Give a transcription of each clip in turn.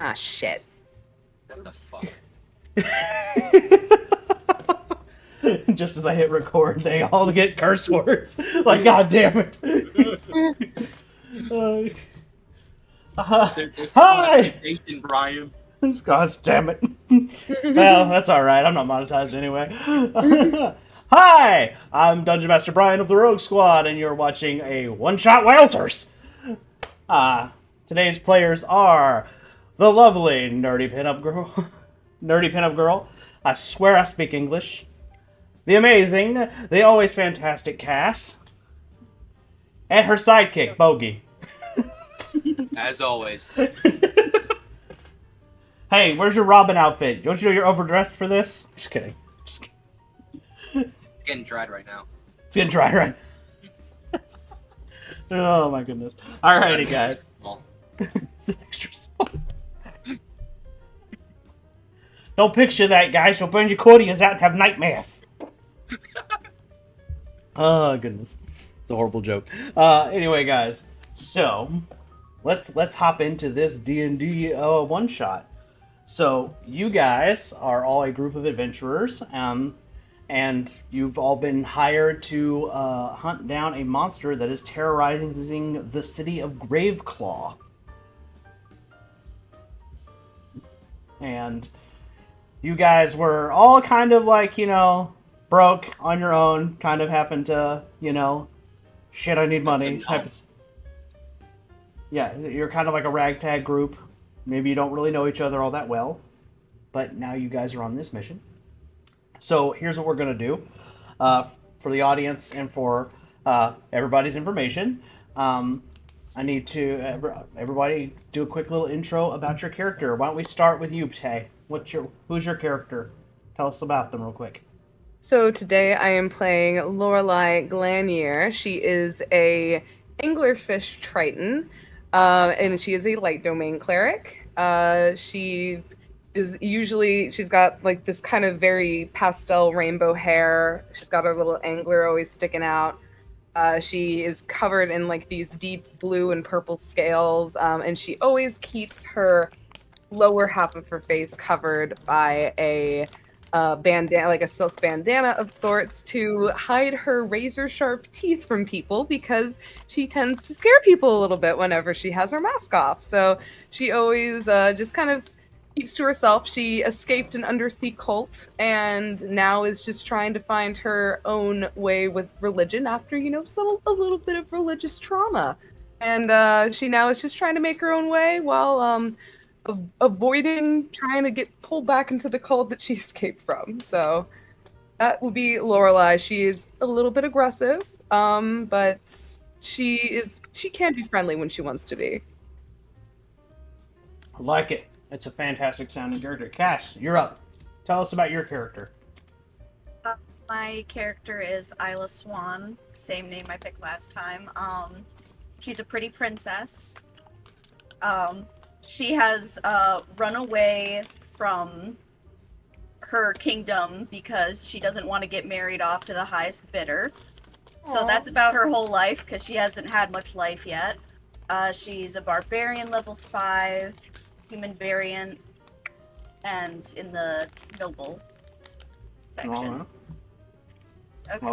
Ah, shit. What the fuck? Just as I hit record, they all get curse words. Like, god damn it. There's no Hi! expectation, Brian. God damn it. Well, that's alright. I'm not monetized anyway. Hi! I'm Dungeon Master Brian of the Rogue Squad, and you're watching a one-shot Wowzers. Today's players are the lovely nerdy pinup girl. Nerdy pinup girl. I swear I speak English. The amazing, the always fantastic Cass. And her sidekick, Bogey. As always. Hey, where's your Robin outfit? Don't you know you're overdressed for this? Just kidding. It's getting dried right now. It's getting dry, right? Oh my goodness. Alrighty, guys. It's an extra small. Don't picture that, guys. You'll burn your corneas out and have nightmares. Oh goodness. It's a horrible joke. Anyway, guys. So, let's hop into this D&D one shot. So, you guys are all a group of adventurers, and you've all been hired to hunt down a monster that is terrorizing the city of Graveclaw. And you guys were all kind of like, broke on your own, kind of having to, shit, I need money type of... Yeah, you're kind of like a ragtag group. Maybe you don't really know each other all that well, but now you guys are on this mission. So here's what we're going to do. For the audience and for everybody's information, I need to everybody do a quick little intro about your character. Why don't we start with you, Tay? Who's your character? Tell us about them real quick. So today I am playing Lorelei Glanier. She is a anglerfish triton, and she is a light domain cleric. She's got like this kind of very pastel rainbow hair. She's got her little angler always sticking out. She is covered in like these deep blue and purple scales, and she always keeps her lower half of her face covered by a bandana, like a silk bandana of sorts, to hide her razor sharp teeth from people, because she tends to scare people a little bit whenever she has her mask off. So she always just kind of keeps to herself. She escaped an undersea cult and now is just trying to find her own way with religion after, a little bit of religious trauma. And she now is just trying to make her own way while avoiding trying to get pulled back into the cult that she escaped from. So that would be Lorelei. She is a little bit aggressive, but she can be friendly when she wants to be. I like it. It's a fantastic sounding character. Cass, you're up. Tell us about your character. My character is Isla Swan, same name I picked last time. She's a pretty princess. She has run away from her kingdom because she doesn't want to get married off to the highest bidder. So that's about her whole life, because she hasn't had much life yet. She's a barbarian level 5, human variant, and in the noble section. Okay.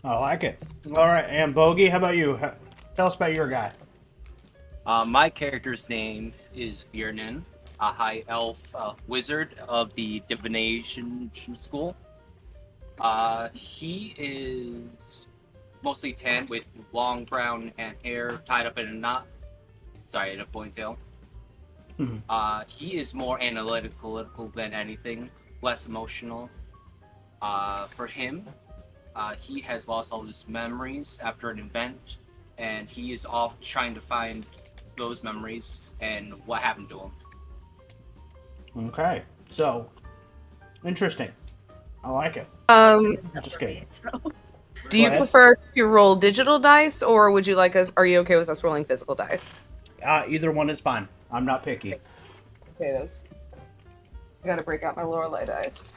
I like it. All right, and Bogey, how about you? Tell us about your guy. My character's name is Viernan, a high elf wizard of the divination school. He is mostly tan with long brown hair tied up in a knot. Sorry, in a ponytail. He is more analytical than anything, less emotional. For him, he has lost all his memories after an event, and he is off trying to find those memories and what happened to him. Okay, so interesting. I like it. Just kidding. Do you prefer to roll digital dice, or would you like us? Are you okay with us rolling physical dice? Either one is fine. I'm not picky. Potatoes. I gotta break out my Lorelei dice.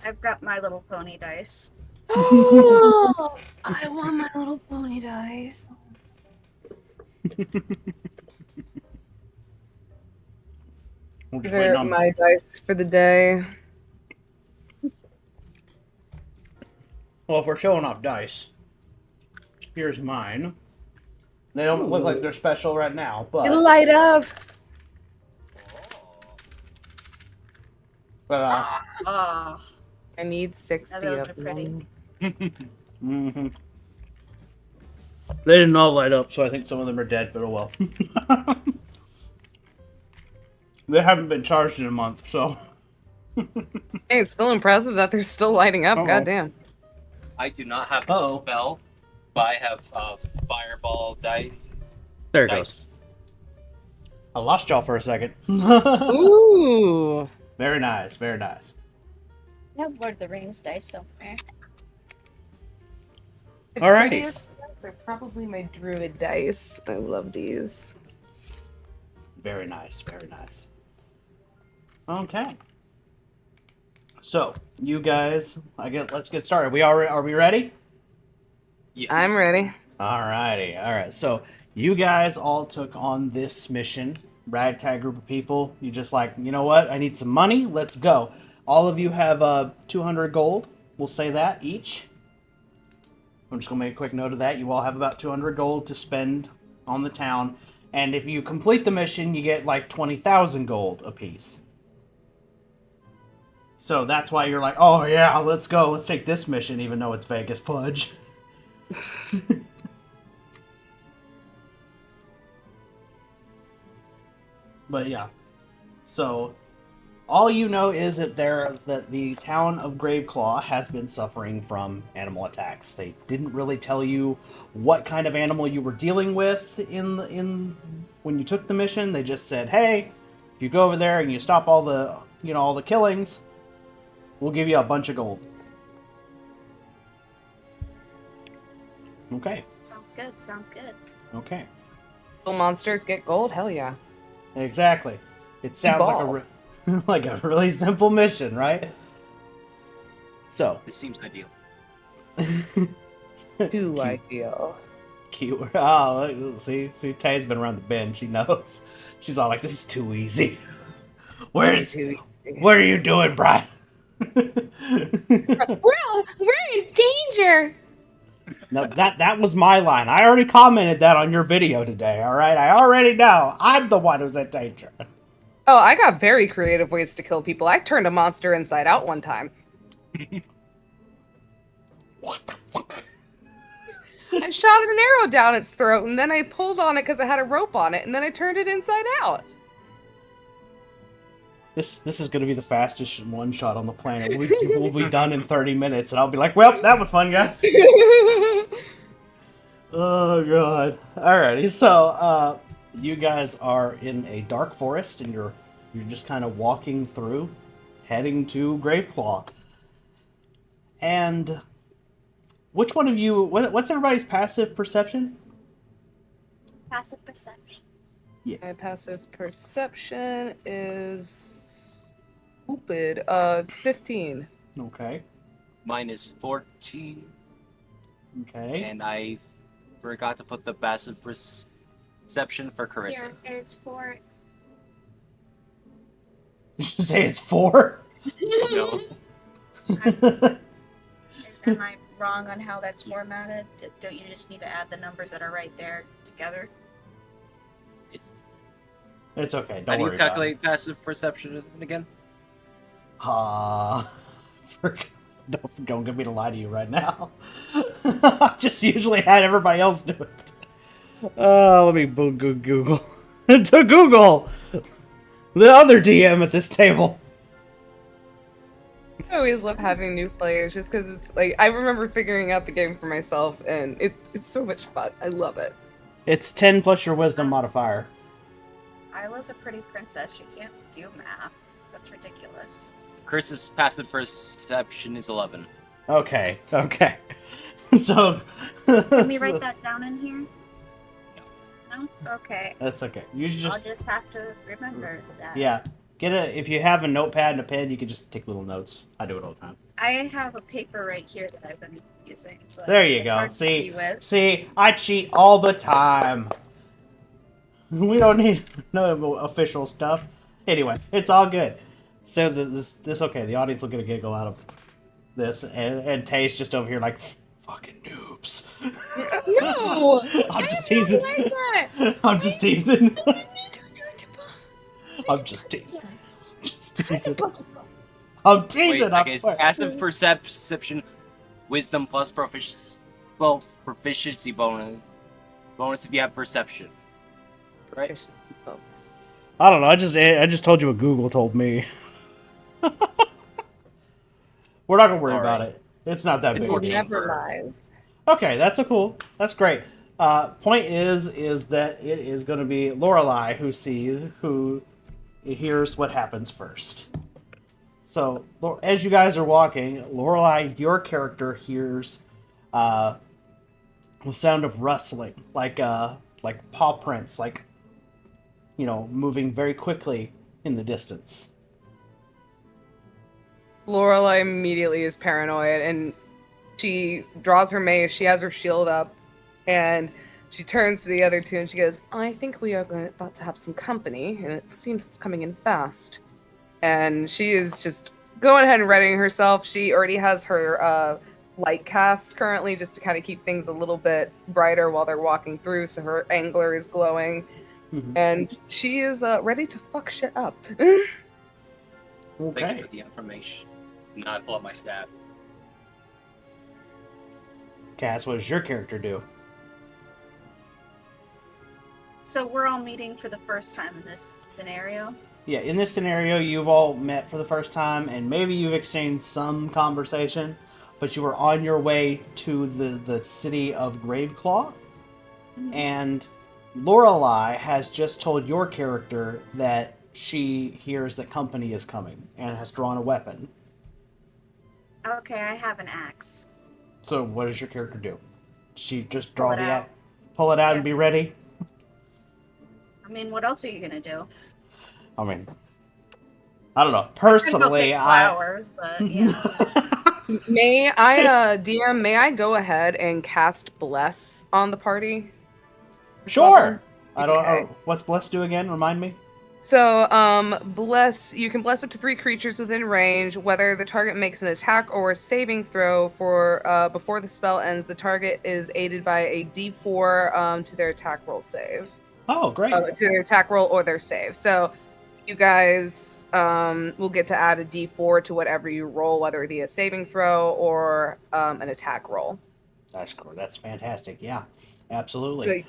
I've got My Little Pony dice. Oh, I want My Little Pony dice. We're These just waiting are on. my dice for the day. Well, if we're showing off dice, here's mine. They don't look like they're special right now, but It'll light up. Ah, I need 60 now those of are pretty. them. mm-hmm. They didn't all light up, so I think some of them are dead. But oh well. They haven't been charged in a month, so. Hey, it's still impressive that they're still lighting up. Uh-oh. Goddamn. I do not have a Uh-oh. spell, but I have fireball dice. There it goes. I lost y'all for a second. Ooh. Very nice, very nice. I have Lord of the Rings dice somewhere. Alrighty. They're probably my druid dice. I love these. Very nice, very nice. Okay. So, you guys, let's get started. Are we ready? Yeah. I'm ready. Alrighty, alright. So, you guys all took on this mission. Ragtag group of people. You just like, you know what? I need some money. Let's go. All of you have 200 gold. We'll say that each. I'm just going to make a quick note of that. You all have about 200 gold to spend on the town. And if you complete the mission, you get like 20,000 gold apiece. So that's why you're like, oh yeah, let's go. Let's take this mission, even though it's Vegas Fudge. But yeah. So all you know is that the town of Graveclaw has been suffering from animal attacks. They didn't really tell you what kind of animal you were dealing with in when you took the mission. They just said, "Hey, if you go over there and you stop all the killings, we'll give you a bunch of gold." Okay. Sounds good. Sounds good. Okay. Little monsters get gold? Hell yeah. Exactly. It sounds Ball. like a really simple mission, right? So. This seems ideal. Too ideal. Keyword. Oh, see, Tay's been around the bend. She knows. She's all like, "This is too easy." What are you doing, Brian? We're in danger. No, that was my line. I already commented that on your video today. All right, I already know. I'm the one who's in danger. Oh, I got very creative ways to kill people. I turned a monster inside out one time. What the fuck? I shot an arrow down its throat, and then I pulled on it because I had a rope on it, and then I turned it inside out. This is going to be the fastest one shot on the planet. We'll be done in 30 minutes, and I'll be like, "Well, that was fun, guys." Oh god. Alrighty, so you guys are in a dark forest, and you're just kind of walking through, heading to Graveclaw. And which one of you? What's everybody's passive perception? Passive perception. My passive perception is stupid. It's 15. Okay. Mine is 14, Okay. and I forgot to put the passive perception for Carissa. Here, it's for. Did you say it's 4? No. Am I wrong on how that's formatted? Don't you just need to add the numbers that are right there together? It's okay. How Don't do you worry calculate passive perception again? about it. Don't get me to lie to you right now. I just usually had everybody else do it. Let me Google. To Google! The other DM at this table. I always love having new players just because it's like, I remember figuring out the game for myself, and it's so much fun. I love it. It's 10 plus your wisdom modifier. Isla's a pretty princess. She can't do math. That's ridiculous. Chris's passive perception is 11. Okay. So. Can we write that down in here? No? Okay. That's okay. I'll just have to remember that. Yeah. If you have a notepad and a pen, you can just take little notes. I do it all the time. I have a paper right here that I've been using. But There you it's go. hard to see with. See, I cheat all the time. We don't need no official stuff. Anyway, it's all good. So this okay. The audience will get a giggle out of this, and Tay's just over here like, fucking noobs. No, I'm just I am teasing. not like that. I'm just teasing. I'm just teasing. I'm Wait teasing. a I second. Is swear. passive perception wisdom plus proficiency bonus if you have perception, right? Proficiency bonus. I don't know. I just told you what Google told me. We're not gonna worry about Alright. it. It's not that It's big. It 14 never for- lies. Okay, that's that's great. Point is that it is going to be Lorelai who hears what happens first. So as you guys are walking, Lorelai, your character hears the sound of rustling, like paw prints, like moving very quickly in the distance. Lorelai immediately is paranoid and she draws her mace, she has her shield up, and she turns to the other two and she goes, I think we are about to have some company, and it seems it's coming in fast. And she is just going ahead and readying herself. She already has her light cast currently just to kind of keep things a little bit brighter while they're walking through, so her angler is glowing. Mm-hmm. And she is ready to fuck shit up. Thank Okay. you for the information. Now I pull up my staff. Cass, what does your character do? So we're all meeting for the first time in this scenario. Yeah, in this scenario, you've all met for the first time, and maybe you've exchanged some conversation, but you were on your way to the city of Graveclaw, and Lorelai has just told your character that she hears that company is coming and has drawn a weapon. Okay, I have an axe. So what does your character do? She just Pull draw it the out. axe, pull it out, Yeah. and be ready? I mean, what else are you gonna do? I mean, I don't know. I'm gonna go Personally, pick flowers, but yeah. May I, DM, may I go ahead and cast Bless on the party? Sure. I don't. Okay. What's Bless do again? Remind me. So, bless. You can bless up to 3 creatures within range. Whether the target makes an attack or a saving throw for before the spell ends, the target is aided by a D4 to their attack roll save. Oh, great. To their attack roll or their save. So, you guys will get to add a D4 to whatever you roll, whether it be a saving throw or an attack roll. That's cool. That's fantastic. Yeah, absolutely.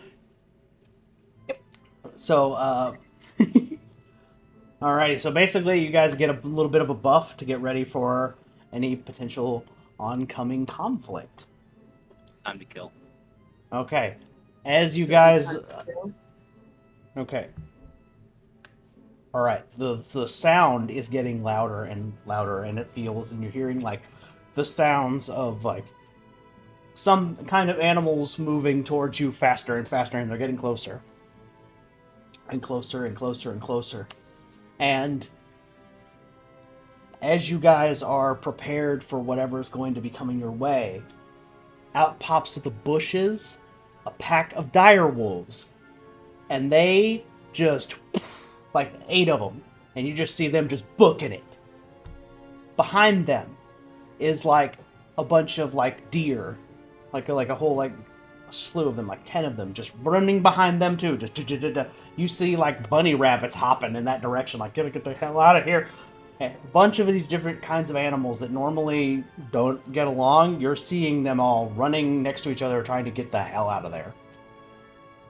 So, Alrighty, so basically you guys get a little bit of a buff to get ready for any potential oncoming conflict. Time to kill. Okay. As you guys... Okay. Alright, the sound is getting louder and louder, and it feels, and you're hearing, like, the sounds of, like, some kind of animals moving towards you faster and faster, and they're getting closer. And closer and closer and closer. And as you guys are prepared for whatever is going to be coming your way, out pops of the bushes a pack of dire wolves. And they just, like 8 of them, and you just see them just booking it. Behind them is like a bunch of like deer, like a whole like slew of them, like 10 of them, just running behind them too. Just you see like bunny rabbits hopping in that direction, like get the hell out of here. A bunch of these different kinds of animals that normally don't get along, you're seeing them all running next to each other trying to get the hell out of there.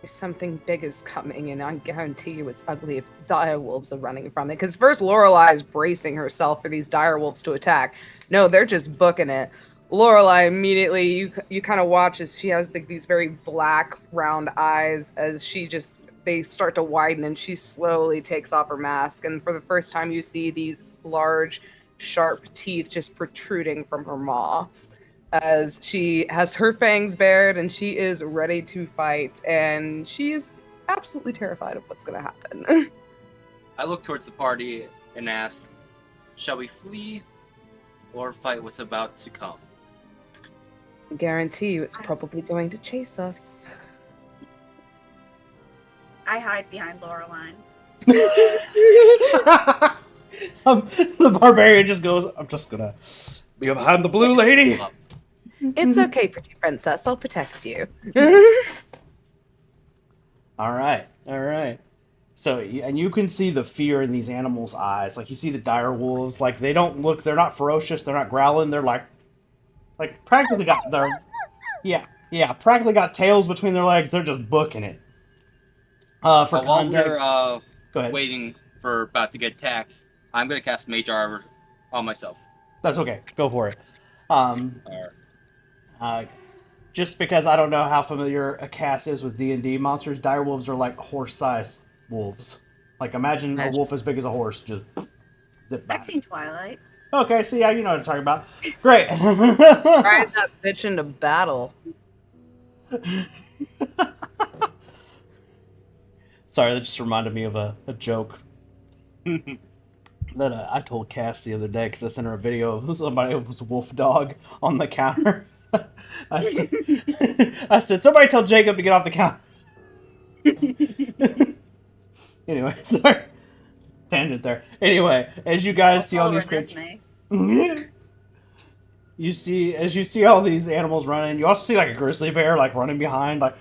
something big is coming, and I guarantee you it's ugly if dire wolves are running from it. Because first Lorelai is bracing herself for these dire wolves to attack. No, they're just booking it. Lorelai immediately, you kind of watch as she has these very black round eyes as they start to widen, and she slowly takes off her mask, and for the first time you see these large sharp teeth just protruding from her maw as she has her fangs bared and she is ready to fight, and she is absolutely terrified of what's going to happen. I look towards the party and ask, shall we flee or fight what's about to come? I guarantee you it's probably going to chase us. I hide behind Loreline. The barbarian just goes, I'm just gonna be behind the blue lady. It's okay, pretty princess. I'll protect you. All right. So, and you can see the fear in these animals' eyes. Like, you see the dire wolves. Like, they're not ferocious. They're not growling. They're like practically got their, practically got tails between their legs. They're just booking it. For While context, we're go ahead. waiting for about to get attacked, I'm gonna cast Mage Armor on myself. That's okay. Go for it. Alright. Just because I don't know how familiar a cast is with D&D monsters, dire wolves are like horse-sized wolves. Like, imagine a wolf as big as a horse, just zip back. I've seen Twilight. Okay, so yeah, you know what I'm talking about. Great. Ride that bitch into battle. Sorry, that just reminded me of a joke that I told Cass the other day because I sent her a video of somebody who was a wolf dog on the counter. I said, somebody tell Jacob to get off the counter. Anyway, sorry. Tangent there. Anyway, as you guys see all these creatures, as you see all these animals running, you also see like a grizzly bear like running behind, like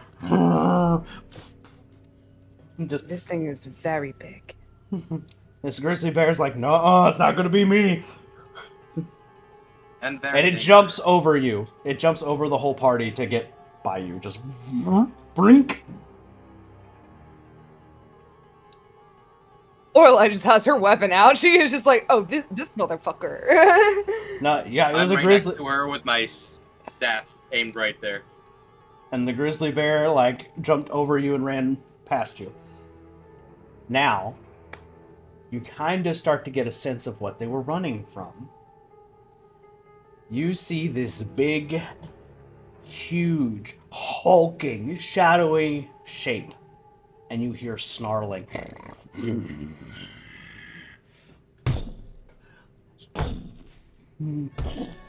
just This thing is very big. this grizzly bear's like, no, it's not gonna be me. And it jumps over you. It jumps over the whole party to get by you. Just brink. Orla just has her weapon out. She is just like, oh, this motherfucker. No, yeah, it was I'm a right grizzly. next to her with my staff aimed right there. And the grizzly bear like jumped over you and ran past you. Now, you kind of start to get a sense of what they were running from. You see this big, huge, hulking, shadowy shape, and you hear snarling.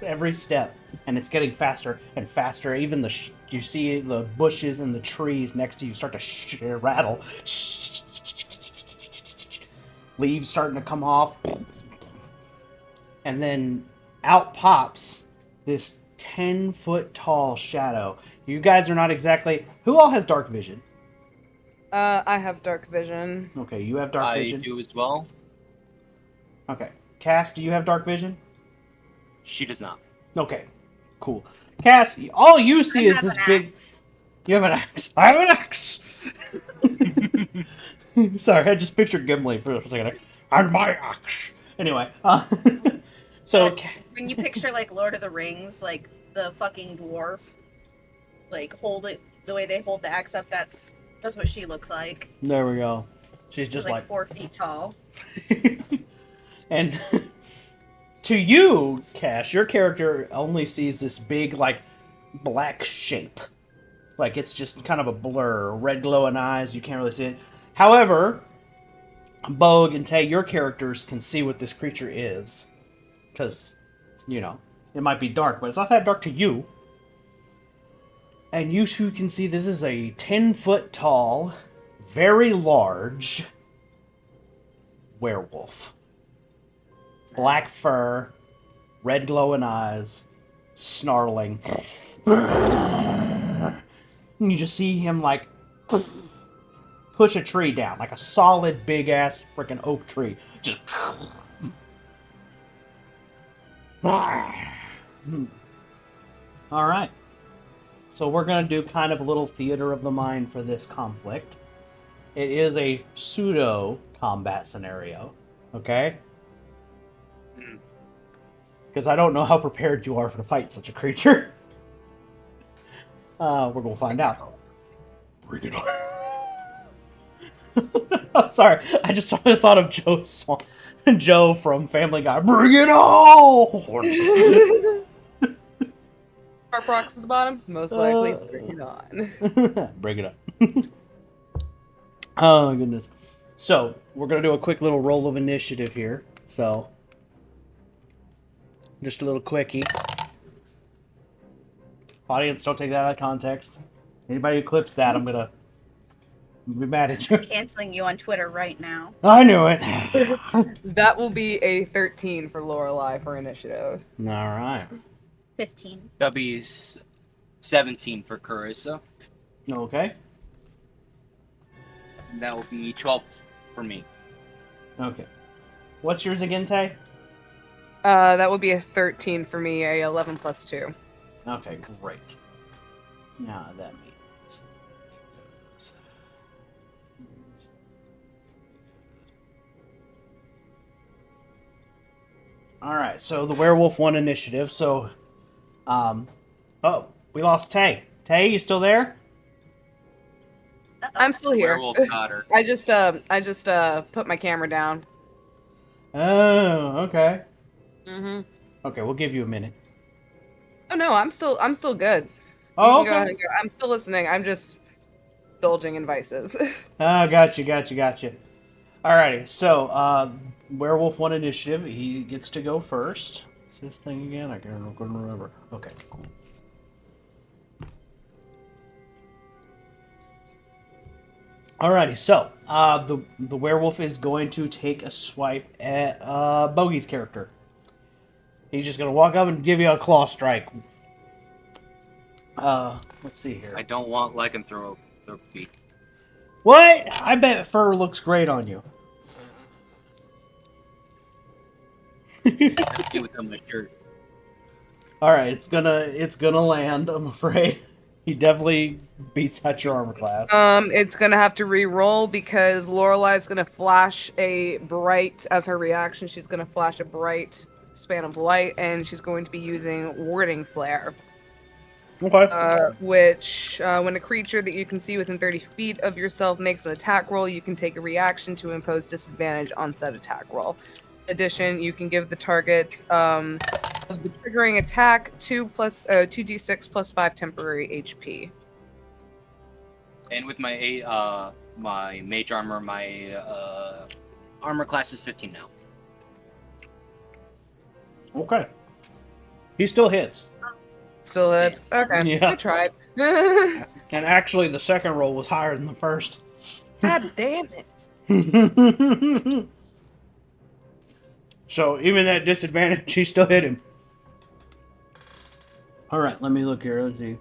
Every step, and it's getting faster and faster. Even you see the bushes and the trees next to you start to rattle. Leaves starting to come off, and then out pops this 10-foot tall shadow. You guys are not exactly. Who all has dark vision? I have dark vision. Okay, you have dark vision. I do as well. Okay, Cass, do you have dark vision? She does not. Okay, cool. Cass, all you see is this big. Axe. You have an axe. I have an axe. Sorry, I just pictured Gimli for a second. And my axe. Anyway, so When you picture like Lord of the Rings, like the fucking dwarf, like hold it the way they hold the axe up, that's what she looks like. there we go. She's just Like 4 feet tall. And to you, Cash, your character only sees this big, like, black shape. Like, it's just kind of a blur. Red glowing eyes, you can't really see it. However, Bogue and Tay, your characters can see what this creature is. Because, you know, it might be dark, but it's not that dark to you. And you two can see this is a 10-foot tall, very large werewolf. Black fur, red glowing eyes, snarling. And you just see him, like, push a tree down, like a solid, big-ass freaking oak tree. Just... Alright. So we're going to do kind of a little theater of the mind for this conflict. It is a pseudo-combat scenario, okay? Because I don't know how prepared you are to fight such a creature. We're going to find out. Bring it on. Sorry, I just thought of Joe's song. Joe from Family Guy. Bring it on! Sharp rocks at the bottom? Most likely. Bring it on. Bring it up. Oh, my goodness. So, we're going to do a quick little roll of initiative here. So, just a little quickie. Audience, don't take that out of context. Anybody who clips that, I'm going to I'll be mad at you. Canceling you on Twitter right now. I knew it. That will be a 13 for Lorelei for initiative. All right. 15. That'll be 17 for Carissa. Okay. And that will be 12 for me. Okay. What's yours again, Tay? That would be a 13 for me, a 11 plus 2. Okay, great. Now that means... Alright, so the werewolf won initiative, so... Oh, we lost Tay. Tay, you still there? I'm still here. Werewolf got her. I just put my camera down. Oh, okay. Mm-hmm. Okay, we'll give you a minute. Oh no, I'm still good. Oh, You can go ahead okay. and go. I'm still listening. I'm just indulging in vices. Ah, gotcha. Alrighty, so, werewolf won initiative. He gets to go first. What's this thing again? I can't remember. Okay, cool. Alrighty, so the werewolf is going to take a swipe at Bogey's character. He's just gonna walk up and give you a claw strike. Let's see here. I don't want lycanthropy. What? I bet fur looks great on you. Get within my shirt. Alright, it's gonna land, I'm afraid. He definitely beats out your armor class. It's gonna have to re-roll because Lorelei's gonna flash a bright as her reaction. She's gonna flash a bright span of light, and she's going to be using Warding Flare. Okay. Which, when a creature that you can see within 30 feet of yourself makes an attack roll, you can take a reaction to impose disadvantage on said attack roll. In addition, you can give the target of the triggering attack 2d6 plus 5 temporary HP. And with my my mage armor, my armor class is 15 now. Okay. He still hits. Still hits. Okay, Yeah. I tried. And actually, the second roll was higher than the first. God damn it. So, even at disadvantage, he still hit him. Alright, let me look here. Let's see.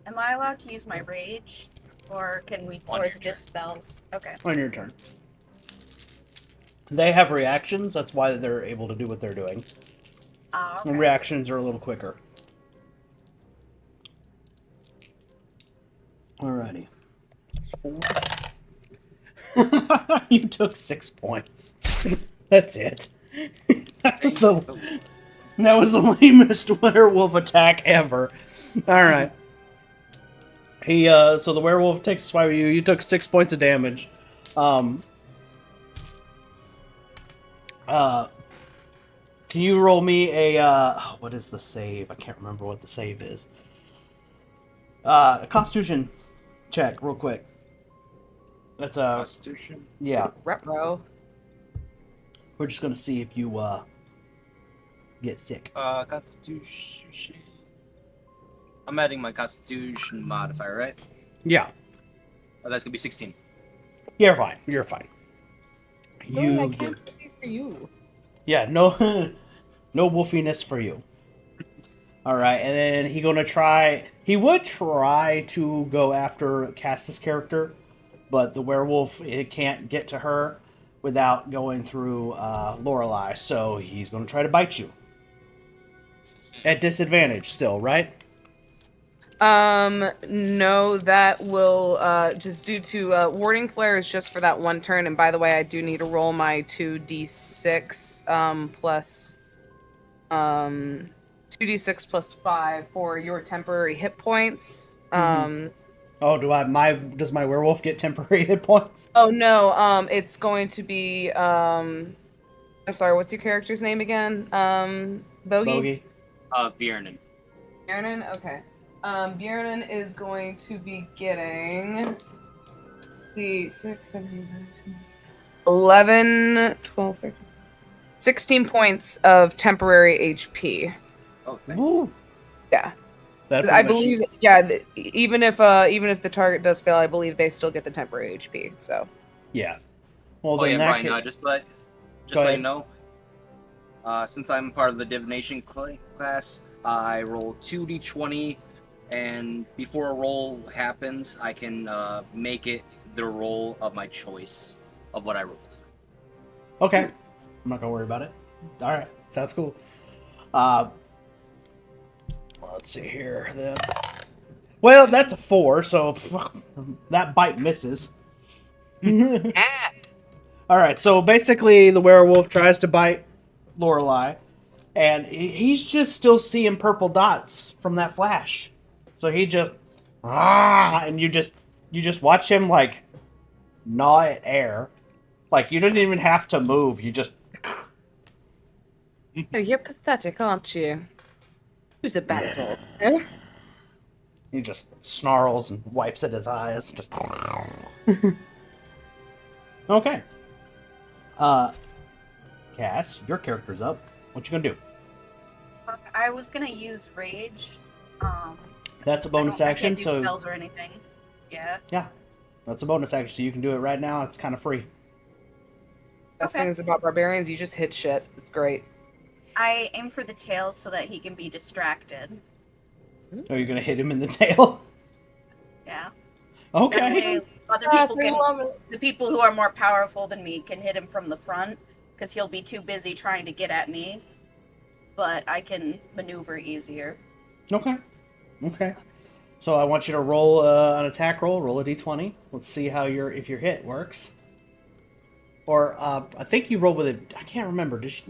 Am I allowed to use my rage? Or On or is your it just spells? Okay. On your turn. They have reactions, that's why they're able to do what they're doing. Okay. And reactions are a little quicker. Alrighty. 4. You took 6 points. That's it. That was the lamest werewolf attack ever. Alright. So the werewolf takes a swipe at you. You took 6 points of damage. Can you roll me a, what is the save? I can't remember what the save is. A Constitution check, real quick. That's a... Constitution. Yeah. Repro. We're just gonna see if you, get sick. Constitution. I'm adding my Constitution modifier, right? Yeah. Oh, that's gonna be 16. You're fine. You're fine. I can't believe for you. Yeah, no, no wolfiness for you. All right, and then he would try to go after Casta's character, but the werewolf, it can't get to her without going through Lorelei, so he's going to try to bite you. At disadvantage still, right? No, that will, just due to, Warding Flare is just for that one turn, and by the way, I do need to roll my 2d6, plus, 2d6 plus 5 for your temporary hit points. Oh, does my werewolf get temporary hit points? Oh no, it's going to be, I'm sorry, what's your character's name again? Bogey? Bjornen. Bjornen? Okay. Bjornen is going to be getting, let's see, 6, 7, 8, 11, 12, 13, 16 points of temporary HP. Oh, thank Ooh. Yeah. That I pretty much- believe, yeah. Even if the target does fail, I believe they still get the temporary HP. So. Yeah. Well, Oh then yeah, that Brian. ca- Just Go let you ahead. know. Since I'm part of the divination class, I roll 2d20, and before a roll happens, I can make it the roll of my choice of what I rolled. Okay. I'm not gonna worry about it. All right. Sounds cool. Let's see here then. Well, that's a 4, so that bite misses. Ah. All right. So basically, the werewolf tries to bite Lorelei, and he's just still seeing purple dots from that flash. So he just and you just watch him like gnaw at air. Like you didn't even have to move. You just Oh, you're pathetic, aren't you? Who's a bad dog? he just snarls and wipes at his eyes. Just okay. Cass, your character's up. What you gonna do? I was gonna use rage. That's a bonus I action. can't do So spells or anything. Yeah. yeah, that's a bonus action. So you can do it right now. It's kind of free. Best Okay. things about barbarians, you just hit shit. It's great. I aim for the tail so that he can be distracted. Are you gonna hit him in the tail? Yeah. Okay. That way, other Yes, people I can. love it. The people who are more powerful than me can hit him from the front because he'll be too busy trying to get at me. But I can maneuver easier. Okay. Okay. So I want you to roll an attack roll. Roll a d20. Let's see how if your hit works. Or I think you roll with it. I can't remember. Is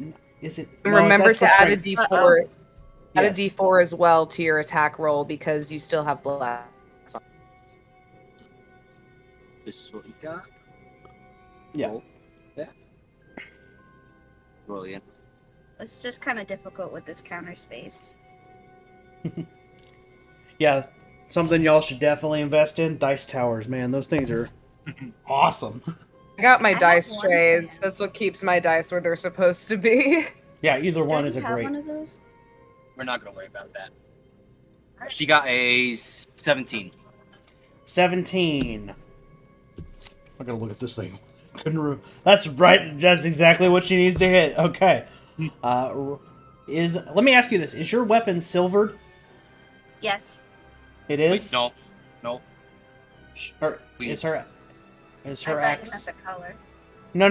it? And no, remember that's to for add a strength. d4. Add a Yes. d4 as well to your attack roll because you still have blast. This is what you got. Yeah. Roll. Yeah. Brilliant. It's just kind of difficult with this counter space. Yeah. Something y'all should definitely invest in. Dice towers, man. Those things are awesome. I got my I have dice one trays. fan. That's what keeps my dice where they're supposed to be. Yeah, either one Don't is you a have great. one of those? We're not gonna worry about that. She got a 17. 17. I gotta look at this thing. Couldn't That's right. That's exactly what she needs to hit. Okay. Let me ask you this: is your weapon silvered? Yes. It Wait, is. no. No. Or Wait. is her I thought you axe? meant the color. No.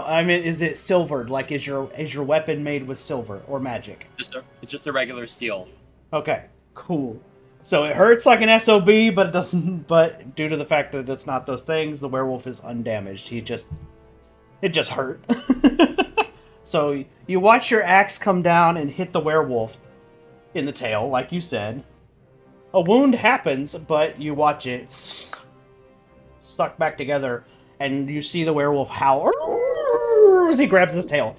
I mean, is it silvered? Like, is your weapon made with silver or magic? It's just a regular steel. Okay, cool. So it hurts like an SOB, but it doesn't. But due to the fact that it's not those things, the werewolf is undamaged. It just hurt. So you watch your axe come down and hit the werewolf in the tail, like you said. A wound happens, but you watch it suck back together, and you see the werewolf howl as he grabs his tail.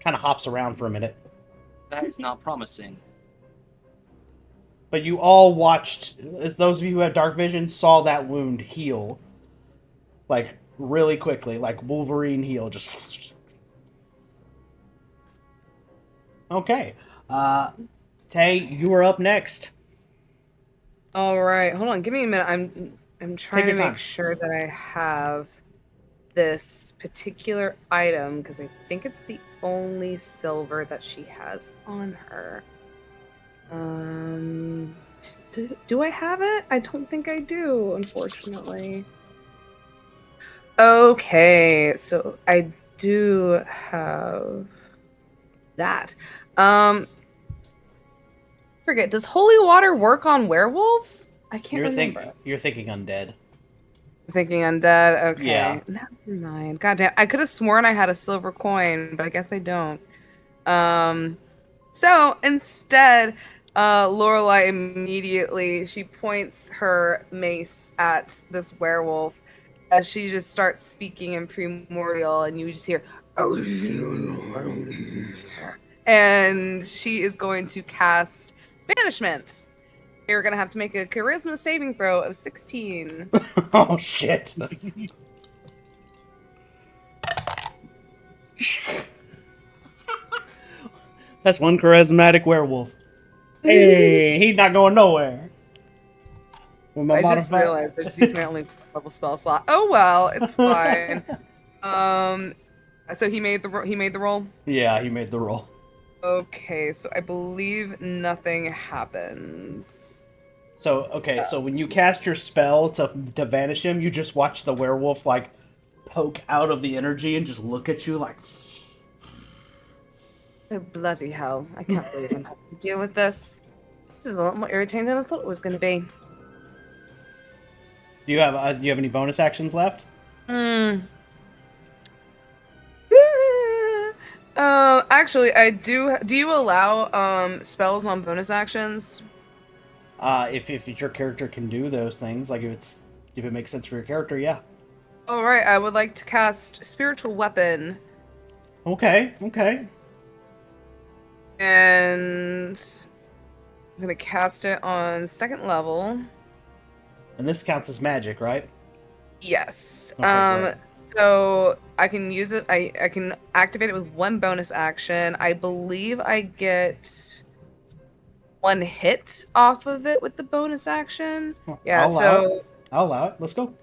Kind of hops around for a minute. That is not promising. But you all watched, as those of you who had dark vision, saw that wound heal. Like, really quickly, like Wolverine heal, just... Okay. Tay, you are up next. All right, hold on. Give me a minute. I'm trying to your time. make sure that I have this particular item because I think it's the only silver that she has on her. Do I have it? I don't think I do, unfortunately. Okay, so I do have that. Forget, does holy water work on werewolves? I can't remember. You're thinking undead. I'm thinking undead. Okay. Yeah. Never mind. Goddamn. I could have sworn I had a silver coin, but I guess I don't. So instead, Lorelei immediately she points her mace at this werewolf as she just starts speaking in primordial, and you just hear and she is going to cast banishment. You're gonna have to make a charisma saving throw of 16. Oh, shit. That's one charismatic werewolf. Hey, he's not going nowhere. With my I just modifier- realized I just used my only level spell slot. Oh well, it's fine. So he made the roll. Yeah, he made the roll. Okay, so I believe nothing happens. So okay, so when you cast your spell to vanish him, you just watch the werewolf like poke out of the energy and just look at you like. Oh bloody hell! I can't believe I'm having to deal with this. This is a lot more irritating than I thought it was going to be. Do you have any bonus actions left? Actually, I do. Do you allow spells on bonus actions? If your character can do those things, like if it makes sense for your character, yeah. All right, I would like to cast Spiritual Weapon, Okay. and I'm gonna cast it on 2nd level. And this counts as magic, right? Yes. Okay, great. So I can use it. I can activate it with 1 bonus action. I believe I get 1 hit off of it with the bonus action. Yeah. I'll allow it. Let's go.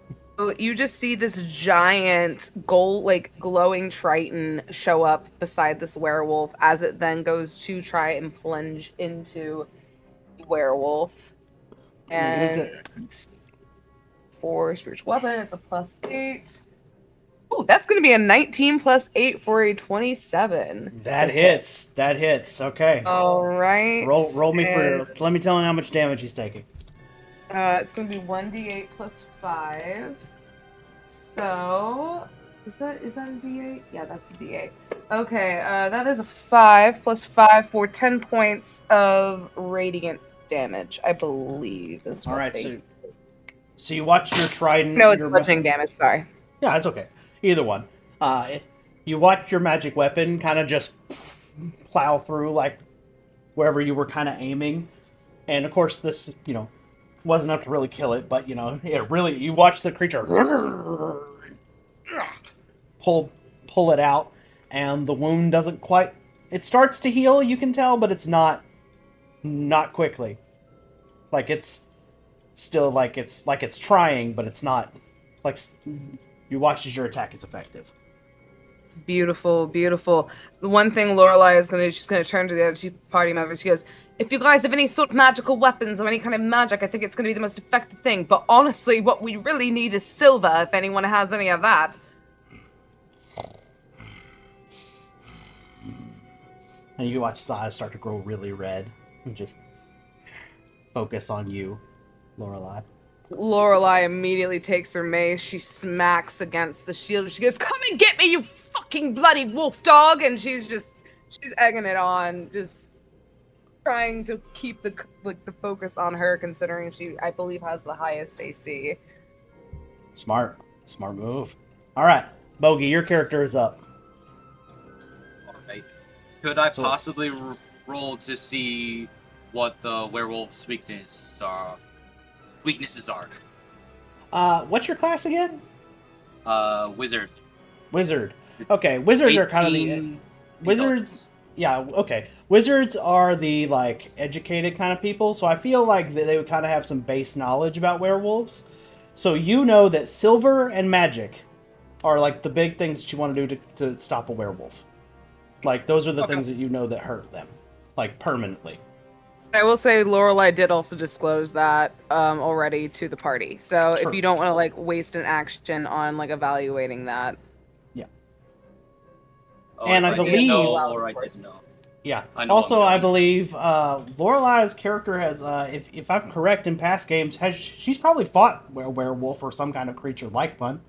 You just see this giant glowing triton show up beside this werewolf as it then goes to try and plunge into the werewolf. And for spiritual weapon, it's a +8. Oh, that's going to be a 19 + 8 for a 27. That hits. That hits. Okay. All right. Roll me for. Let me tell him how much damage he's taking. It's going to be 1d8 + 5. So, is that a d8? Yeah, that's a d8. Okay, that is a 5 + 5 for 10 points of radiant damage, I believe. All right, so you watch your trident. No, it's bludgeoning damage. Sorry. Yeah, it's okay. Either one. You watch your magic weapon kind of just plow through like wherever you were kind of aiming, and of course this wasn't enough to really kill it, but you watch the creature pull it out, and the wound doesn't quite. It starts to heal, you can tell, but it's not quickly. Like it's still like it's trying, but it's not. Like you watch as your attack is effective. Beautiful, beautiful. The one thing Lorelai is she's gonna turn to the other 2 party members. She goes, "If you guys have any sort of magical weapons or any kind of magic, I think it's gonna be the most effective thing. But honestly, what we really need is silver. If anyone has any of that." And you watch his eyes start to grow really red and just focus on you, Lorelai. Lorelai immediately takes her mace. She smacks against the shield. She goes, "Come and get me, you fucking bloody wolf dog!" And she's egging it on, just trying to keep the focus on her, considering she, I believe, has the highest AC. Smart move. All right, Bogey, your character is up. All right. Could I possibly roll to see what the werewolf's weaknesses are? What's your class again? Wizard. Wizard. Okay, wizards are kind of the wizards. Yeah, okay. Wizards are the educated kind of people, so I feel like they would kind of have some base knowledge about werewolves. So you know that silver and magic are the big things that you want to do to stop a werewolf. Those are the things that that hurt them, permanently. I will say Lorelai did also disclose that already to the party. So Sure. if you don't want to waste an action on evaluating that. Yeah. Oh, and I believe or I didn't know. Yeah. Also, I believe Lorelai's character has, if I'm correct, in past games, she's probably fought a werewolf or some kind of creature like one.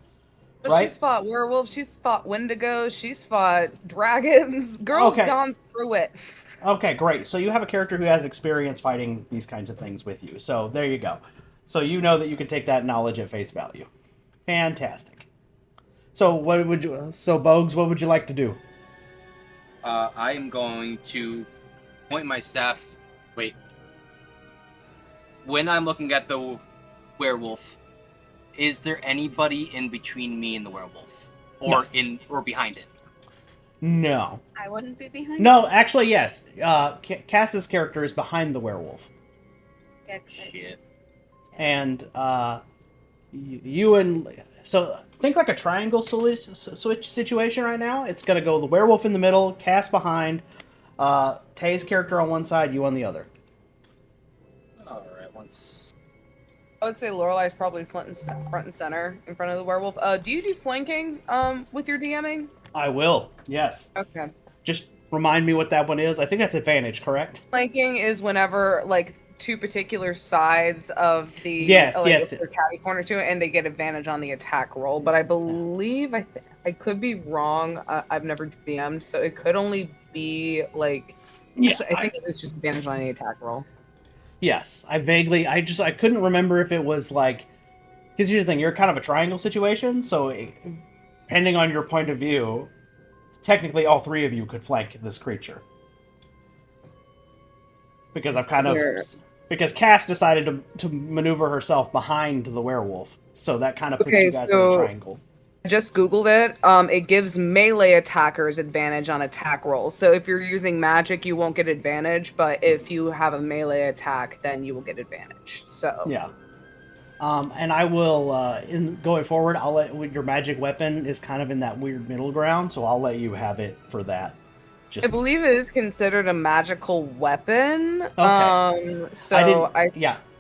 But right? She's fought werewolves. She's fought wendigos. She's fought dragons. Girl's gone through it. Okay, great. So you have a character who has experience fighting these kinds of things with you. So there you go. So you know that you can take that knowledge at face value. Fantastic. So Bogues, what would you like to do? I am going to point my staff. Wait. When I'm looking at the werewolf, is there anybody in between me and the werewolf, or No. or behind it? No. I wouldn't be behind. No, actually, yes. Cass's character is behind the werewolf. Shit. And you and so think like a triangle switch situation right now. It's gonna go the werewolf in the middle, Cass behind, Tay's character on one side, you on the other. All right, once. I would say Lorelai's probably front and center in front of the werewolf. Do you do flanking with your DMing? I will. Yes. Okay. Just remind me what that one is. I think that's advantage, correct? Flanking is whenever like two particular sides of the Yes. if they're catty corner to it, and they get advantage on the attack roll. But I believe I could be wrong. I've never DM'd, so it could only be like. Yeah. Actually, I think it was just advantage on the attack roll. Yes. I couldn't remember if it was like, because here's the thing, you're kind of a triangle situation, so depending on your point of view, technically all three of you could flank this creature. Because because Cass decided to maneuver herself behind the werewolf, so that kind of puts you guys in a triangle. I just Googled it. It gives melee attackers advantage on attack rolls. So if you're using magic, you won't get advantage, but if you have a melee attack, then you will get advantage. So yeah. And I will, in going forward, I'll let your magic weapon is kind of in that weird middle ground, so I'll let you have it for that. I believe it is considered a magical weapon. Okay.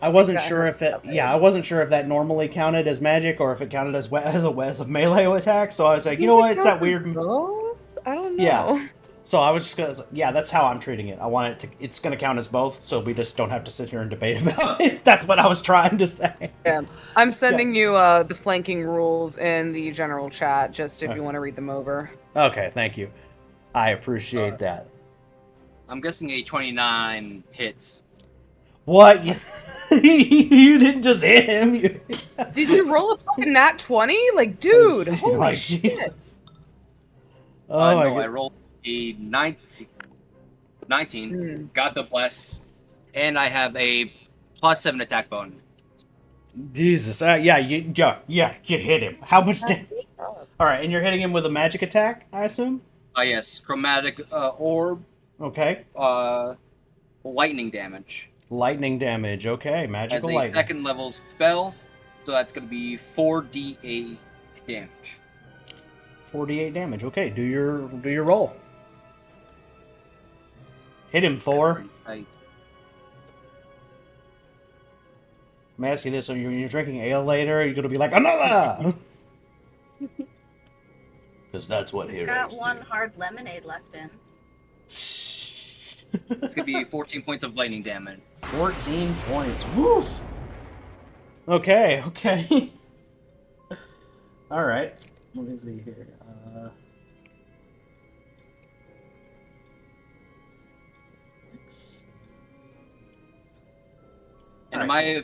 I wasn't sure if that normally counted as magic or if it counted as a melee attack. So I was like, you know what, it's that weird. Both? I don't know. Yeah. So I was just gonna, that's how I'm treating it. I want it to, it's gonna count as both, so we just don't have to sit here and debate about it. That's what I was trying to say. Yeah, I'm sending you the flanking rules in the general chat, just if you want to read them over. Okay, thank you. I appreciate that. I'm guessing a 29 hits. What? You didn't just hit him. Did you roll a fucking nat 20? Like, dude, holy shit. Jesus. Oh no, I rolled a 19, got the bless, and I have a +7 attack bonus. Jesus, you hit him. How much damage? All right, and you're hitting him with a magic attack, I assume. Yes, chromatic orb. Okay. Lightning damage. Lightning damage. Okay, magical lightning. As a second level spell, so that's going to be 4d8 damage. 48 damage. Okay, do your roll. Hit him, Thor. Right. Let me ask you this: so you're drinking ale later? You're gonna be like another? Because that's what heroes got do. one hard lemonade left in. It's gonna be 14 points of lightning damage. 14 points. Woof. Okay. All right. Let me see here. And am I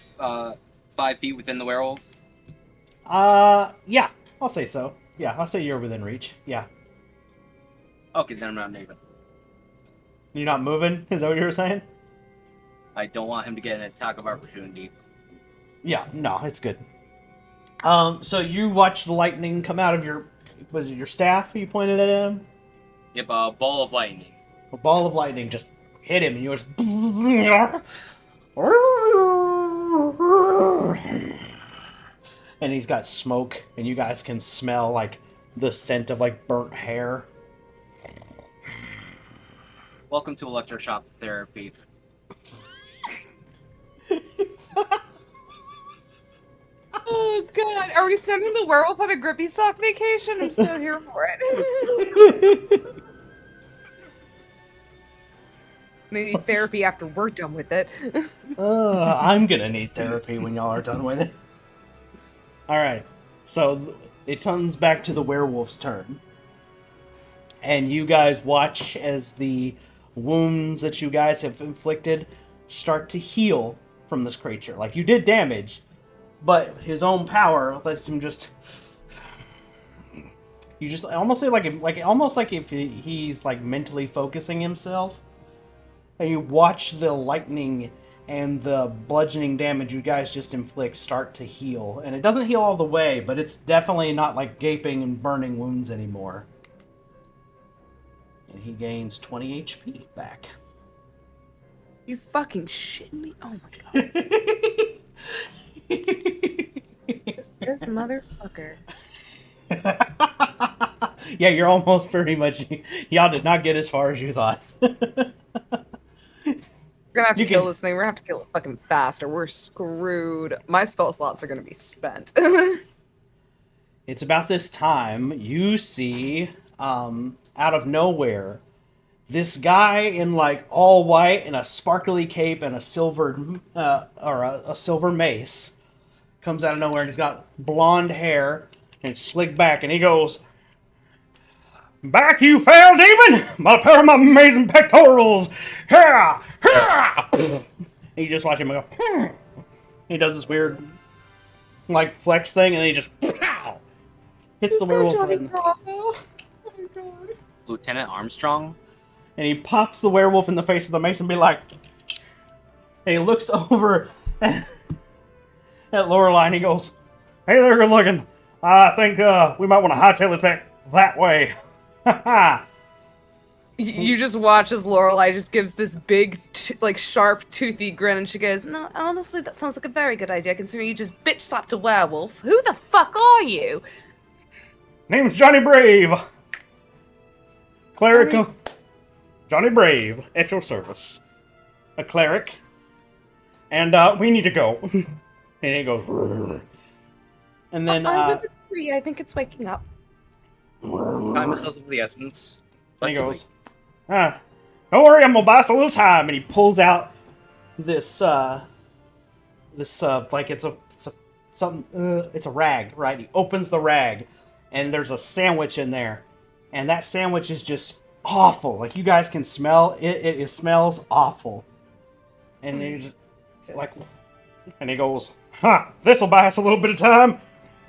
5 feet within the werewolf? Yeah, I'll say so. Yeah, I'll say you're within reach. Yeah. Okay, then I'm not moving. You're not moving? Is that what you were saying? I don't want him to get an attack of opportunity. Yeah, no, it's good. So you watch the lightning come out of was it your staff you pointed at him? Yep, a ball of lightning. A ball of lightning just hit him and you just... And he's got smoke and you guys can smell like the scent of like burnt hair. Welcome to electroshock therapy. Oh god, are we sending the werewolf on a grippy sock vacation? I'm so here for it. I need therapy after we're done with it. I'm gonna need therapy when y'all are done with it. Alright, so it turns back to the werewolf's turn. And you guys watch as the wounds that you guys have inflicted start to heal from this creature. Like, you did damage, but his own power lets him just... You just almost say almost like if he's like mentally focusing himself. And you watch the lightning and the bludgeoning damage you guys just inflict start to heal. And it doesn't heal all the way, but it's definitely not like gaping and burning wounds anymore. And he gains 20 HP back. You fucking shitting me? Oh my god. This motherfucker. Yeah, you're almost pretty much... Y'all did not get as far as you thought. We're gonna have to You kill can- this thing. We're gonna have to kill it fucking fast or we're screwed. My spell slots are gonna be spent. It's about this time you see, out of nowhere, this guy in like all white and a sparkly cape and a silver a silver mace comes out of nowhere, and he's got blonde hair and slicked back, and he goes, "Back, you foul demon! A pair of my amazing pectorals! Ha! Ha!" And you just watch him go. "Hmm." He does this weird like flex thing, and then he just pow, hits the werewolf Johnny right in- Bravo. Oh my god. Lieutenant Armstrong. and he pops the werewolf in the face with the mace and be like, and he looks over at Lorelei and he goes, "Hey there, good looking. I think we might want to hightail it that way." You just watch as Lorelei just gives this big, like, sharp, toothy grin, and she goes, "No, honestly, that sounds like a very good idea, considering you just bitch slapped a werewolf. Who the fuck are you?" Name's Johnny Brave. Cleric. Johnny Brave, at your service. A cleric. And we need to go. And he goes, "Rrr." And then I would agree. I think it's waking up. Time is of the essence. and he Let's goes, "Don't worry, I'm gonna buy us a little time." And he pulls out this like it's a rag, right? He opens the rag, and there's a sandwich in there, and that sandwich is just awful. Like, you guys can smell it. It smells awful. And he just like, and he goes, "This will buy us a little bit of time.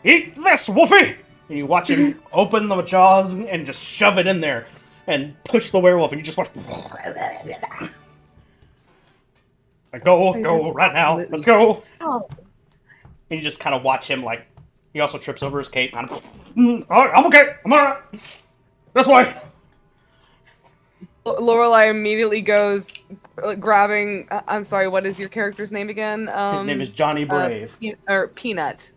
Eat this, Wolfie!" And you watch him open the jaws and just shove it in there and push the werewolf, and you just watch. Like, go right now. Let's go. Oh. And you just kind of watch him, like, he also trips over his cape. Kind of, "All right, I'm okay. I'm all right. This way." Lorelei immediately goes, grabbing. I'm sorry. What is your character's name again? His name is Johnny Brave. Peanut.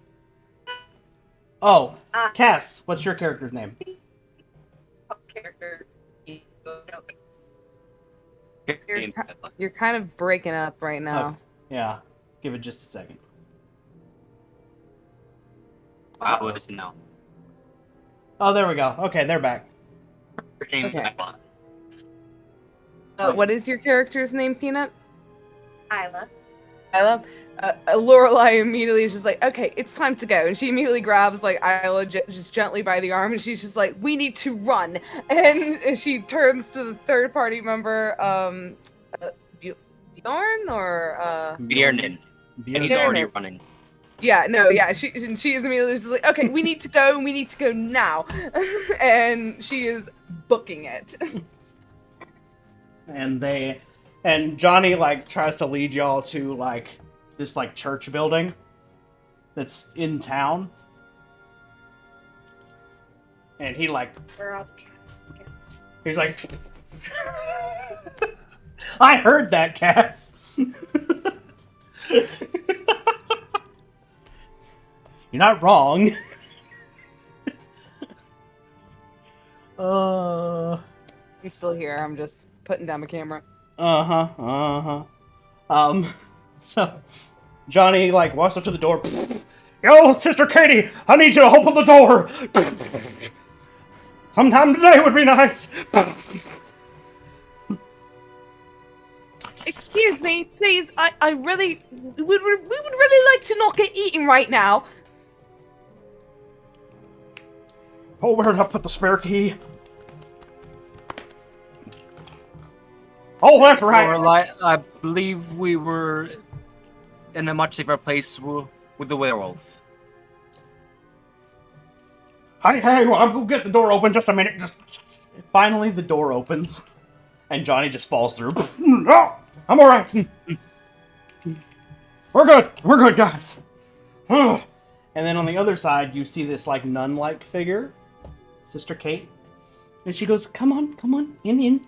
Oh, Cass, what's your character's name? Character. You're kind of breaking up right now. Yeah, give it just a second. I would know. Oh, there we go. Okay, they're back. Your name's Okay. Emma. What is your character's name, Peanut? Isla. Isla? Lorelei immediately is just like, "Okay, it's time to go," and she immediately grabs like Isla just gently by the arm, and she's just like, "We need to run," and she turns to the third party member, Bjorn or Bjornin. And he's already running. yeah, no, yeah, she is immediately just like, "Okay, we need to go now," and she is booking it. And Johnny, like, tries to lead y'all to, like, this, like, church building that's in town. And he, like, We're all he's like, "I heard that, Cass." You're not wrong. I'm still here. I'm just putting down my camera. So Johnny, like, walks up to the door. "Yo, Sister Katie, I need you to open the door. Sometime today would be nice." Excuse me, please. I really, we would really like to not get eaten right now. "Oh, where did I put the spare key?" "Oh, that's right." Lorelei, I believe we were in a much safer place with the werewolf. Hey, I'll go get the door open. Just a minute. Finally, the door opens, and Johnny just falls through. "Oh, I'm all right. We're good, guys." And then on the other side, you see this, like, nun-like figure, Sister Kate, And she goes, come on, in.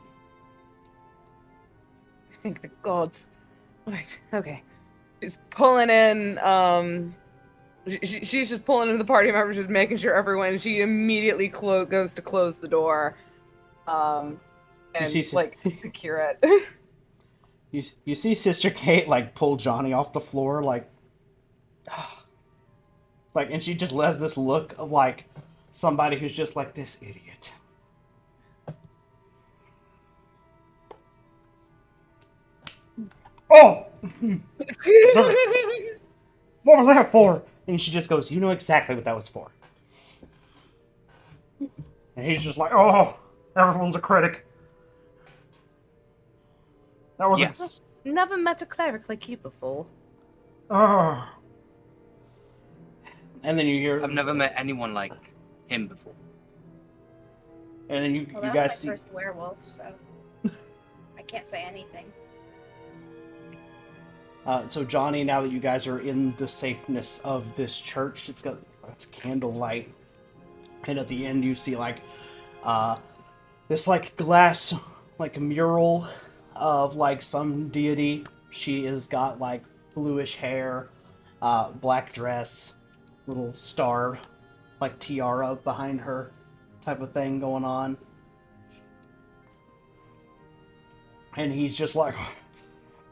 Thank the gods. Right, okay. She's pulling in, she's just pulling in the party members, just making sure everyone, she immediately goes to close the door. And, like, secure it. You see Sister Kate, like, pull Johnny off the floor, like, and she just has this look of, like, somebody who's just like, this idiot. Oh! What was that for? And she just goes, you know exactly what that was for. And he's just like, oh, everyone's a critic. That was Yes. Never met a cleric like you before. Oh. And then you hear... I've never met anyone like him before. And then you Well, that guys was see... my first werewolf, so I can't say anything. So Johnny, now that you guys are in the safeness of this church, it's candlelight, and at the end you see like this like glass like mural of like some deity. She has got like bluish hair, black dress, little star like tiara behind her type of thing going on. And he's just like,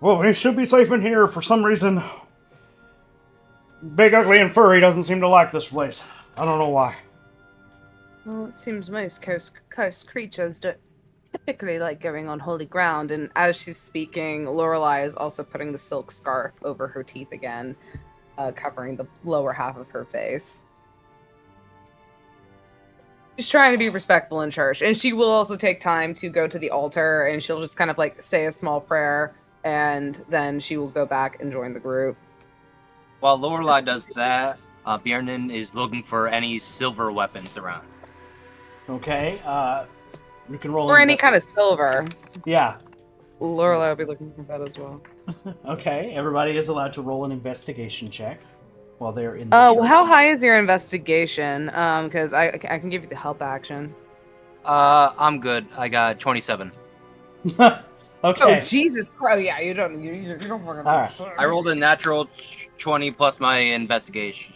well, we should be safe in here. For some reason, Big, Ugly, and Furry doesn't seem to like this place. I don't know why. Well, it seems most coast creatures don't typically like going on holy ground, and as she's speaking, Lorelei is also putting the silk scarf over her teeth again, covering the lower half of her face. She's trying to be respectful in church, and she will also take time to go to the altar, and she'll just kind of like say a small prayer, and then she will go back and join the group. While Lorelei does that, Bjornen is looking for any silver weapons around. Okay, you can roll Or any kind of silver. Yeah. Lorelei will be looking for that as well. Okay, everybody is allowed to roll an investigation check while they're in the Well, how high is your investigation? Because I can give you the help action. I'm good. I got 27. Okay. Oh, Jesus Christ. Yeah, you don't fucking... All right. I rolled a natural 20 plus my investigation.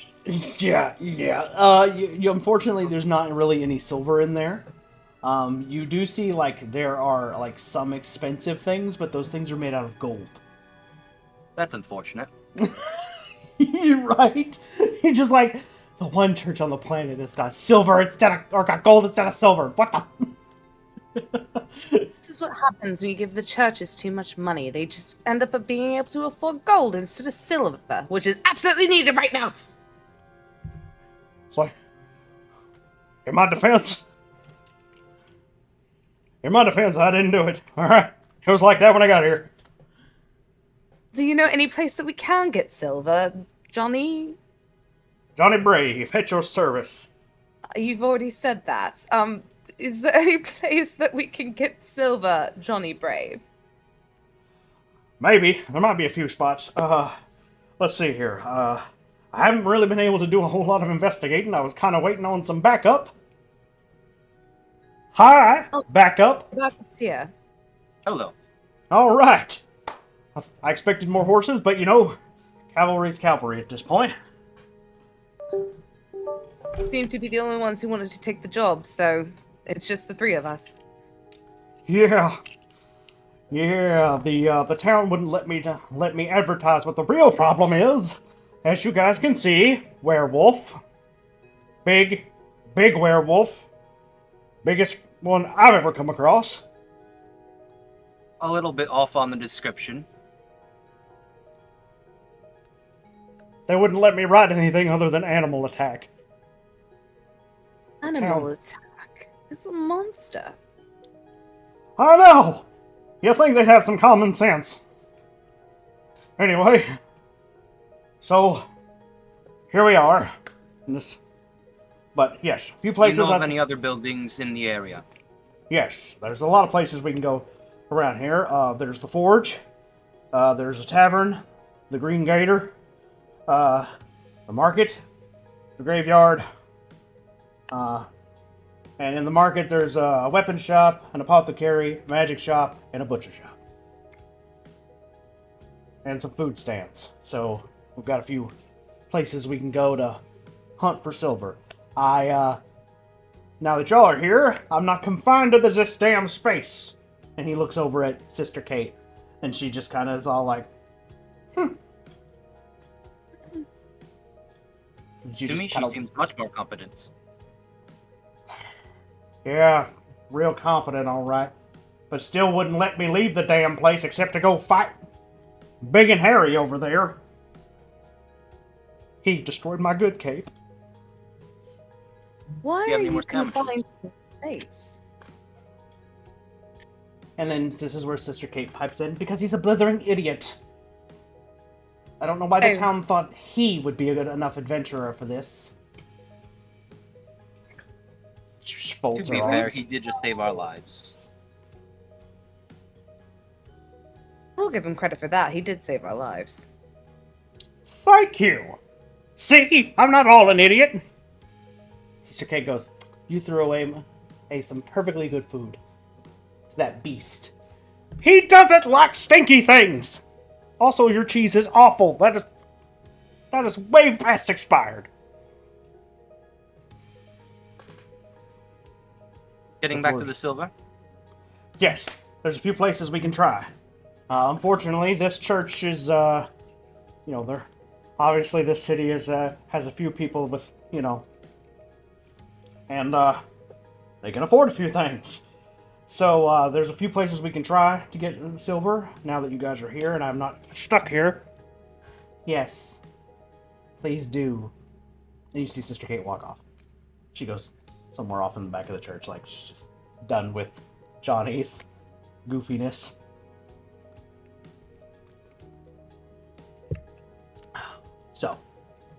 Yeah. You unfortunately, there's not really any silver in there. You do see, like, there are, like, some expensive things, but those things are made out of gold. That's unfortunate. You're right. You're just like, the one church on the planet that's got silver instead of, or got gold instead of silver. What the? This is what happens when you give the churches too much money. They just end up being able to afford gold instead of silver, which is absolutely needed right now. It's like, in my defense, I didn't do it. All right, it was like that when I got here. Do you know any place that we can get silver, Johnny? Johnny Brave, at your service. You've already said that. Is there any place that we can get silver, Johnny Brave? Maybe. There might be a few spots. Let's see here. I haven't really been able to do a whole lot of investigating. I was kind of waiting on some backup. Hi, backup. Backup's here. Hello. All right. I expected more horses, but you know, cavalry's cavalry at this point. We seem to be the only ones who wanted to take the job, so it's just the three of us. Yeah. The town wouldn't let me advertise what the real problem is. As you guys can see, werewolf. Big werewolf. Biggest one I've ever come across. A little bit off on the description. They wouldn't let me write anything other than animal attack. Animal attack? It's a monster. I know! You'd think they'd have some common sense. Anyway, so here we are. But yes, a few Do you places. know of any other buildings in the area? Yes, there's a lot of places we can go around here. There's the Forge. There's a tavern, the Green Gator, the market, the graveyard, And in the market, there's a weapon shop, an apothecary, magic shop, and a butcher shop. And some food stands. So we've got a few places we can go to hunt for silver. Now that y'all are here, I'm not confined to this damn space. And he looks over at Sister Kate, and she just kind of is all like, To me, she seems much more competent. Yeah, real confident, all right. But still wouldn't let me leave the damn place except to go fight Big and Harry over there. He destroyed my good cape. Why Yeah, are any you more confined sandwiches? to space? And then this is where Sister Kate pipes in, because he's a blithering idiot. I don't know why the Hey. town thought he would be a good enough adventurer for this. She folds To be her fair, arms. he did just save our lives. We'll give him credit for that. He did save our lives. Thank you. See, I'm not all an idiot. Sister Kate goes, you threw away some perfectly good food to that beast. He doesn't like stinky things. Also, your cheese is awful. That is way past expired. Getting back to the silver? Yes, there's a few places we can try. Unfortunately, this church is, they're obviously this city is has a few people with, and they can afford a few things. So there's a few places we can try to get silver now that you guys are here and I'm not stuck here. Yes, please do. And you see Sister Kate walk off. She goes somewhere off in the back of the church, like she's just done with Johnny's goofiness. So,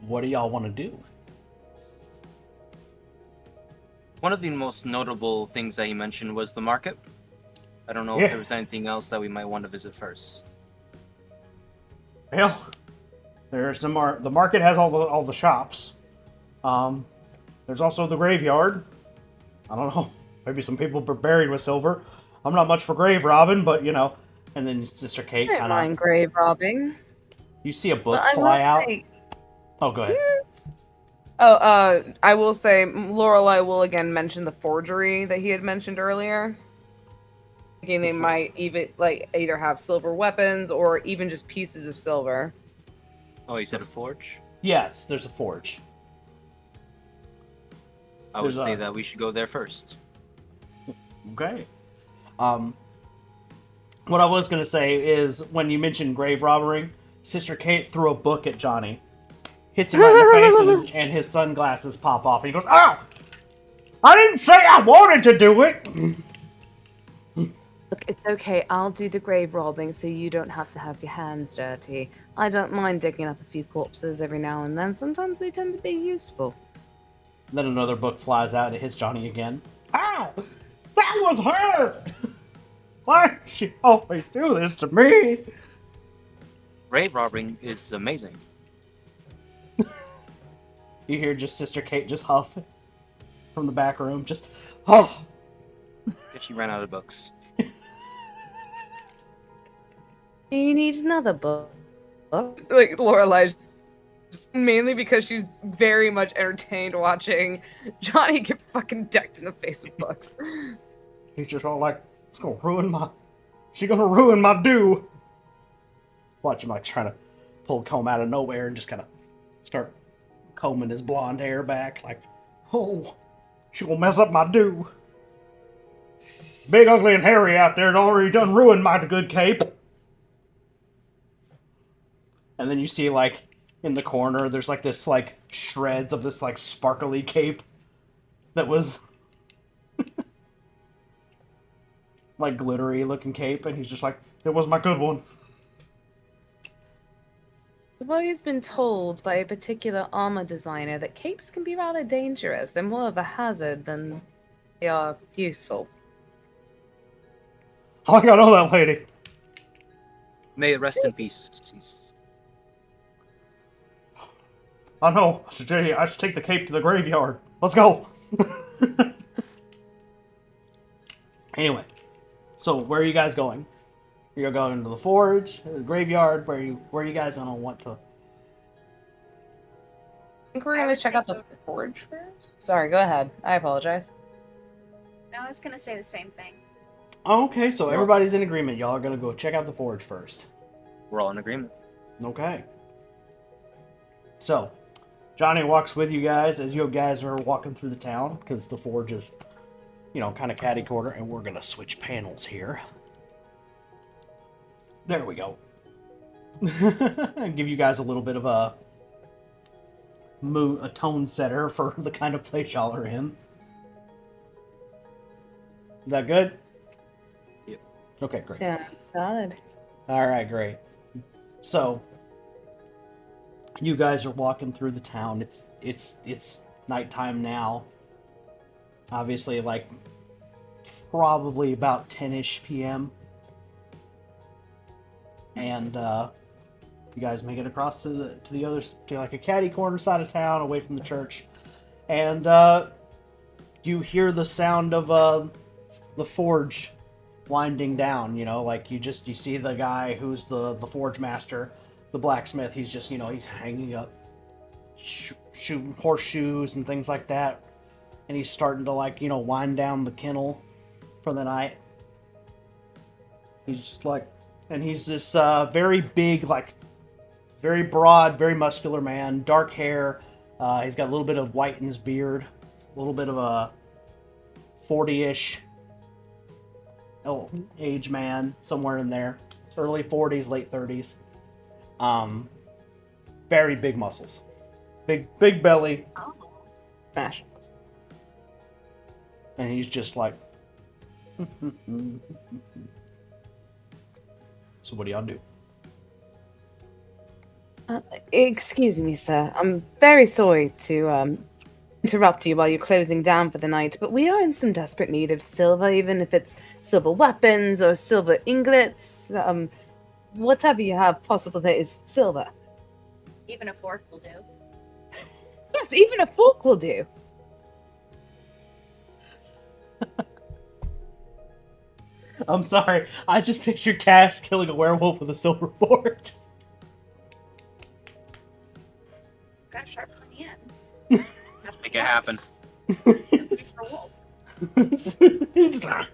what do y'all want to do? One of the most notable things that he mentioned was the market. I don't know Yeah. if there was anything else that we might want to visit first. Well, there's the market has all the shops. There's also the graveyard. I don't know. Maybe some people were buried with silver. I'm not much for grave robbing, but And then Sister Kate I don't kind mind of. grave robbing. You see a book But I fly will out. say- Oh, go ahead. I will say Lorelai will again mention the forgery that he had mentioned earlier. Thinking they might even either have silver weapons or even just pieces of silver. Oh, you said a forge? Yes, there's a forge. I would There's say a- that we should go there first. Okay. What I was gonna say is when you mentioned grave robbery, Sister Kate threw a book at Johnny, hits him right in the face, and his sunglasses pop off. And he goes, "Ow! I didn't say I wanted to do it." Look, it's okay. I'll do the grave robbing so you don't have to have your hands dirty. I don't mind digging up a few corpses every now and then. Sometimes they tend to be useful. Then another book flies out and it hits Johnny again. Ow! That was her! Why does she always do this to me? Grave robbing is amazing. You hear just Sister Kate just huff from the back room. Just, oh. Guess she ran out of books. Do you need another book? Like Lorelai, just mainly because she's very much entertained watching Johnny get fucking decked in the face with books. He's just all like, she's gonna ruin my do. Watch him like trying to pull a comb out of nowhere and just kind of start combing his blonde hair back. Like, oh, she gonna mess up my do. Big, ugly, and hairy out there had already done ruined my good cape. And then you see, like, in the corner, there's, like, this, like, shreds of this, like, sparkly cape that was, like, glittery-looking cape, and he's just like, it was my good one. I've always been told by a particular armor designer that capes can be rather dangerous. They're more of a hazard than they are useful. I think I know that lady. May it rest in peace. She's... I know. I should take the cape to the graveyard. Let's go. Anyway, so where are you guys going? You're going to the forge, the graveyard. Where are you guys gonna want to? I think we're I gonna would check say out the forge first. Sorry, go ahead. I apologize. No, I was gonna say the same thing. Okay, so everybody's in agreement. Y'all are gonna go check out the forge first. We're all in agreement. Okay. So, Johnny walks with you guys as you guys are walking through the town because the forge is, kind of catty corner, and we're gonna switch panels here. There we go. Give you guys a little bit of a tone setter for the kind of place y'all are in. Is that good? Yep. Okay, great. Sounds solid. All right, great. So, you guys are walking through the town. It's nighttime now. Obviously, like probably about 10-ish p.m. And you guys make it across to like a catty corner side of town, away from the church, and you hear the sound of the forge winding down. Like you see the guy who's the forge master, the blacksmith. He's just he's hanging up shooting horseshoes and things like that, and he's starting to wind down the kennel for the night. He's just like, and he's this very big, very broad, very muscular man, dark hair. He's got a little bit of white in his beard, a little bit of a 40-ish age man, somewhere in there, early 40s, late 30s. Very big muscles, big belly, Smash. and he's just like. So what do y'all do? Excuse me, sir. I'm very sorry to interrupt you while you're closing down for the night, but we are in some desperate need of silver, even if it's silver weapons or silver ingots. Whatever you have possible that is silver. Even a fork will do. Yes, even a fork will do. I'm sorry, I just pictured Cass killing a werewolf with a silver fork. Got sharp hands. Make it happen. For a wolf. He's like...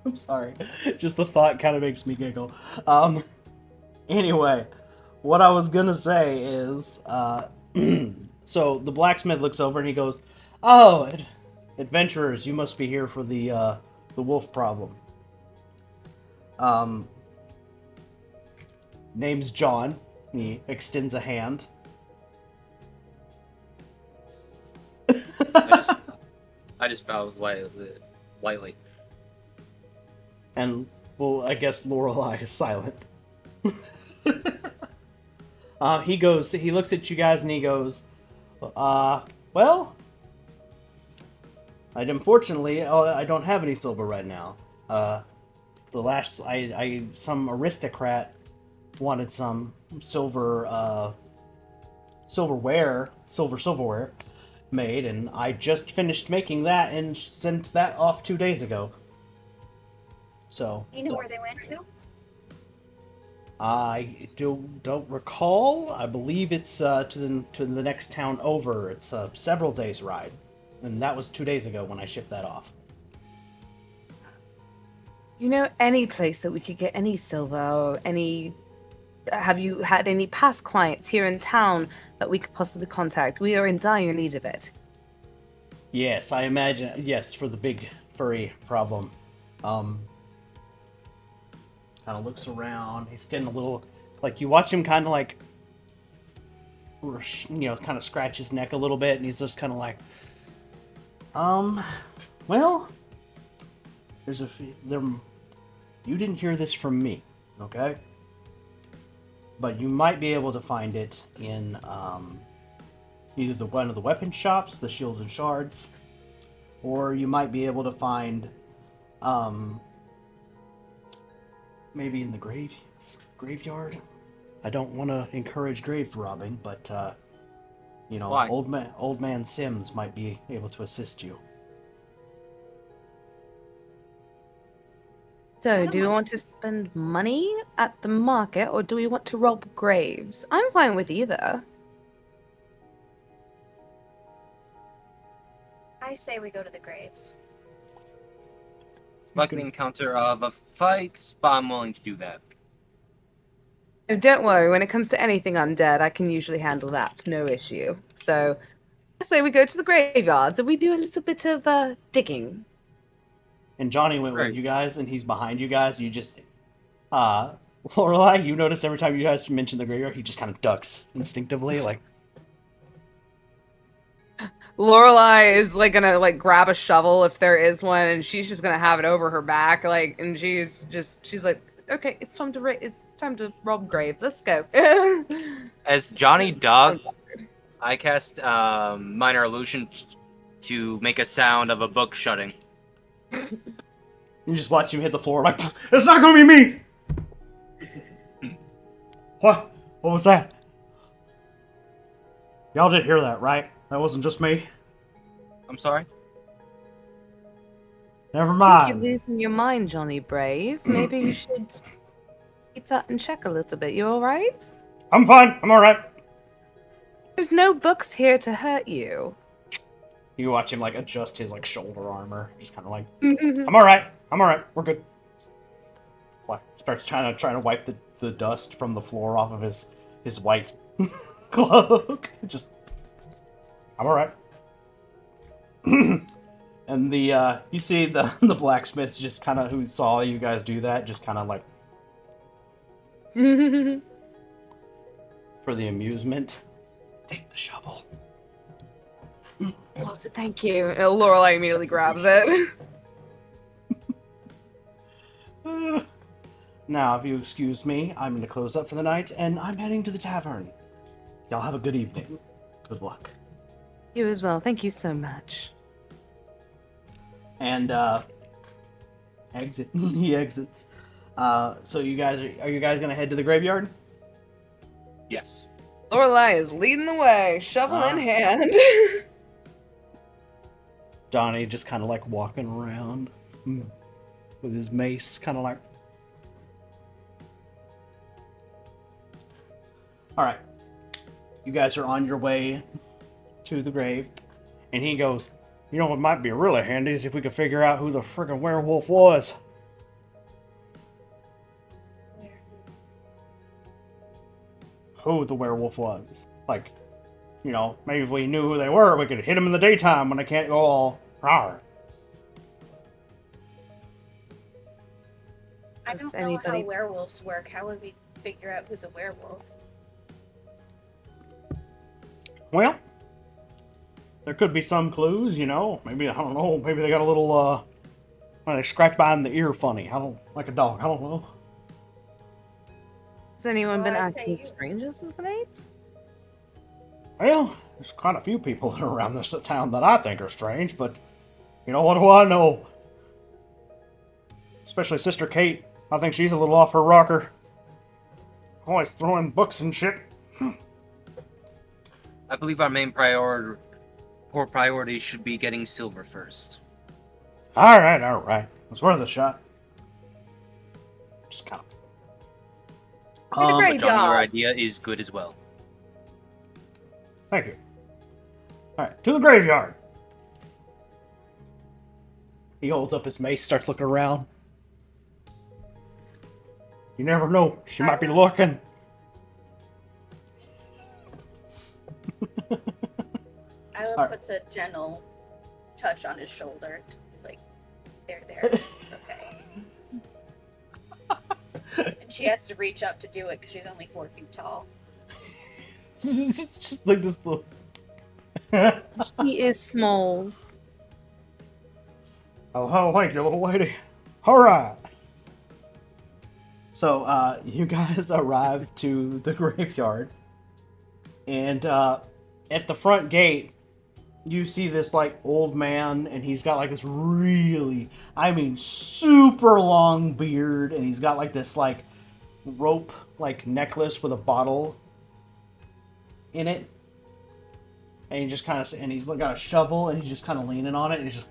I'm sorry. Just the thought kind of makes me giggle. Anyway, what I was gonna say is, so the blacksmith looks over and he goes, "Oh, adventurers, you must be here for the wolf problem. Name's John." He extends a hand. I just bow lightly. And, well, I guess Lorelei is silent. He looks at you guys and he goes, well, unfortunately, I don't have any silver right now. Some aristocrat wanted some silverware made, and I just finished making that and sent that off 2 days ago. So You know where they went to? I don't recall. I believe it's to the next town over. It's a several days ride, and that was 2 days ago when I shipped that off. You know any place that we could get any silver or any... Have you had any past clients here in town that we could possibly contact? We are in dire need of it. Yes, I imagine. Yes, for the big furry problem. Kind of looks around. He's getting a little, you watch him kind of kind of scratch his neck a little bit, and he's just kind of like, well, you didn't hear this from me, okay? But you might be able to find it in either one of the weapon shops, the Shields and Shards, or you might be able to find maybe in the graveyard. I don't want to encourage grave robbing, but You know, Why? old man Sims might be able to assist you. So, do we want to spend money at the market, or do we want to rob graves? I'm fine with either. I say we go to the graves. Like the encounter of a fight, but I'm willing to do that. Oh, don't worry, when it comes to anything undead, I can usually handle that, no issue. So, I say we go to the graveyards and we do a little bit of digging. And Johnny went with Right. you guys, and he's behind you guys. You just, Lorelai, you notice every time you guys mention the graveyard, he just kind of ducks instinctively, like. Lorelai is like gonna like grab a shovel if there is one, and she's just gonna have it over her back, like, and she's like, okay, it's time to rob grave. Let's go. As Johnny Dog, I cast minor illusion to make a sound of a book shutting. You just watch him hit the floor, like, it's not gonna be me! What? What was that? Y'all did hear that, right? That wasn't just me? I'm sorry? Never I think mind. you're losing your mind, Johnny Brave. Maybe you should keep that in check a little bit. You all right? I'm fine. I'm alright. There's no books here to hurt you. You watch him, like, adjust his, like, shoulder armor. Just kind of like, I'm alright. I'm alright. We're good. What? Starts trying to wipe the dust from the floor off of his white cloak. Just, I'm alright. And you see the blacksmith just kind of, who saw you guys do that, just kind of like, for the amusement, take the shovel. Oh, thank you. Lorelai immediately grabs it. Now, if you excuse me, I'm going to close up for the night, and I'm heading to the tavern. Y'all have a good evening. Good luck. You as well. Thank you so much. And exit. He exits. So you guys are you guys gonna head to the graveyard? Yes. Lorelai is leading the way, shovel in hand. Johnny just kind of like walking around with his mace, kind of like. All right, you guys are on your way to the grave, and he goes, "You know what might be really handy is if we could figure out who the friggin' werewolf was." Who the werewolf was. Like, you know, maybe if we knew who they were, we could hit them in the daytime when they can't go all rawr. I Does don't know how anybody- werewolves work. How would we figure out who's a werewolf? Well, there could be some clues, you know. Maybe, I don't know, maybe they got a little, they scratch behind the ear funny. I don't, like a dog, I don't know. Has anyone Well, been I'd say acting you. strange as of late? Well, there's quite a few people that are around this town that I think are strange, but, you know, what do I know? Especially Sister Kate. I think she's a little off her rocker. Always throwing books and shit. I believe our main priority should be getting silver first. Alright. It's worth a shot. Just kind of. Great But Johnny, your God. idea is good as well. Thank you. Alright, to the graveyard. He holds up his mace, starts looking around. You never know, she might be lurking. Isla Alright. puts a gentle touch on his shoulder. Like, there, it's okay. And she has to reach up to do it because she's only 4 feet tall. It's just like this little. She is Smalls. Oh, thank you, little lady. Alright. So, you guys arrive to the graveyard. And, at the front gate, you see this, like, old man, and he's got, like, this really, I mean, super long beard, and he's got, like, this, like, rope, like, necklace with a bottle in it. And he just kind of, and he's got a shovel, and he's just kind of leaning on it, and he's just.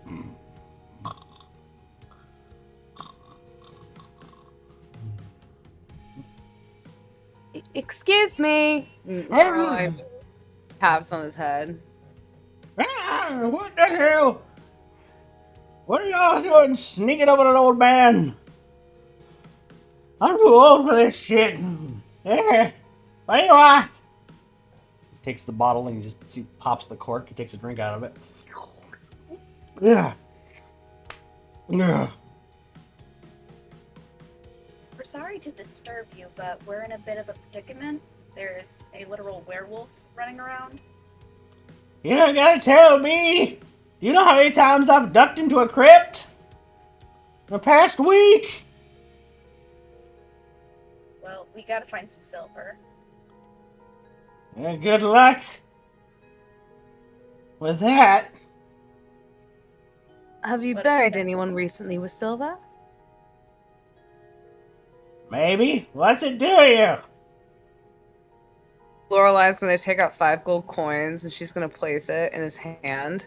Excuse me. Lorelai taps on his head. Ah, what the hell? What are y'all doing sneaking over an old man? I'm too old for this shit. Yeah. What do you want? He takes the bottle and he pops the cork. He takes a drink out of it. Yeah. Yeah. We're sorry to disturb you, but we're in a bit of a predicament. There's a literal werewolf running around. You don't gotta tell me. Do you know how many times I've ducked into a crypt? In the past week? Well, we gotta find some silver. Yeah, good luck with that. Have you But- buried anyone recently with silver? Maybe. What's it do to you? Lorelai's gonna take out 5 gold coins and she's gonna place it in his hand.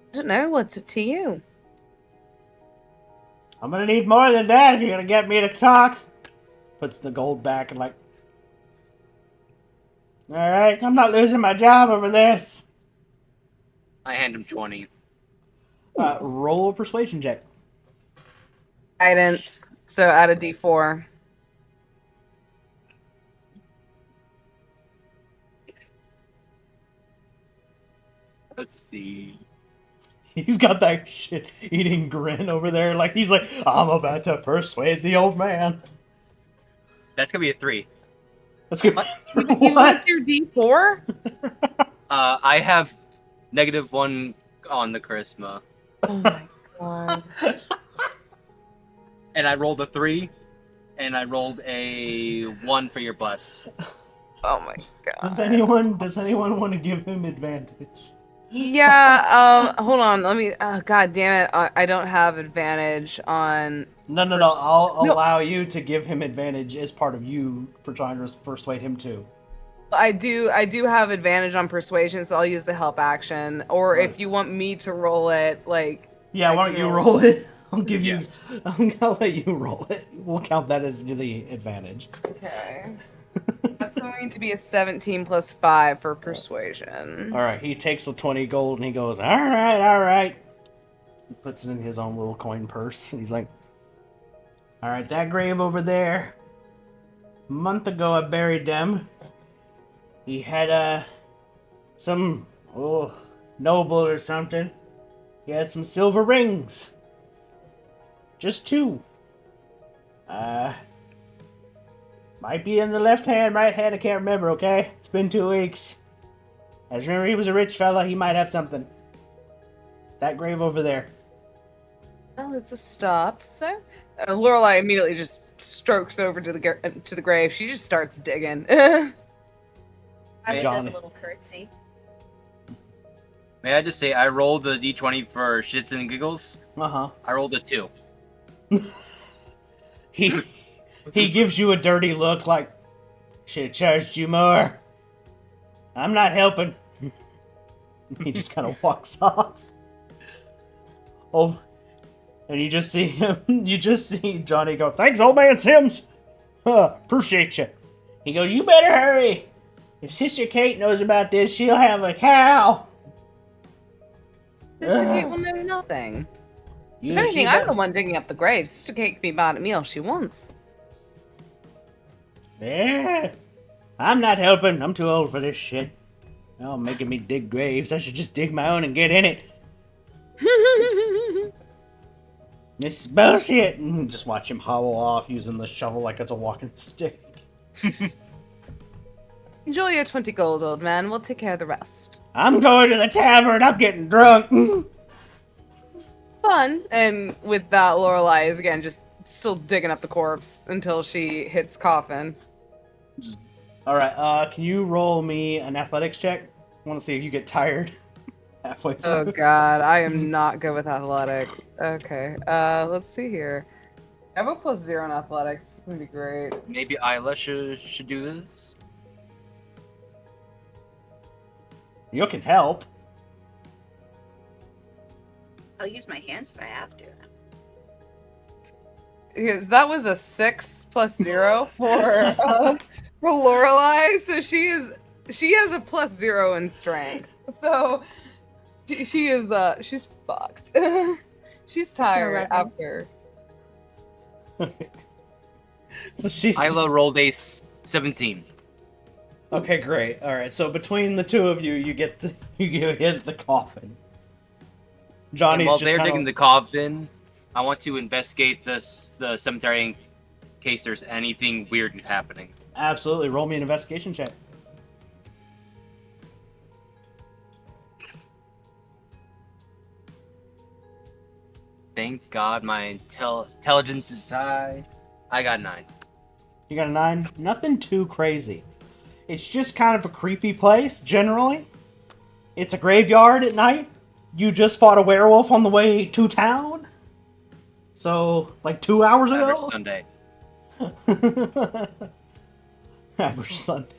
I don't know, what's it to you? I'm gonna need more than that if you're gonna get me to talk. Puts the gold back and like... Alright, I'm not losing my job over this. I hand him 20. Roll a persuasion check. Guidance. So add a d4. Let's see. He's got that shit-eating grin over there. Like, he's like, I'm about to persuade the old man. That's gonna be a 3. That's good. You went your d4? I have -1 on the charisma. Oh my god. And I rolled a 3, and I rolled a 1 for your bus. Oh my god. Does anyone want to give him advantage? Yeah, hold on. Let me. God damn it. I don't have advantage on. No. I'll allow you to give him advantage as part of you for trying to persuade him too. I do have advantage on persuasion, so I'll use the help action. Or Right. if you want me to roll it, like. Yeah, I why don't can you roll it? I'll give you. Yes. I'll let you roll it. We'll count that as the advantage. Okay. That's going to be a 17 plus 5 for persuasion. All right, he takes the 20 gold and he goes, all right. He puts it in his own little coin purse. He's like, all right, that grave over there. A month ago, I buried them. He had some noble or something. He had some silver rings. Just 2. Might be in the left hand, right hand, I can't remember, okay? It's been 2 weeks. I just remember he was a rich fella, he might have something. That grave over there. Well, it's a start. So, Lorelai immediately just strokes over to the grave. She just starts digging. Ida does Johnny. a little curtsy. May I just say, I rolled the d20 for shits and giggles. Uh-huh. I rolled a 2. He gives you a dirty look like, should have charged you more. I'm not helping. He just kind of walks off. Oh, and you just see Johnny go, thanks, old man Sims. Appreciate you. He goes, you better hurry. If Sister Kate knows about this, she'll have a cow. Sister Kate will know nothing. You If anything, I'm the one digging up the grave. Sister Kate can be mad at me all she wants. Yeah. I'm not helping. I'm too old for this shit. Oh, making me dig graves. I should just dig my own and get in it. This is bullshit. And just watch him hobble off using the shovel like it's a walking stick. Enjoy your 20 gold, old man. We'll take care of the rest. I'm going to the tavern. I'm getting drunk. Fun. And with that, Lorelai is again just still digging up the corpse until she hits coffin. All right. Can you roll me an athletics check? I want to see if you get tired halfway through. Oh god, I am not good with athletics. Okay, let's see here. I have a +0 in athletics. It's gonna be great. Maybe Isla should do this. You can help. I'll use my hands if I have to. Because that was a 6 plus 0 for Lorelai, so she has a plus 0 in strength. So she's fucked. She's tired 11. after. So she's Isla rolled a 17. Okay, great. All right. So between the two of you, you get the coffin. Johnny's And while just they're kinda- digging the coffin, I want to investigate the cemetery in case there's anything weird happening. Absolutely. Roll me an investigation check. Thank God my intelligence is high. I got 9. You got a 9. Nothing too crazy. It's just kind of a creepy place, generally. It's a graveyard at night. You just fought a werewolf on the way to town. So, like 2 hours Average ago? Sunday. Average Sunday.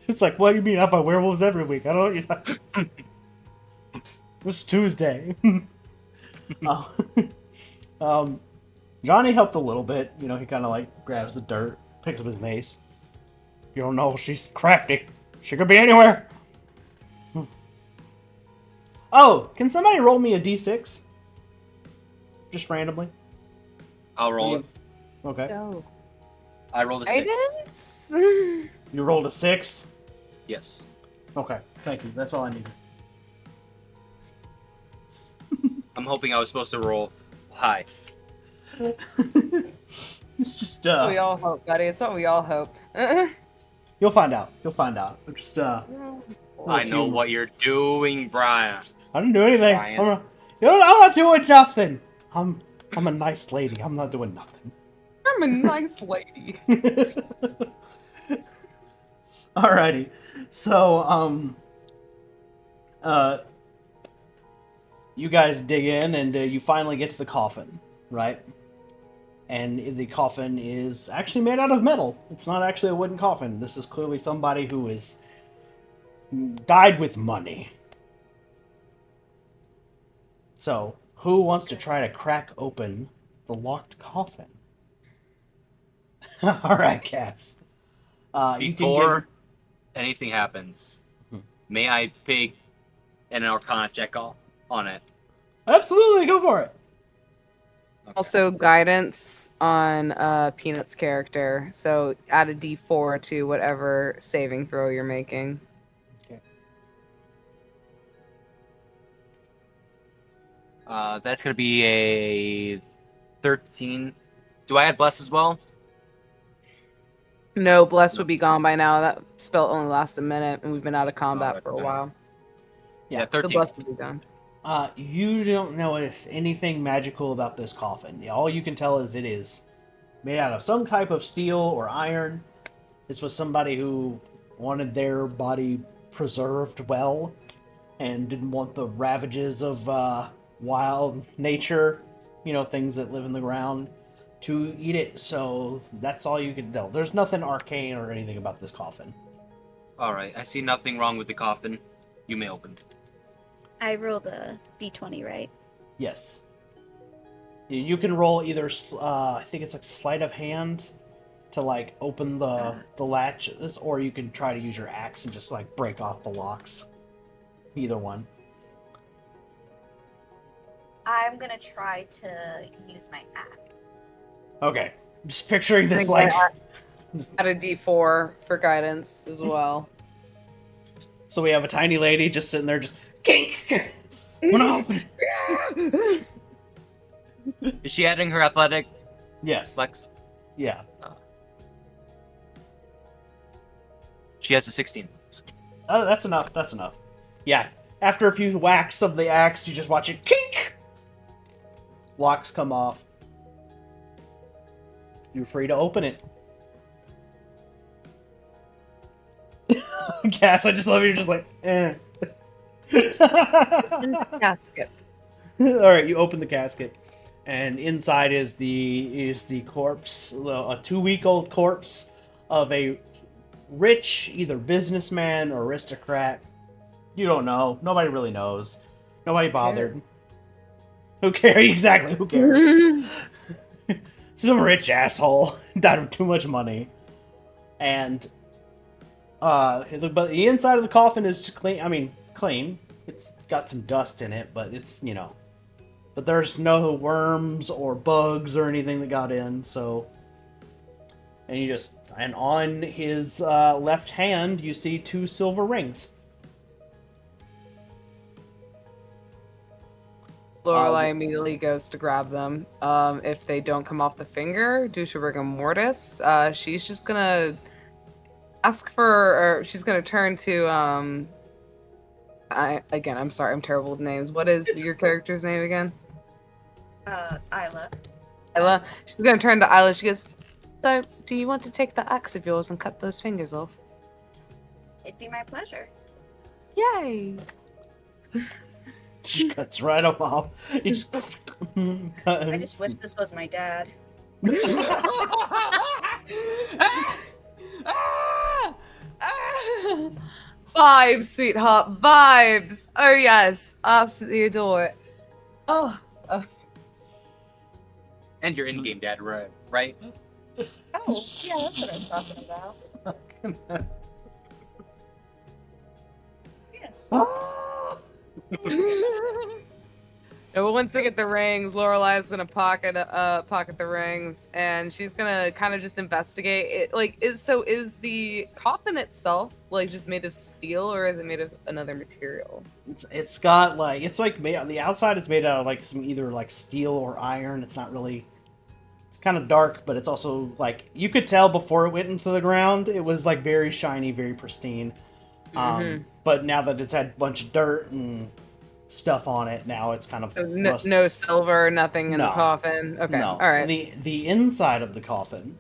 It's like, what do you mean? I fight werewolves every week. I don't know what you're talking about. It's Tuesday. Johnny helped a little bit. You know, he kind of like grabs the dirt, picks up his mace. You don't know, she's crafty. She could be anywhere. Oh, can somebody roll me a d6? Just randomly. I'll roll it. Okay. No. I rolled a 6. Guidance? You rolled a 6? Yes. Okay, thank you. That's all I needed. I'm hoping I was supposed to roll high. It's just, It's what we all hope, buddy. It's what we all hope. You'll find out. You'll find out. Just, I know what you're doing, Brian. I didn't do anything. Brian. I'm not doing nothing. I'm a nice lady. I'm not doing nothing. I'm a nice lady. Alrighty. So, you guys dig in and you finally get to the coffin, right? And the coffin is actually made out of metal. It's not actually a wooden coffin. This is clearly somebody who is died with money. So, who wants to try to crack open the locked coffin? Alright, Cass. Before anything happens, Hmm. may I pick an Arcana check on it? Absolutely, go for it. Okay. Also, guidance on Peanut's character. So add a d4 to whatever saving throw you're making. That's gonna be a 13. Do I add bless as well? No, Bless would be gone by now. That spell only lasts a minute, and we've been out of combat that's for a fine. while. Yeah, The 13. Bless would be gone. You don't notice anything magical about this coffin. All you can tell is it is made out of some type of steel or iron. This was somebody who wanted their body preserved well and didn't want the ravages of wild nature, you know, things that live in the ground, to eat it. So that's all you can tell. There's nothing arcane or anything about this coffin. Alright, I see nothing wrong with the coffin. You may open. I rolled a d20, right? Yes. You can roll either, I think it's like sleight of hand to like open the latches, or you can try to use your axe and just like break off the locks. Either one. I'm gonna try to use my axe. Okay. Just picturing this Think like. Add a d4 for guidance as well. So we have a tiny lady just sitting there, just. Kink! Wanna open it? Is she adding her athletic Yes. flex? Yeah. She has a 16. Oh, that's enough. That's enough. Yeah. After a few whacks of the axe, you just watch it kink! Locks come off. You're free to open it. Cass, I just love you. You're just like, eh. Casket. Alright, you open the casket. And inside is the corpse, a 2-week-old corpse of a rich, either businessman or aristocrat. You don't know. Nobody really knows. Nobody bothered. Who cares? Exactly, who cares? Some rich asshole died of too much money. And, but the inside of the coffin is clean. I mean, clean. It's got some dust in it, but it's, you know. But there's no worms or bugs or anything that got in, so... And on his left hand, you see 2 silver rings. Lorelai immediately goes to grab them. If they don't come off the finger due to rigor mortis, she's just gonna ask for, or she's gonna turn to, I'm sorry, I'm terrible with names. What is your character's name again? Isla. Isla. She's gonna turn to Isla. She goes, so, do you want to take the axe of yours and cut those fingers off? It'd be my pleasure. Yay! She cuts right up off. I just wish this was my dad. Vibes, sweetheart, vibes. Oh yes, absolutely adore it. Oh. And your in-game dad, right? Oh, yeah, that's what I'm talking about. But once they get the rings, Lorelai's gonna pocket the rings, and she's gonna kind of just investigate it. Is the coffin itself like just made of steel, or is it made of another material? It's got like made on the outside. It's made out of like some either like steel or iron. It's not really. It's kind of dark, but it's also like you could tell before it went into the ground. It was like very shiny, very pristine. But now that it's had a bunch of dirt and stuff on it, now it's kind of no silver, nothing in the coffin. Okay, no. All right. The inside of the coffin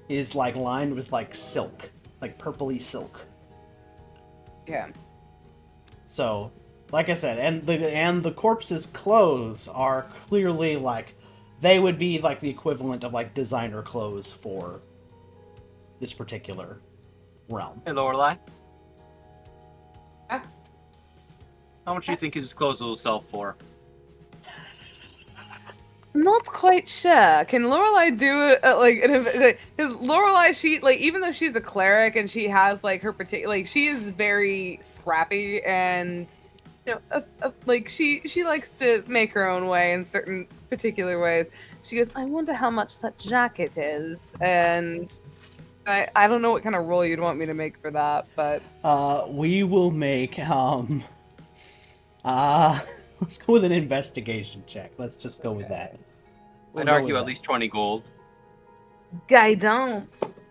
is like lined with like silk, like purpley silk. Yeah. So, like I said, and the corpse's clothes are clearly like they would be like the equivalent of like designer clothes for this particular realm. Hey, Lorelai. Ah. How much do you think his clothes will sell for? I'm not quite sure. Can Lorelai do it? Because Lorelai, she even though she's a cleric and she has like her particular, she is very scrappy and she likes to make her own way in certain particular ways. She goes, I wonder how much that jacket is, and I don't know what kind of roll you'd want me to make for that, but we will make let's go with an investigation check. Let's just go with that. I'd argue at least 20 gold. Guidance.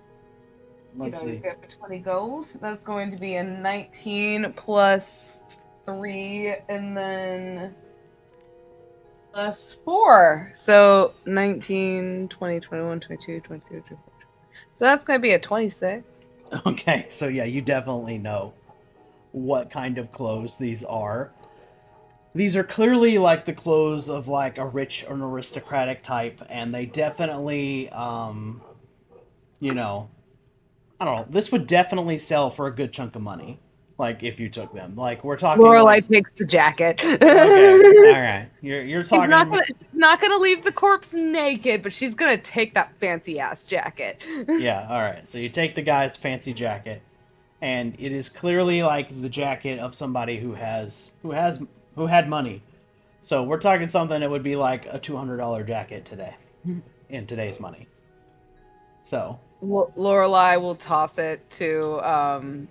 Let's see. Go for 20 gold. That's going to be a 19 plus 3, and then plus 4. So 19, 20, 21, 22, 23, 24. So that's going to be a 26. Okay, so yeah, you definitely know what kind of clothes these are. These are clearly like the clothes of like a rich or an aristocratic type, and they definitely, I don't know, this would definitely sell for a good chunk of money. Like if you took them, like we're talking. Lorelai takes the jacket. Okay, all right, you're talking. Not gonna leave the corpse naked, but she's gonna take that fancy ass jacket. Yeah, all right. So you take the guy's fancy jacket, and it is clearly like the jacket of somebody who had money. So we're talking something that would be like a $200 jacket today, in today's money. So Lorelai will toss it to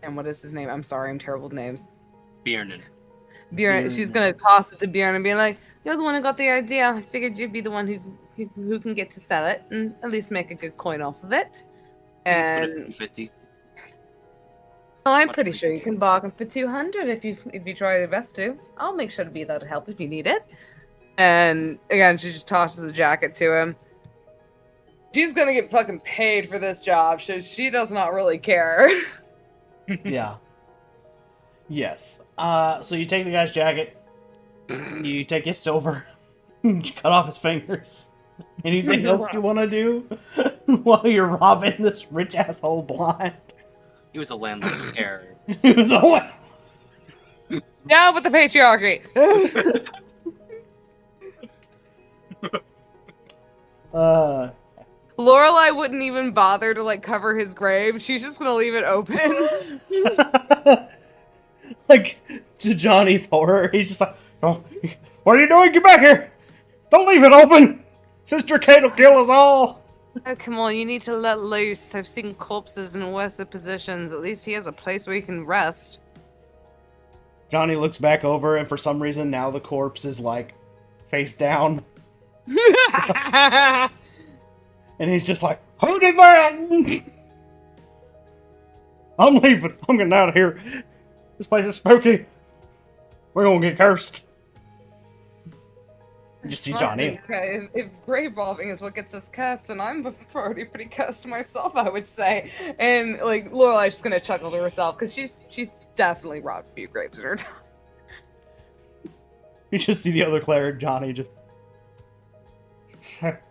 and what is his name? I'm sorry, I'm terrible with names. Bjorn. She's gonna toss it to Bjorn and be like, "You're the one who got the idea. I figured you'd be the one who can get to sell it and at least make a good coin off of it." And 50. Oh, I'm pretty sure you can bargain for 200 if you try your best to. I'll make sure to be there to help if you need it. And again, she just tosses the jacket to him. She's gonna get fucking paid for this job, so she does not really care. Yeah. Yes. So you take the guy's jacket. You take his silver. You cut off his fingers. Anything else you want to do while you're robbing this rich asshole blind? He was a landlord error. He was a Down with the patriarchy. Lorelai wouldn't even bother to like cover his grave. She's just gonna leave it open. Like, to Johnny's horror, he's just like, "Oh, what are you doing? Get back here! Don't leave it open! Sister Kate will kill us all!" Oh, come on, you need to let loose. I've seen corpses in worse positions. At least he has a place where he can rest. Johnny looks back over, and for some reason now the corpse is like face down, and he's just like, "Who did that?" I'm leaving. I'm getting out of here. This place is spooky. We're gonna get cursed. You just see Johnny. Okay, if grave robbing is what gets us cursed, then I'm already pretty cursed myself, I would say. And like Lorelai's just gonna chuckle to herself because she's definitely robbed a few graves in her time. You just see the other cleric, Johnny, just.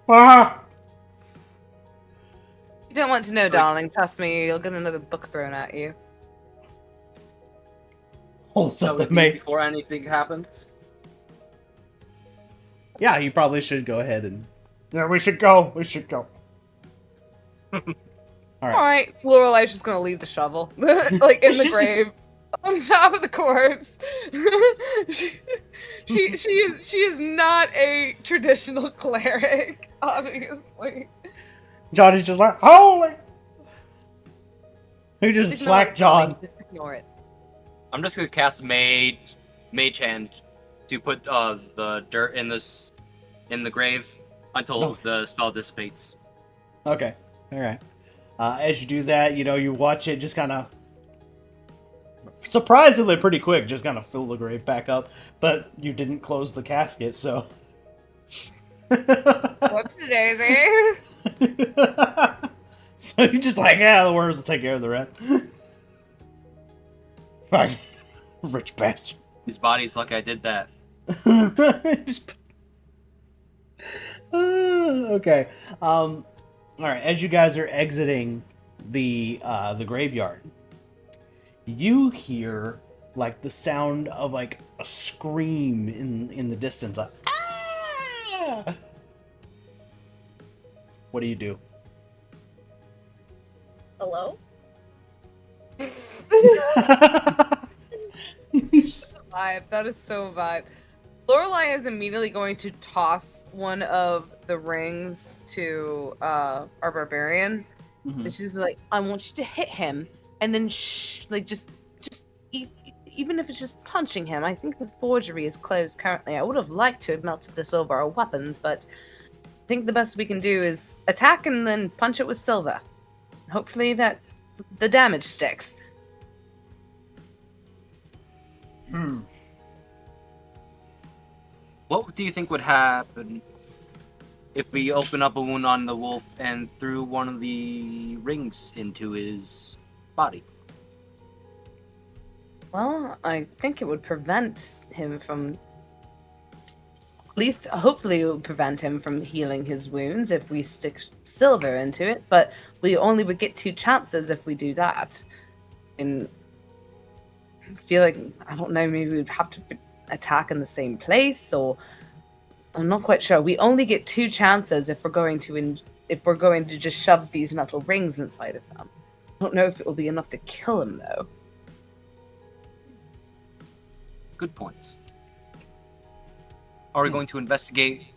Ah! You don't want to know, darling. Trust me, you'll get another book thrown at you. Holds Shall up we the leave mate. before anything happens? Yeah, you probably should go ahead and. Yeah, we should go. We should go. All right. Lorelai's just gonna leave the shovel, like in the grave, on top of the corpse. she is not a traditional cleric, obviously. Johnny's just like, holy! He just ignore slacked it, John. darling. Just ignore it. I'm just gonna cast Mage Hand to put the dirt in the grave until the spell dissipates. Okay, all right. As you do that, you watch it just kind of surprisingly pretty quick, just kind of fill the grave back up. But you didn't close the casket, so. Whoopsie daisy. So you're just like, yeah, the worms will take care of the rest. Fuck. Rich bastard. His body's lucky I did that. Okay. All right. As you guys are exiting the graveyard, you hear like the sound of like a scream in the distance. Like, ah! What do you do? Hello? Vibe. That is so vibe. Lorelai is immediately going to toss one of the rings to our barbarian, and she's like, "I want you to hit him, and then even if it's just punching him. I think the forgery is closed currently. I would have liked to have melted this over our weapons, but I think the best we can do is attack and then punch it with silver. Hopefully that the damage sticks." What do you think would happen if we open up a wound on the wolf and threw one of the rings into his body? Well, I think it would prevent him from... At least, hopefully it will prevent him from healing his wounds if we stick silver into it, but we only would get 2 chances if we do that. And I feel like, I don't know, maybe we'd have to attack in the same place, or... I'm not quite sure. We only get 2 chances if we're going to just shove these metal rings inside of them. I don't know if it will be enough to kill him, though. Good points. Are we going to investigate?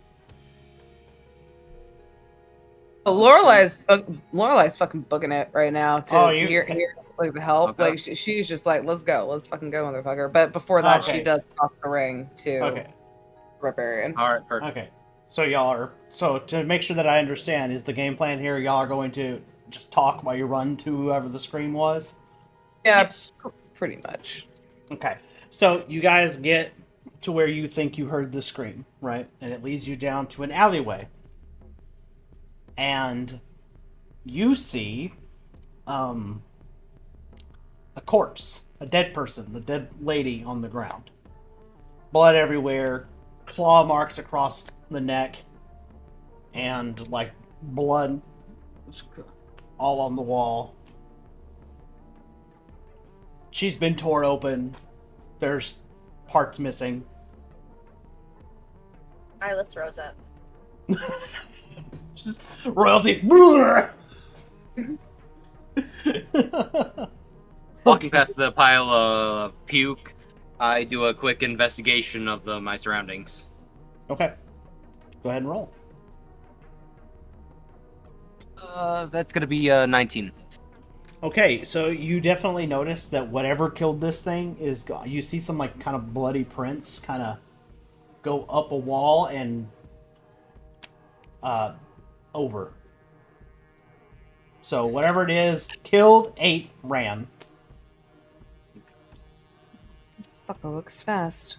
Oh, Lorelai's fucking booking it right now to hear like the help. Okay. Like she's just like, let's go, let's fucking go, motherfucker. But before that, she does toss the ring to Barbarian. All right, perfect. Okay. So to make sure that I understand, is the game plan here y'all are going to just talk while you run to whoever the scream was? Yeah, Yes. pretty much. Okay. So you guys get to where you think you heard the scream, right? And it leads you down to an alleyway. And you see a corpse, a dead person, a dead lady on the ground. Blood everywhere, claw marks across the neck, and like blood all on the wall. She's been torn open. There's parts missing. Isla throws up. Just royalty. Walking past the pile of puke, I do a quick investigation of my surroundings. Okay. Go ahead and roll. That's gonna be 19. Okay, so you definitely notice that whatever killed this thing is gone. You see some like kind of bloody prints kind of go up a wall and over. So whatever it is, killed, ate, ran. This fucker looks fast.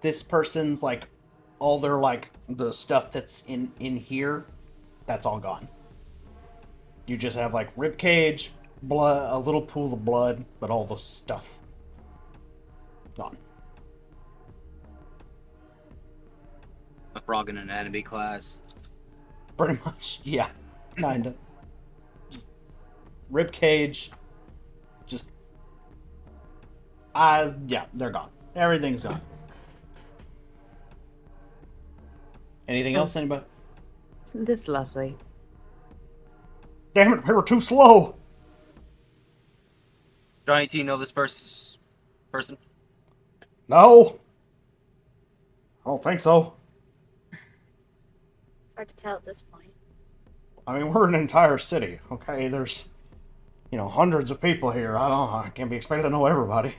This person's like all their like the stuff that's in here, that's all gone. You just have like rib cage, blood, a little pool of blood, but all the stuff gone. A frog in an anatomy class. Pretty much, yeah, kinda. Just rib cage, just eyes. Yeah, they're gone. Everything's gone. Anything else, anybody? Isn't this lovely? Damn it, we were too slow. Johnny T, know this person? No, I don't think so. Hard to tell at this point. I mean, we're an entire city. Okay, there's, hundreds of people here. I can't be expected to know everybody.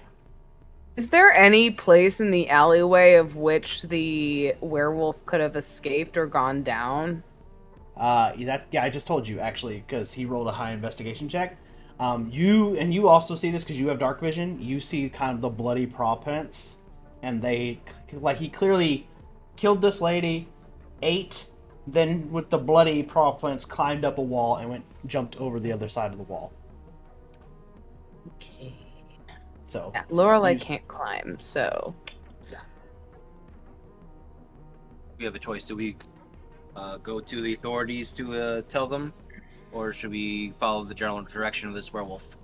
Is there any place in the alleyway of which the werewolf could have escaped or gone down? I just told you actually because he rolled a high investigation check. You also see this because you have dark vision. You see kind of the bloody paw prints, and he clearly killed this lady, ate, then with the bloody paw prints climbed up a wall and jumped over the other side of the wall. Okay. So yeah, Lorelai can't climb, so We have a choice. Do we go to the authorities to tell them, or should we follow the general direction of this werewolf?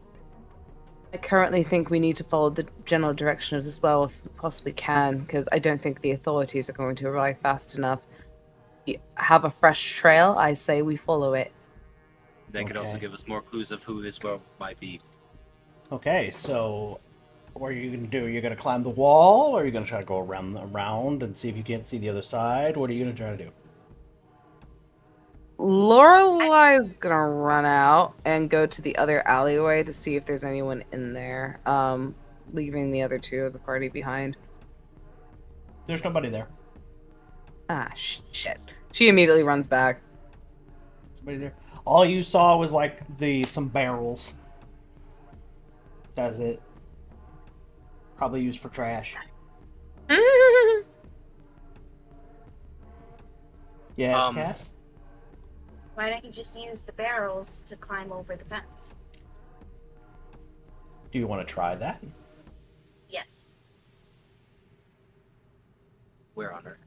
I currently think we need to follow the general direction of this werewolf if we possibly can, because I don't think the authorities are going to arrive fast enough. We have a fresh trail. I say we follow it. That could also Okay. give us more clues of who this werewolf might be. Okay, so what are you gonna do? You're gonna climb the wall, or are you gonna try to go around and see if you can't see the other side? What are you gonna try to do? Lorelai's gonna run out and go to the other alleyway to see if there's anyone in there, leaving the other two of the party behind. There's nobody there. Ah, shit. She immediately runs back. Nobody there. All you saw was like some barrels. That's it. Probably used for trash. Yes, Cass? Why don't you just use the barrels to climb over the fence? Do you want to try that? Yes. Where on earth?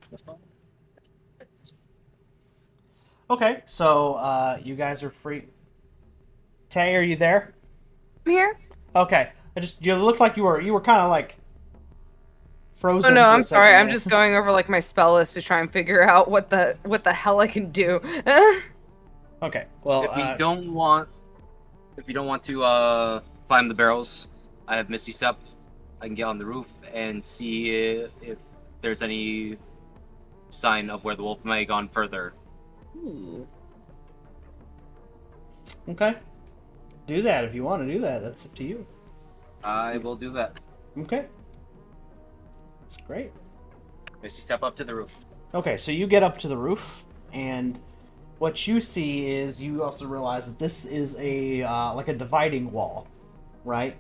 Okay, so you guys are free. Tay, are you there? I'm here. Okay, you looked like you were kind of like frozen. Oh no, for a I'm sorry. second I'm there. just going over like my spell list to try and figure out what the hell I can do. Okay, well, If you don't want to climb the barrels, I have Misty Step. I can get on the roof and see if there's any sign of where the wolf may have gone further. Ooh. okay, do that if you want to do that. That's up to you. I will do that. Okay, that's great. Misty Step up to the roof. Okay, so you get up to the roof, and what you see is you also realize that this is a like a dividing wall, right?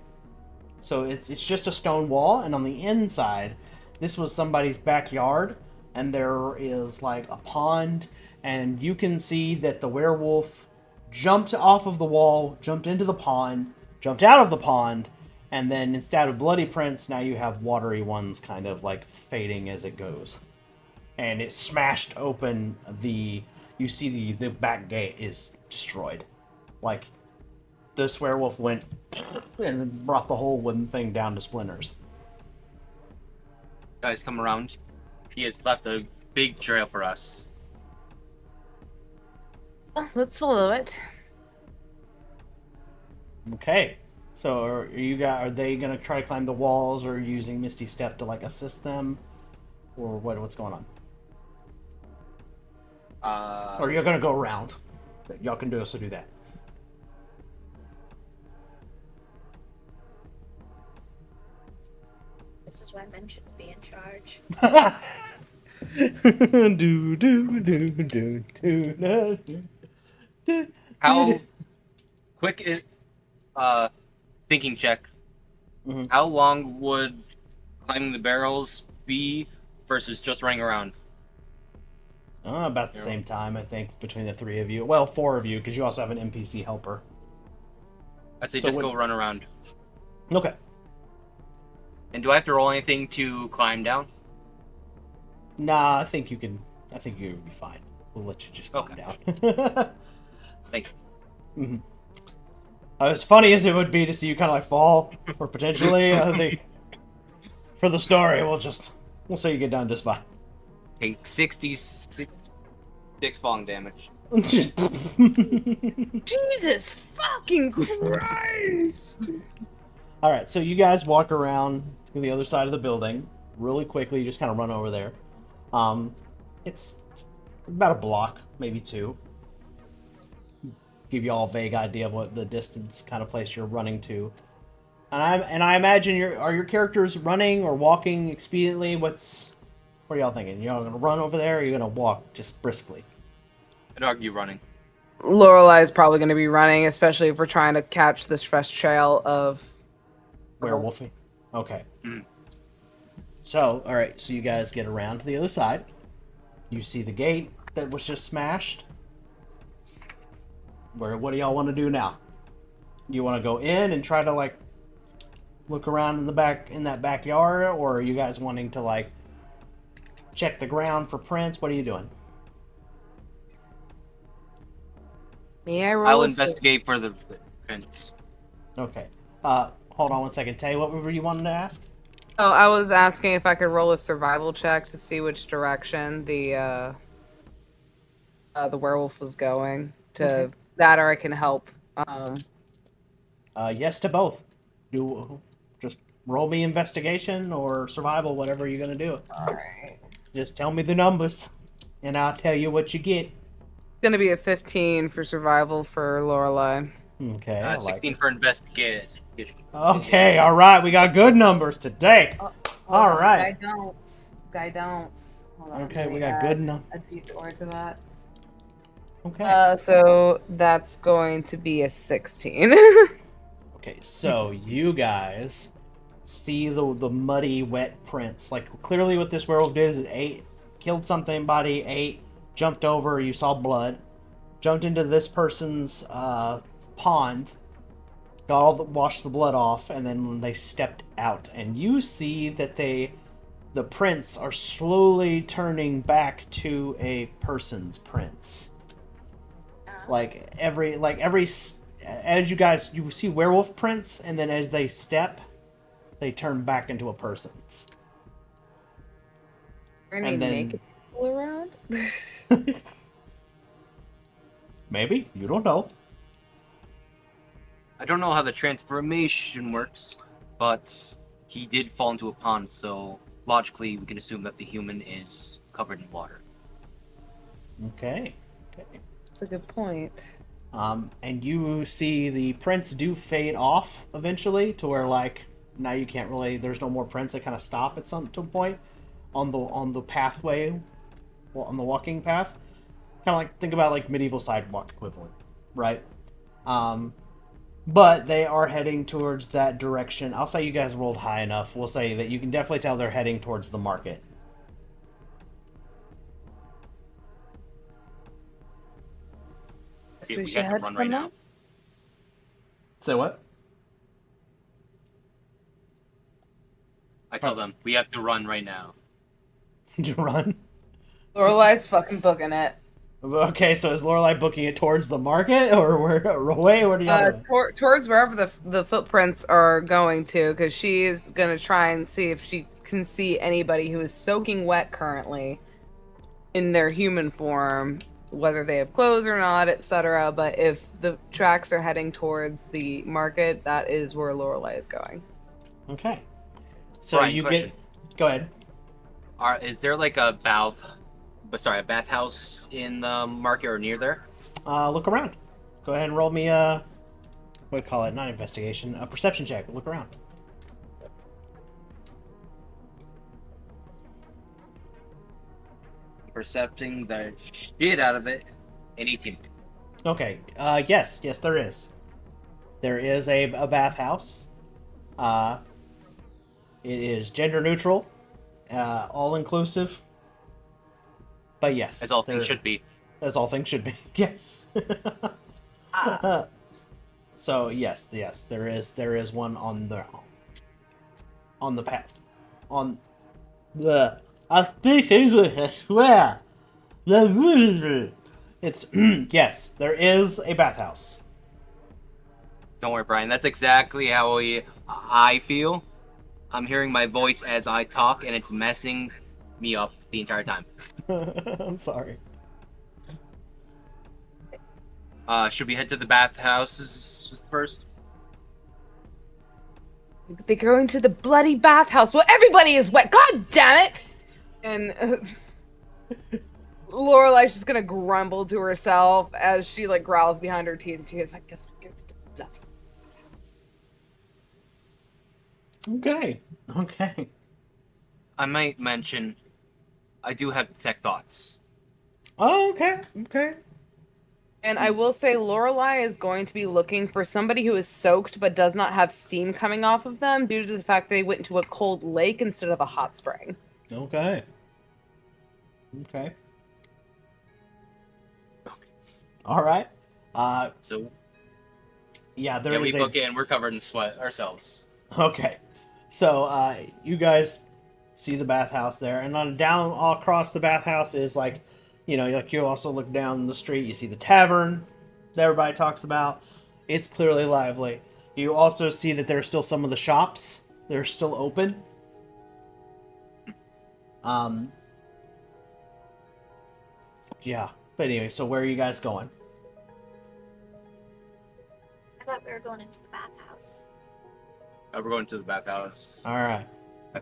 So it's just a stone wall, and on the inside, this was somebody's backyard, and there is like a pond, and you can see that the werewolf jumped off of the wall, jumped into the pond, jumped out of the pond, and then instead of bloody prints, now you have watery ones kind of like fading as it goes. And it smashed open you see the back gate is destroyed. Like, this werewolf went and then brought the whole wooden thing down to splinters. Guys, come around. He has left a big trail for us. Well, let's follow it. Okay. So are they gonna try to climb the walls, or using Misty Step to like assist them, or what's going on? Or you're gonna go around? Y'all can do also do that. This is why men shouldn't be in charge. do do do do do do. How quick is thinking check? Mm-hmm. How long would climbing the barrels be versus just running around? About the same time, I think, between the three of you. Well, four of you, because you also have an NPC helper. I say So just go run around. Okay. And do I have to roll anything to climb down? Nah, I think you can. I think you'll be fine. We'll let you just calm down. Thank you. Mm-hmm. As funny as it would be to see you kind of like fall, or potentially, I think for the story, we'll say you get done just fine. Take 66 falling damage. Jesus fucking Christ! All right, so you guys walk around to the other side of the building really quickly. You just kind of run over there. It's about a block, maybe two. Give you all a vague idea of what the distance kind of place you're running to. And I imagine are your characters running or walking expediently? What are y'all thinking? Y'all gonna run over there, or are you gonna walk just briskly? I'd argue running. Lorelai's probably going to be running, especially if we're trying to catch this fresh trail of Werewolfing. Okay. Mm. So, all right. So you guys get around to the other side. You see the gate that was just smashed. What do y'all want to do now? You want to go in and try to like look around in that backyard, or are you guys wanting to like check the ground for prints? What are you doing? I'll investigate for the prints. Okay. Hold on one second. Tay, what were you wanting to ask? Oh, I was asking if I could roll a survival check to see which direction the werewolf was going. To that, or I can help. Yes to both. Just roll me investigation or survival, whatever you're gonna do. All right. Just tell me the numbers, and I'll tell you what you get. It's gonna be a 15 for survival for Lorelai. Okay. I 16 like for investigation. Okay. All right. We got good numbers today. All right. Guy don't. Hold on, Okay. We got good numbers. A D4 to that. Okay. So that's going to be a 16. Okay. So you guys see the muddy, wet prints. Like clearly, what this werewolf did is it ate, killed somebody, ate, jumped over. You saw blood, jumped into this person's pond, washed the blood off, and then they stepped out. And you see that the prints are slowly turning back to a person's prints. As you see werewolf prints, and then as they step, they turn back into a person's. Are any naked people around? Maybe, you don't know. I don't know how the transformation works, but he did fall into a pond, so logically we can assume that the human is covered in water. Okay. That's a good point. And you see the prints do fade off eventually to where like now you can't really. There's no more prints. They kind of stop at some point on the pathway, on the walking path. Kind of like think about like medieval sidewalk equivalent, right? But they are heading towards that direction. I'll say you guys rolled high enough. We'll say that you can definitely tell they're heading towards the market. So we we should have to head run to right them now. Say what? I tell them we have to run right now. Did you run? Lorelai's fucking booking it. Okay, so is Lorelai booking it towards the market or where away? What do you have? Towards wherever the footprints are going to, because she's gonna try and see if she can see anybody who is soaking wet currently in their human form, whether they have clothes or not, etc. But if the tracks are heading towards the market, that is where Lorelai is going. Okay. So Brian, you question. get. Go ahead. Is there like a bathhouse in the market or near there? Look around. Go ahead and roll me what do you call it? Not investigation. A perception check. Look around. Percepting the shit out of it. An 18. Okay. Yes, there is. There is a bathhouse. It is gender neutral, all inclusive. But yes, As all things should be. As all things should be. Yes. So yes, there is one on the path. On the I speak English, I swear. It's yes, there is a bathhouse. Don't worry, Brian. That's exactly how I feel. I'm hearing my voice as I talk, and it's messing me up the entire time. I'm sorry. Should we head to the bathhouses first? They're going to the bloody bathhouse. Well, everybody is wet. God damn it! And Lorelai's just gonna grumble to herself as she like growls behind her teeth. And she is, I guess we go to the bloody bathhouse. Okay. I might mention, I do have detect thoughts. Oh, okay. And I will say Lorelai is going to be looking for somebody who is soaked but does not have steam coming off of them due to the fact they went into a cold lake instead of a hot spring. Okay. All right. So Yeah, there yeah, is we a... book in. We're covered in sweat ourselves. Okay. So, you guys see the bathhouse there, and on down all across the bathhouse is like, like you also look down the street, you see the tavern that everybody talks about. It's clearly lively. You also see that there are still some of the shops. They're still open. Yeah. But anyway, so where are you guys going? I thought we were going into the bathhouse. We're going to the bathhouse. All right.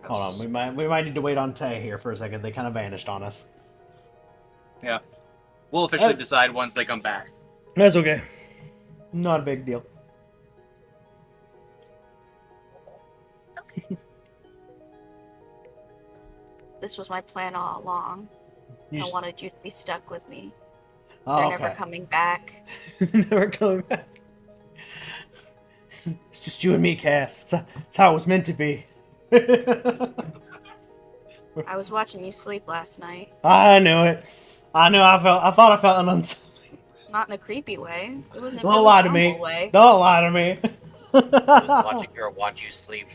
Hold on. We might need to wait on Tay here for a second. They kind of vanished on us. Yeah. We'll officially decide once they come back. That's okay. Not a big deal. Okay. This was my plan all along. I wanted you to be stuck with me. Oh, They're okay. never coming back. Never coming back. It's just you and me, Cass. It's how it was meant to be. I was watching you sleep last night. I knew it. I thought I felt an unsettling. Not in a creepy way. It was in a Don't really lie to normal me. way. Don't lie to me. I was watching her watch you sleep.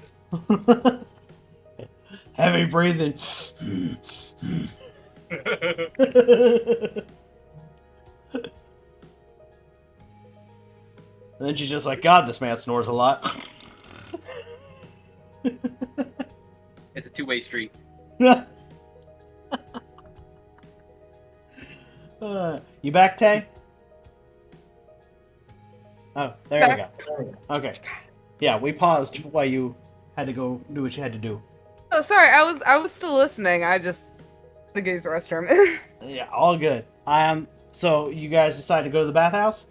Heavy breathing. And then she's just like, God, this man snores a lot. It's a two-way street. You back, Tay? Oh, there we go. Okay. Yeah, we paused while you had to go do what you had to do. Oh, sorry. I was still listening. I just had to go use the restroom. Yeah, all good. So you guys decide to go to the bathhouse?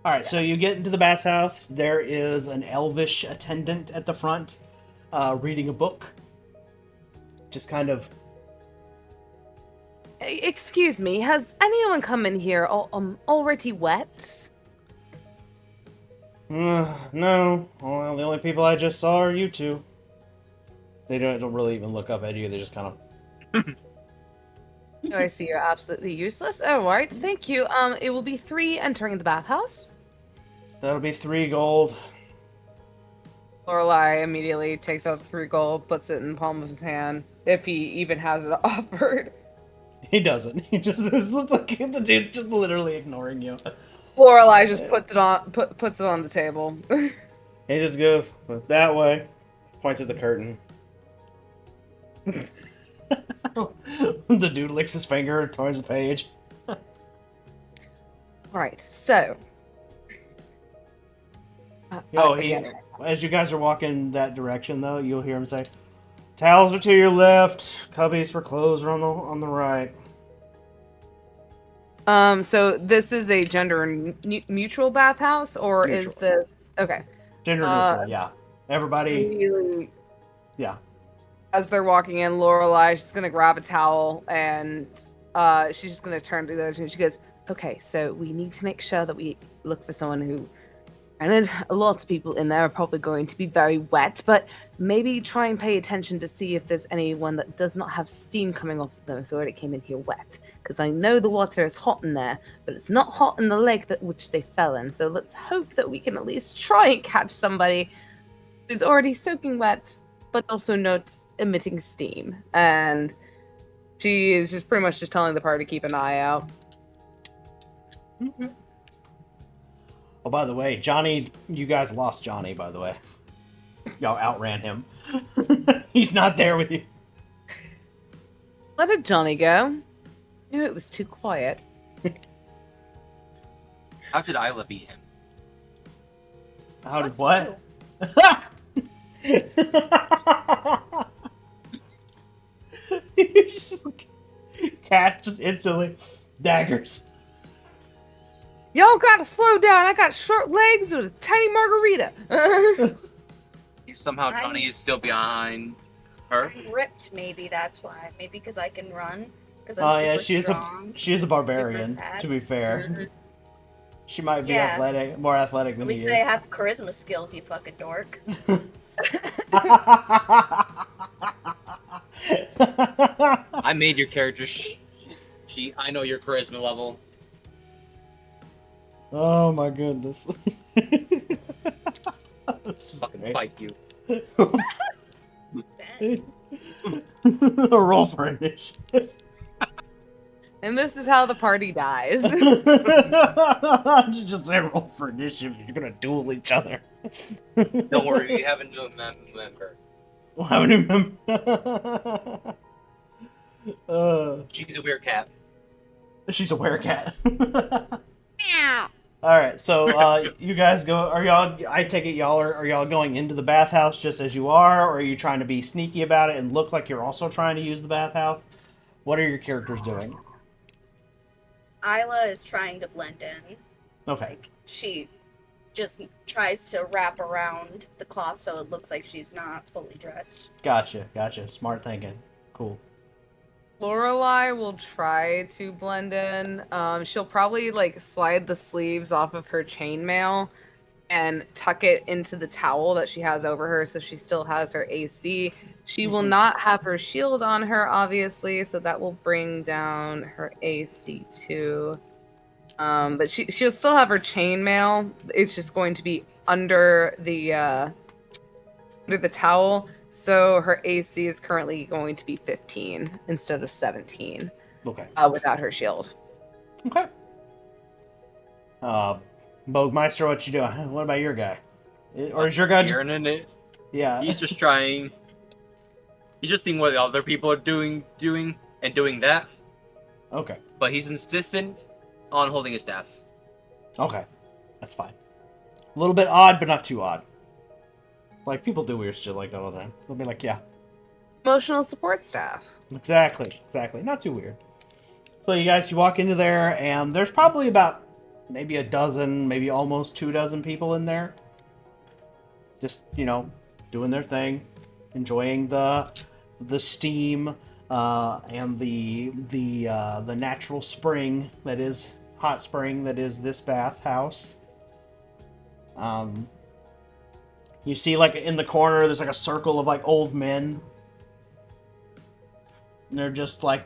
Alright, so you get into the bathhouse. There is an elvish attendant at the front, reading a book. Just kind of... Excuse me, has anyone come in here already wet? No. Well, the only people I just saw are you two. They don't really even look up at you. They just kind of... Oh, I see you're absolutely useless. Oh, alright, thank you. It will be 3 entering the bathhouse. That'll be 3 gold. Lorelai immediately takes out the 3 gold, puts it in the palm of his hand, if he even has it offered. He doesn't. He just looks like the dude's just literally ignoring you. Lorelai just puts it on the table. He just goes that way, points at the curtain. The dude licks his finger towards the page. All right, so. As you guys are walking that direction, though, you'll hear him say, "Towels are to your left. Cubbies for clothes are on the right." So this is a gender neutral bathhouse, or Neutral. is this okay? Gender neutral, yeah. Everybody, Really, yeah. as they're walking in, Lorelai, she's gonna grab a towel and she's just gonna turn to the other two. She goes, "Okay, so we need to make sure that we look for someone who." And a lot of people in there are probably going to be very wet, but maybe try and pay attention to see if there's anyone that does not have steam coming off of them if they already came in here wet. Because I know the water is hot in there, but it's not hot in the lake which they fell in. So let's hope that we can at least try and catch somebody who's already soaking wet, but also not emitting steam. And she is just pretty much just telling the party to keep an eye out. Mm-hmm. Oh, by the way, Johnny, you guys lost Johnny, by the way. Y'all outran him. He's not there with you. Where did Johnny go? I knew it was too quiet. How did Isla beat him? How did what? Cast just instantly daggers. Y'all gotta slow down. I got short legs with a tiny margarita. Somehow Johnny is still behind her. I'm ripped, maybe that's why. Maybe because I can run. Oh yeah, she is a barbarian. To be fair, Mm-hmm. She might be Yeah. more athletic than At he least is. I have charisma skills, you fucking dork. I made your character. I know your charisma level. Oh my goodness. Fucking fight you. Roll for initiative. And this is how the party dies. Just say roll for initiative. You're gonna duel each other. Don't worry, we have a new member. Well, I would remember. She's a weird cat. She's a werecat. All right, so you guys go. Are y'all? I take it y'all are y'all going into the bathhouse just as you are, or are you trying to be sneaky about it and look like you're also trying to use the bathhouse? What are your characters doing? Isla is trying to blend in. Okay. Like, she just tries to wrap around the cloth so it looks like she's not fully dressed. Gotcha. Smart thinking. Cool. Lorelai will try to blend in. She'll probably like slide the sleeves off of her chainmail and tuck it into the towel that she has over her so she still has her AC. She will not have her shield on her, obviously, so that will bring down her AC too. But she'll still have her chainmail. It's just going to be under the towel. So her AC is currently going to be 15 instead of 17. Okay. Without her shield. Okay. Bogmeister, what you doing? What about your guy? Or is your guy just... in it? Yeah. He's just trying. He's just seeing what the other people are doing that. Okay. But he's insistent on holding his staff. Okay. That's fine. A little bit odd, but not too odd. Like, people do weird shit like that all the time. They'll be like, yeah. Emotional support staff. Exactly. Not too weird. So you walk into there, and there's probably about maybe a dozen, maybe almost 24 people in there. Just, doing their thing. Enjoying the steam and the natural spring that is hot spring that is this bathhouse. You see, like, in the corner, there's like a circle of like old men. And they're just like,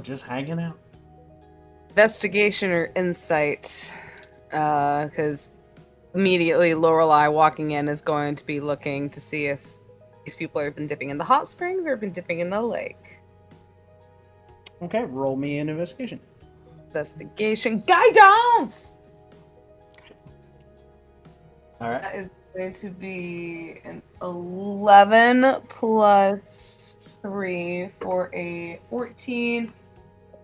just hanging out. Investigation or insight, because immediately Lorelai walking in is going to be looking to see if these people have been dipping in the hot springs or been dipping in the lake. Okay, roll me an investigation. Investigation guidance! All right. That is going to be an 11 plus 3 for a 14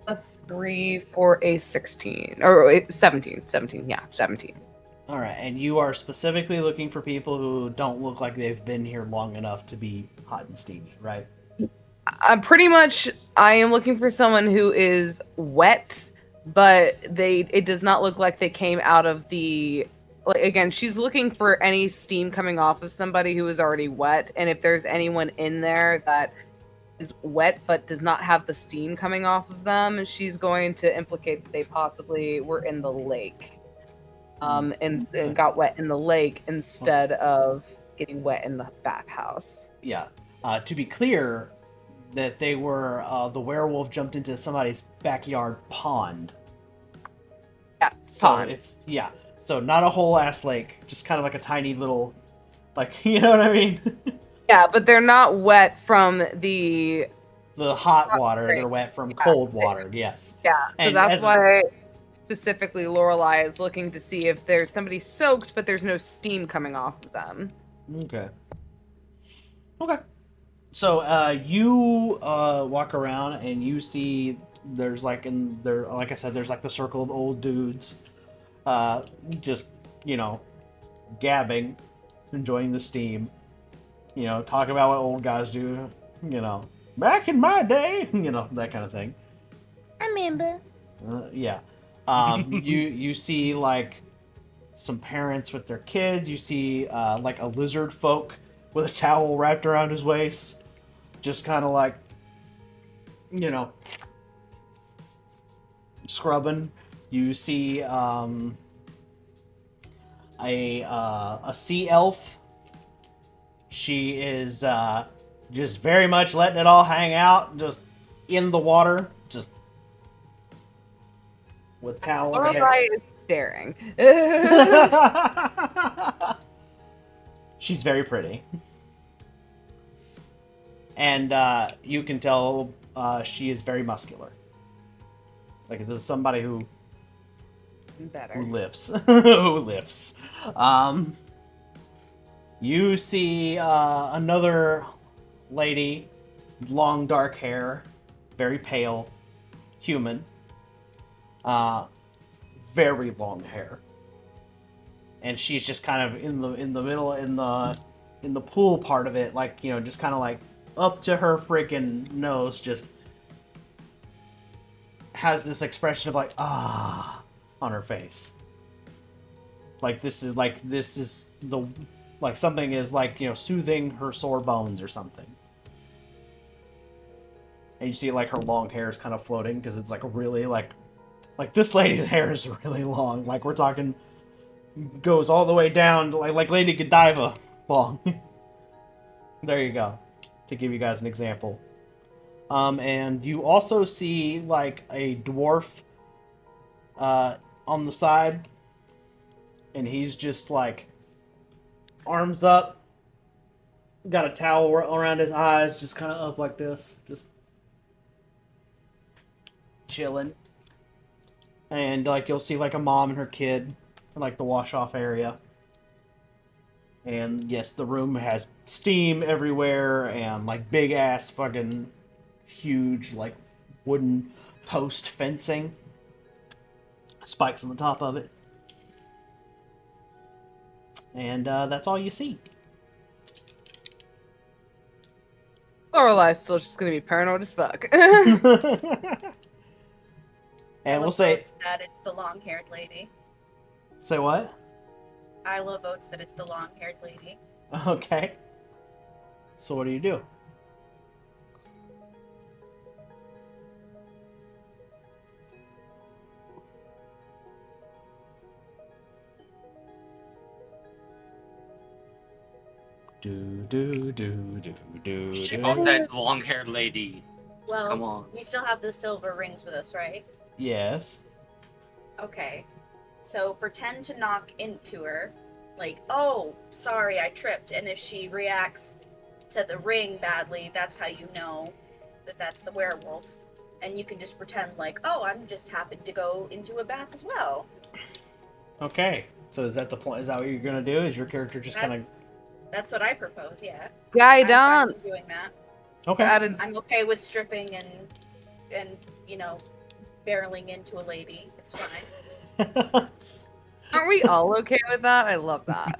plus 3 for a 16. Or 17. 17, yeah, 17. All right, and you are specifically looking for people who don't look like they've been here long enough to be hot and steamy, right? I am looking for someone who is wet, but it does not look like they came out of the, like, again, she's looking for any steam coming off of somebody who is already wet, and if there's anyone in there that is wet but does not have the steam coming off of them, she's going to implicate that they possibly were in the lake. And got wet in the lake instead of getting wet in the bathhouse. Yeah. To be clear, that they were the werewolf jumped into somebody's backyard pond. Yeah, So pond. So not a whole ass lake, just kind of like a tiny little, like, you know what I mean? Yeah, but they're not wet from the hot water. spring. They're wet from cold water. Yes. Yeah, so And that's why specifically Lorelai is looking to see if there's somebody soaked, but there's no steam coming off of them. Okay. So you walk around and you see there's like like I said, there's like the circle of old dudes, just gabbing, enjoying the steam, talking about what old guys do, back in my day, that kind of thing. I remember. Yeah. You see like some parents with their kids. You see like a lizard folk with a towel wrapped around his waist, just kind of like, scrubbing. You see a sea elf. She is just very much letting it all hang out, just in the water, just with towels. Lorelai is staring. She's very pretty. And you can tell she is very muscular. Like, this is somebody who lifts. Who lifts. You see another lady, long dark hair, very pale, human. Very long hair. And she's just kind of in the middle, in the pool part of it, like, just kind of like up to her freaking nose, just has this expression of like, on her face. Like this is the, like something is like, soothing her sore bones or something. And you see like her long hair is kind of floating because it's like really like this lady's hair is really long. Like we're talking, goes all the way down to like Lady Godiva long. There you go. To give you guys an example. And you also see like a dwarf on the side, and he's just like arms up, got a towel around his eyes, just kind of up like this, just chilling. And like you'll see like a mom and her kid in like the wash off area. And yes, the room has steam everywhere and like big ass fucking huge like wooden post fencing. Spikes on the top of it. And that's all you see. Lorelai's still just gonna be paranoid as fuck. And we'll love say Oats that it's the long-haired lady. Say what? I love Oats that it's the long-haired lady. Okay. So what do you do? She both said it's the long-haired lady. Well, Come on. we still have the silver rings with us, right? Yes. Okay. So pretend to knock into her. Like, oh, sorry, I tripped. And if she reacts to the ring badly, that's how you know that that's the werewolf. and you can just pretend like, oh, I'm just happened to go into a bath as well. Okay. So is that the plan? Is that what you're gonna do? Is your character just kind of? That's what I propose. Yeah, Guy I'm fine down. with doing that. Okay. Added. I'm okay with stripping and barreling into a lady. It's fine. Aren't we all okay with that? I love that.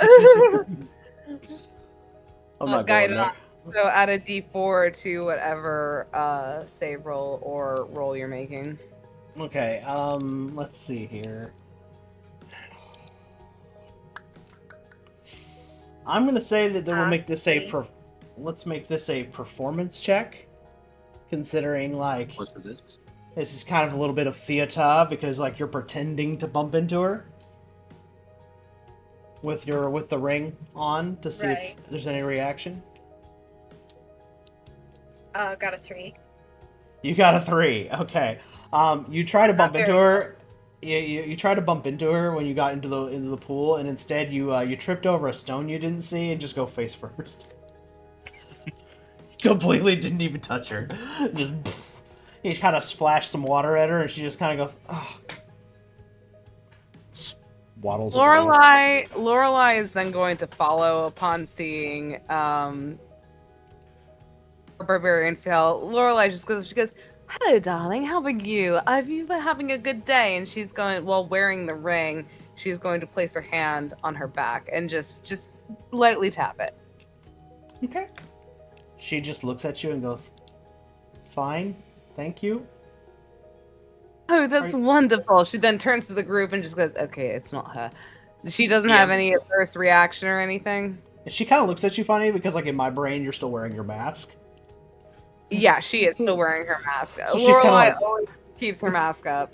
I'm not Guy going down. there. So add a D4 to whatever save roll or roll you're making. Okay. Let's see here. I'm gonna say that we'll make this let's make this a performance check, considering like What's this? this is kind of a little bit of theater because like you're pretending to bump into her with the ring on to see if there's any reaction. Got a 3. You got a 3. Okay. You try to bump into her. You try to bump into her when you got into the pool, and instead you tripped over a stone you didn't see and just go face first. Completely didn't even touch her. Just he kind of splashed some water at her, and she just kind of goes, "Oh." Waddles away. Lorelai is then going to follow upon seeing Barbarian fail. Lorelai just goes, she goes, "Hello, darling. How are you? Have you been having a good day?" And she's going, while wearing the ring, she's going to place her hand on her back and just lightly tap it. Okay. She just looks at you and goes, "Fine, thank you." Oh, that's wonderful. She then turns to the group and just goes, "Okay, it's not her." She doesn't have any adverse reaction or anything. And she kind of looks at you funny because, like, in my brain, you're still wearing your mask. Yeah, she is still wearing her mask. So she's kinda Lorelai like- always keeps her mask up.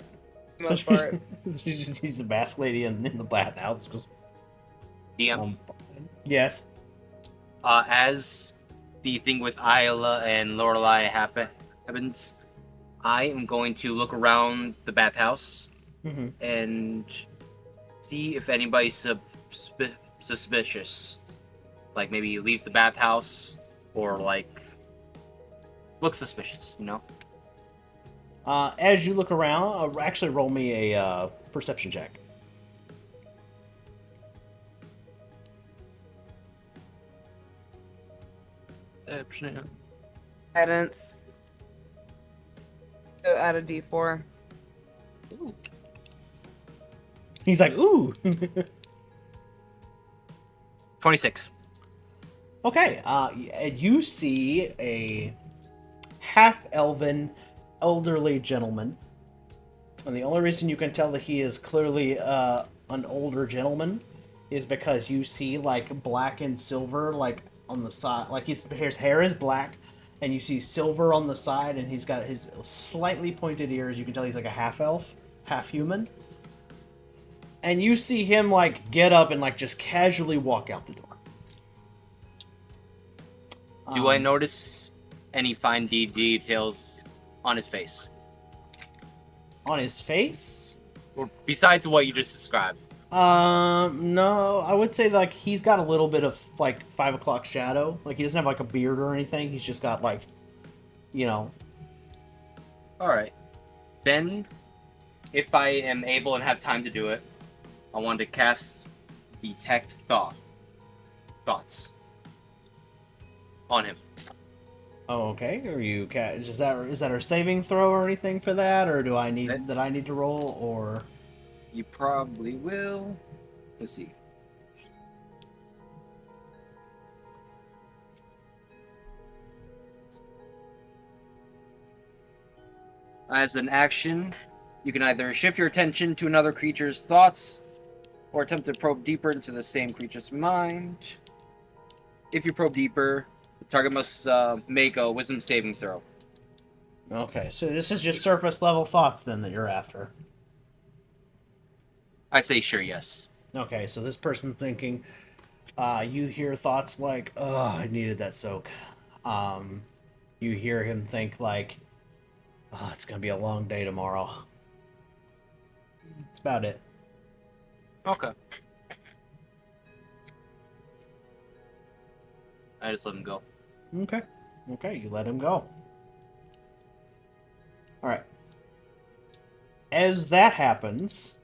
For the most So part. she's the mask lady in the bathhouse. Just, DM. Yes. As the thing with Isla and Lorelai happens, I am going to look around the bathhouse and see if anybody's suspicious. Like maybe leaves the bathhouse or like looks suspicious, you know? As you look around, actually roll me a perception check. Guidance. So add a D4. Ooh. He's like, "Ooh." 26. Okay. You see a half-elven, elderly gentleman, and the only reason you can tell that he is clearly an older gentleman is because you see like black and silver like on the side, like his hair is black, and you see silver on the side, and he's got his slightly pointed ears. You can tell he's like a half-elf, half-human. And you see him like get up and like just casually walk out the door. Do I notice any fine details on his face? On his face? Or besides what you just described? No, I would say like he's got a little bit of like 5 o'clock shadow. Like he doesn't have like a beard or anything. He's just got like, you know. Alright. Then, if I am able and have time to do it, I want to cast Detect Thoughts on him. Oh, okay. Are you is that a saving throw or anything for that, or do I need to roll, or? You probably will. Let's see. As an action, you can either shift your attention to another creature's thoughts or attempt to probe deeper into the same creature's mind. If you probe deeper, the target must make a wisdom saving throw. Okay, so this is just surface level thoughts then that you're after. I say sure, yes. Okay, so this person thinking, you hear thoughts like, "Oh, I needed that soak." You hear him think like, "Oh, it's gonna be a long day tomorrow." That's about it. Okay. I just let him go. Okay, you let him go. All right. as that happens,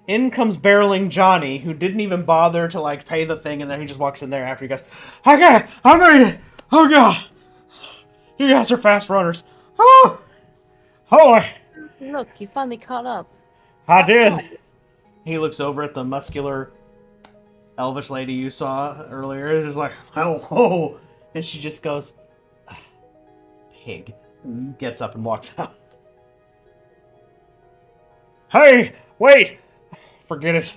in comes barreling Johnny, who didn't even bother to like pay the thing, and then he just walks in there after he goes, "Okay, I'm ready. Oh god, you guys are fast runners. Oh, holy, Look, you finally caught up. I did." He looks over at the muscular elvish lady you saw earlier. It's just like, "Hello," and she just goes, "Pig," and gets up and walks out. Hey, wait! Forget it.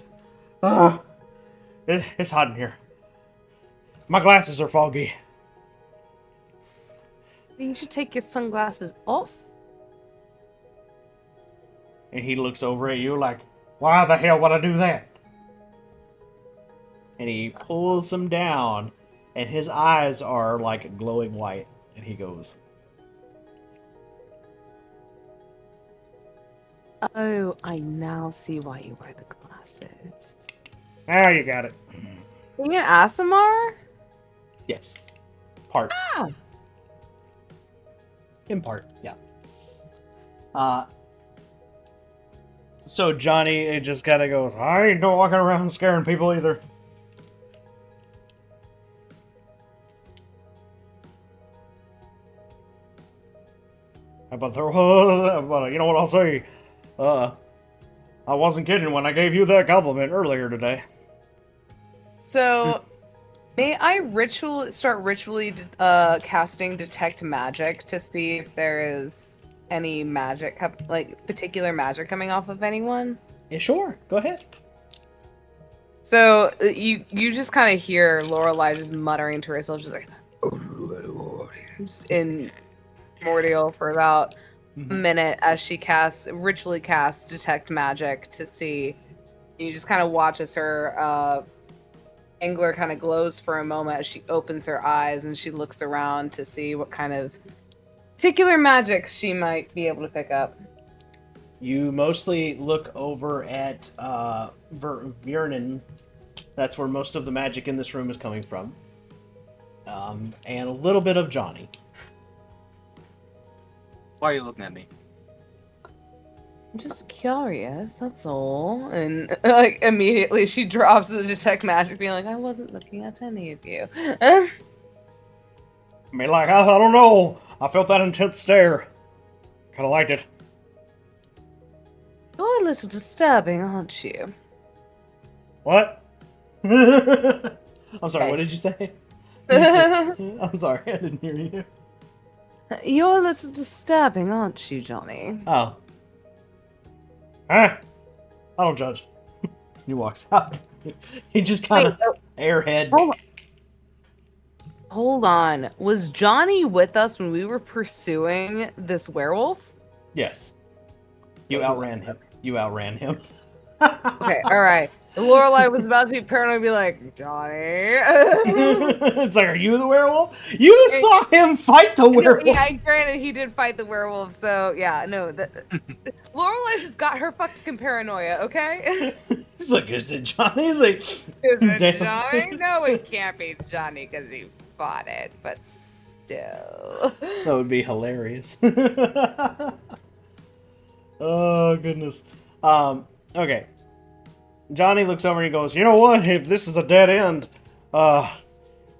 It's hot in here. My glasses are foggy. You should take your sunglasses off. And he looks over at you like, why the hell would I do that? And he pulls them down, and his eyes are like glowing white. And he goes, Oh, I now see why you wear the glasses. ah, you got it. Being an ASMR? Yes. Part. Ah. In part, yeah. So Johnny just kind of goes, I ain't no walking around scaring people either. But there was, but you know what I'll say? I wasn't kidding when I gave you that compliment earlier today. So, may I start ritually casting detect magic to see if there is any magic, like particular magic coming off of anyone? Yeah, sure. Go ahead. So you just kind of hear Lorelai just muttering to herself, just like just in primordial for about a minute as she ritually casts detect magic to see. You just kind of watch as her angler kind of glows for a moment as she opens her eyes and she looks around to see what kind of particular magic she might be able to pick up. You mostly look over at Viernan. That's where most of the magic in this room is coming from. And a little bit of Johnny. Why are you looking at me? I'm just curious, that's all. And like immediately she drops the detect magic, being like, I wasn't looking at any of you. I mean, like, I don't know. I felt that intense stare. Kind of liked it. You're a little disturbing, aren't you? What? I'm sorry, what did Yes. you say? I'm sorry, I didn't hear you. You're a little disturbing, aren't you, Johnny? Oh. I don't judge. He walks out. He just kind of airhead. Hold on. Was Johnny with us when we were pursuing this werewolf? Yes. You outran him. You outran him. Okay, alright. Lorelai was about to be paranoid and be like, Johnny. It's like, are you the werewolf? You saw him fight the werewolf. Yeah, granted, he did fight the werewolf, so yeah, no. Lorelai just got her fucking paranoia, okay? He's like, is it Johnny? He's like, Is it damn. Johnny? No, it can't be Johnny because he fought it, but still. That would be hilarious. Oh, goodness. Okay. Johnny looks over and he goes, you know what? If this is a dead end,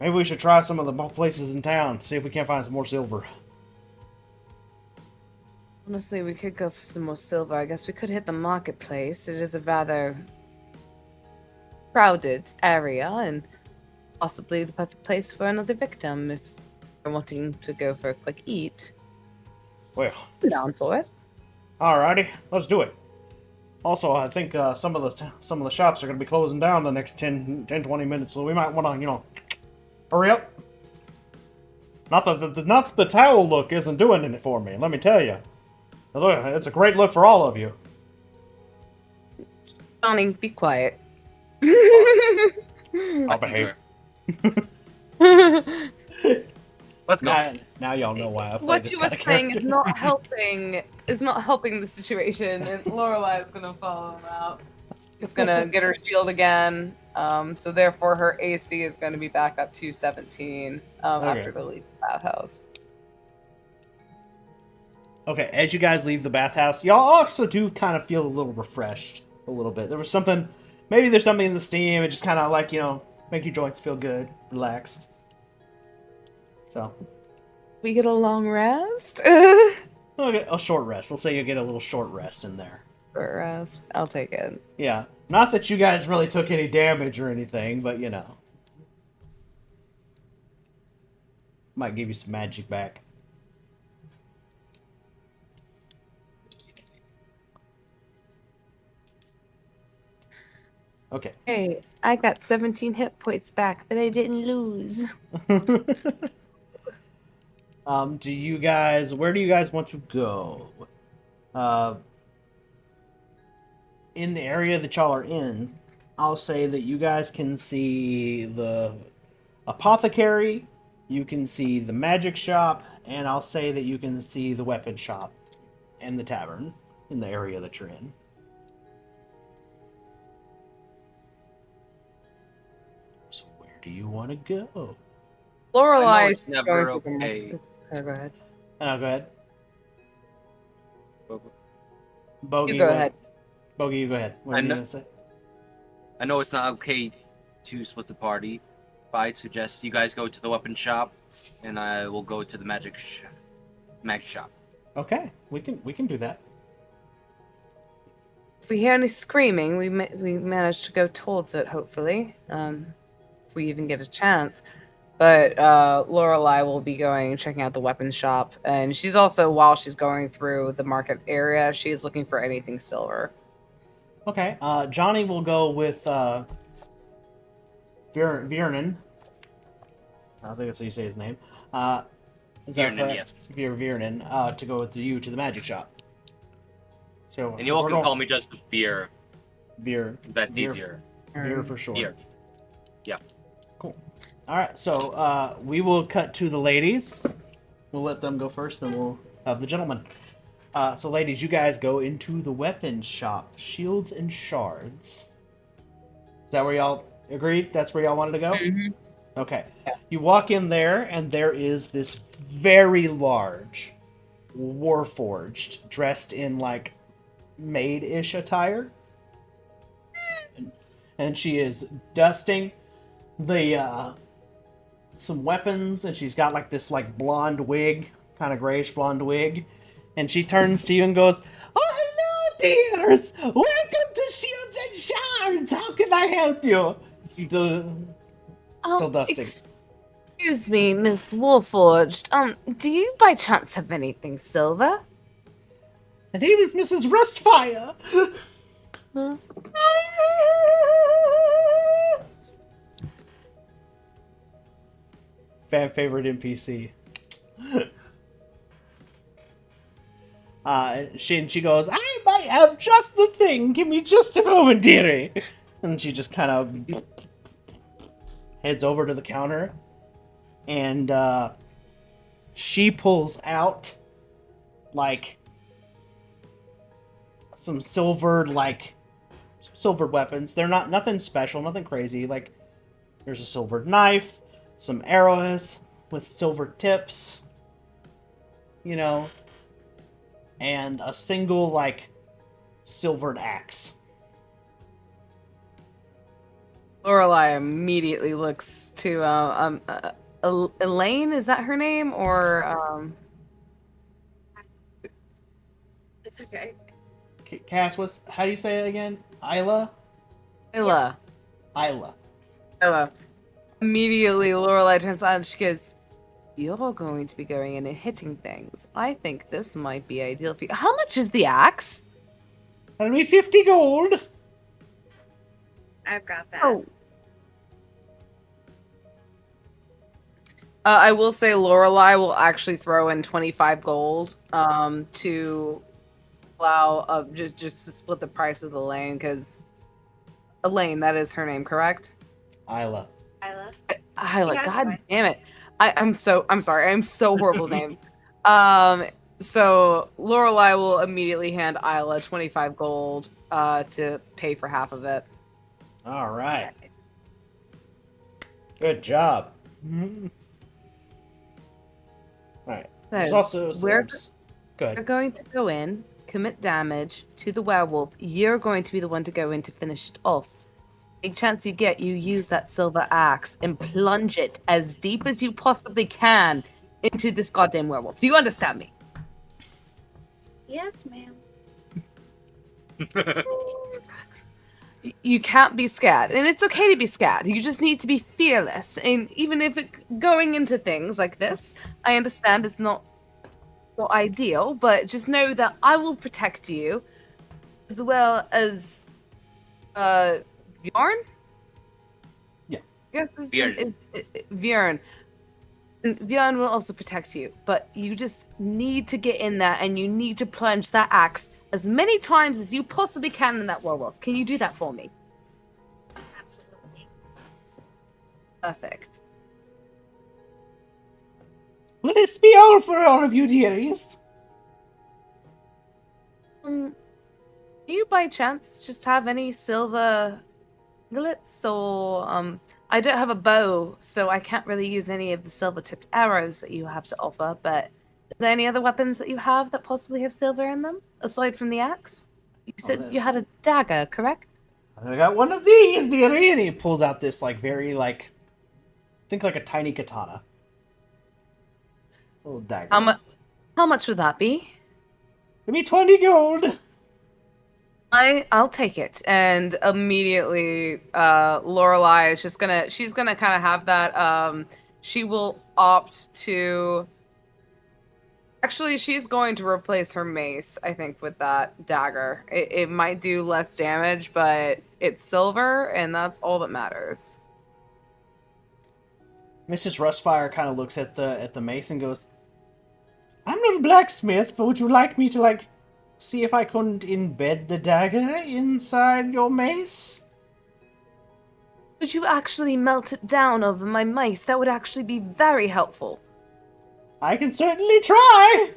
maybe we should try some of the places in town. See if we can't find some more silver. Honestly, we could go for some more silver. I guess we could hit the marketplace. It is a rather crowded area and possibly the perfect place for another victim if you're wanting to go for a quick eat. Well, I'm down for it. alrighty, let's do it. Also, I think some of the shops are going to be closing down the next 10, 20 minutes, so we might want to, hurry up. Not that the towel look isn't doing it for me, let me tell you. Look, it's a great look for all of you. Johnny, be quiet. I'll behave. Let's go. Now y'all know why I play What this you were kind of saying is character. not helping. It's not helping the situation. And Lorelai is gonna follow him out. It's gonna get her shield again. So therefore, her AC is going to be back up to 17 after the leap bathhouse. Okay, as you guys leave the bathhouse, y'all also do kind of feel a little refreshed. A little bit. There was something... Maybe there's something in the steam. It just kind of like, make your joints feel good, relaxed. So... We get a long rest? Okay, a short rest. We'll say you get a little short rest in there. Short rest. I'll take it. Yeah. Not that you guys really took any damage or anything, but might give you some magic back. Okay. Hey, I got 17 hit points back that I didn't lose. Where do you guys want to go? In the area that y'all are in, I'll say that you guys can see the apothecary, you can see the magic shop, and I'll say that you can see the weapon shop and the tavern in the area that you're in. So where do you want to go? Lorelai it's is never going through the- okay. Oh, go ahead. Oh, go ahead. Bogey, You go ahead. Bogey, you go ahead. What are you going to say? I know it's not okay to split the party, but I'd suggest you guys go to the weapon shop, and I will go to the magic shop. Okay, we can do that. If we hear any screaming, we manage to go towards it, hopefully. If we even get a chance. But Lorelai will be going and checking out the weapons shop. And she's also, while she's going through the market area, she's looking for anything silver. Okay, Johnny will go with Viernan. I think that's how you say his name. Is that Viernan, correct? yes. Viernan, to go with you to the magic shop. So And you all can call me just Veer. Veer. That's Veer, easier. Veer for sure. Veer. Yeah. Cool. All right, so we will cut to the ladies. We'll let them go first, then we'll have the gentlemen. So, ladies, you guys go into the weapons shop, Shields and Shards. Is that where y'all agreed? That's where y'all wanted to go? Mm-hmm. Okay. You walk in there, and there is this very large Warforged dressed in, like, maid-ish attire. And she is dusting the, some weapons, and she's got, like, this, like, blonde wig, kind of grayish blonde wig. And she turns to you and goes, "Oh, hello, dears! Welcome to Shields and Shards! How can I help you?" Still dusting. Excuse me, Miss Warforged. Do you by chance have anything silver? Her name is Mrs. Rustfire. Huh? Fan favorite NPC. She goes, "I might have just the thing. Give me just a moment, dearie." And she just kind of heads over to the counter, and she pulls out like some silvered weapons. They're nothing special, nothing crazy. Like, there's a silvered knife, some arrows with silver tips, and a single, like, silvered axe. Lorelai immediately looks to Elaine. Is that her name, or It's okay. Cass, how do you say it again? Isla? Illa? Isla. Illa. Immediately, Lorelai turns on and she goes, "You're going to be going in and hitting things. I think this might be ideal for you. How much is the axe?" That'll be 50 gold. I've got that. Oh. I will say Lorelai will actually throw in 25 gold to allow just to split the price of the lane, because Elaine, that is her name, correct? Isla. Isla. Isla, Yeah, it's God fine. damn it. I'm sorry. I'm so horrible name. So Lorelai will immediately hand Isla 25 gold to pay for half of it. All right. Good job. All right. There's also where- Good. You're going to go in, commit damage to the werewolf. You're going to be the one to go in to finish it off. Any chance you get, you use that silver axe and plunge it as deep as you possibly can into this goddamn werewolf. Do you understand me? Yes, ma'am. You can't be scared, and it's okay to be scared. You just need to be fearless. And even if going into things like this, I understand it's not ideal, but just know that I will protect you, as well as Bjorn. Yeah. Yes, Bjorn. Bjorn. And Bjorn will also protect you, but you just need to get in there and you need to plunge that axe as many times as you possibly can in that werewolf. Can you do that for me? Absolutely. Perfect. Will this be all for all of you, dearies? Do you by chance just have any silver ingots or I don't have a bow, so I can't really use any of the silver-tipped arrows that you have to offer, but is there any other weapons that you have that possibly have silver in them, aside from the axe? You said you had a dagger, correct? I got one of these, dearie, and he pulls out this, very, think like a tiny katana. Little dagger. How much would that be? Give me 20 gold. I'll take it. And immediately, Lorelai is she's gonna kind of have that, she will opt to, actually, she's going to replace her mace, I think, with that dagger. It might do less damage, but it's silver, and that's all that matters. Mrs. Rustfire kind of looks at the mace and goes, I'm not a blacksmith, but would you like me to, see if I couldn't embed the dagger inside your mace? Could you actually melt it down over my mace? That would actually be very helpful. I can certainly try.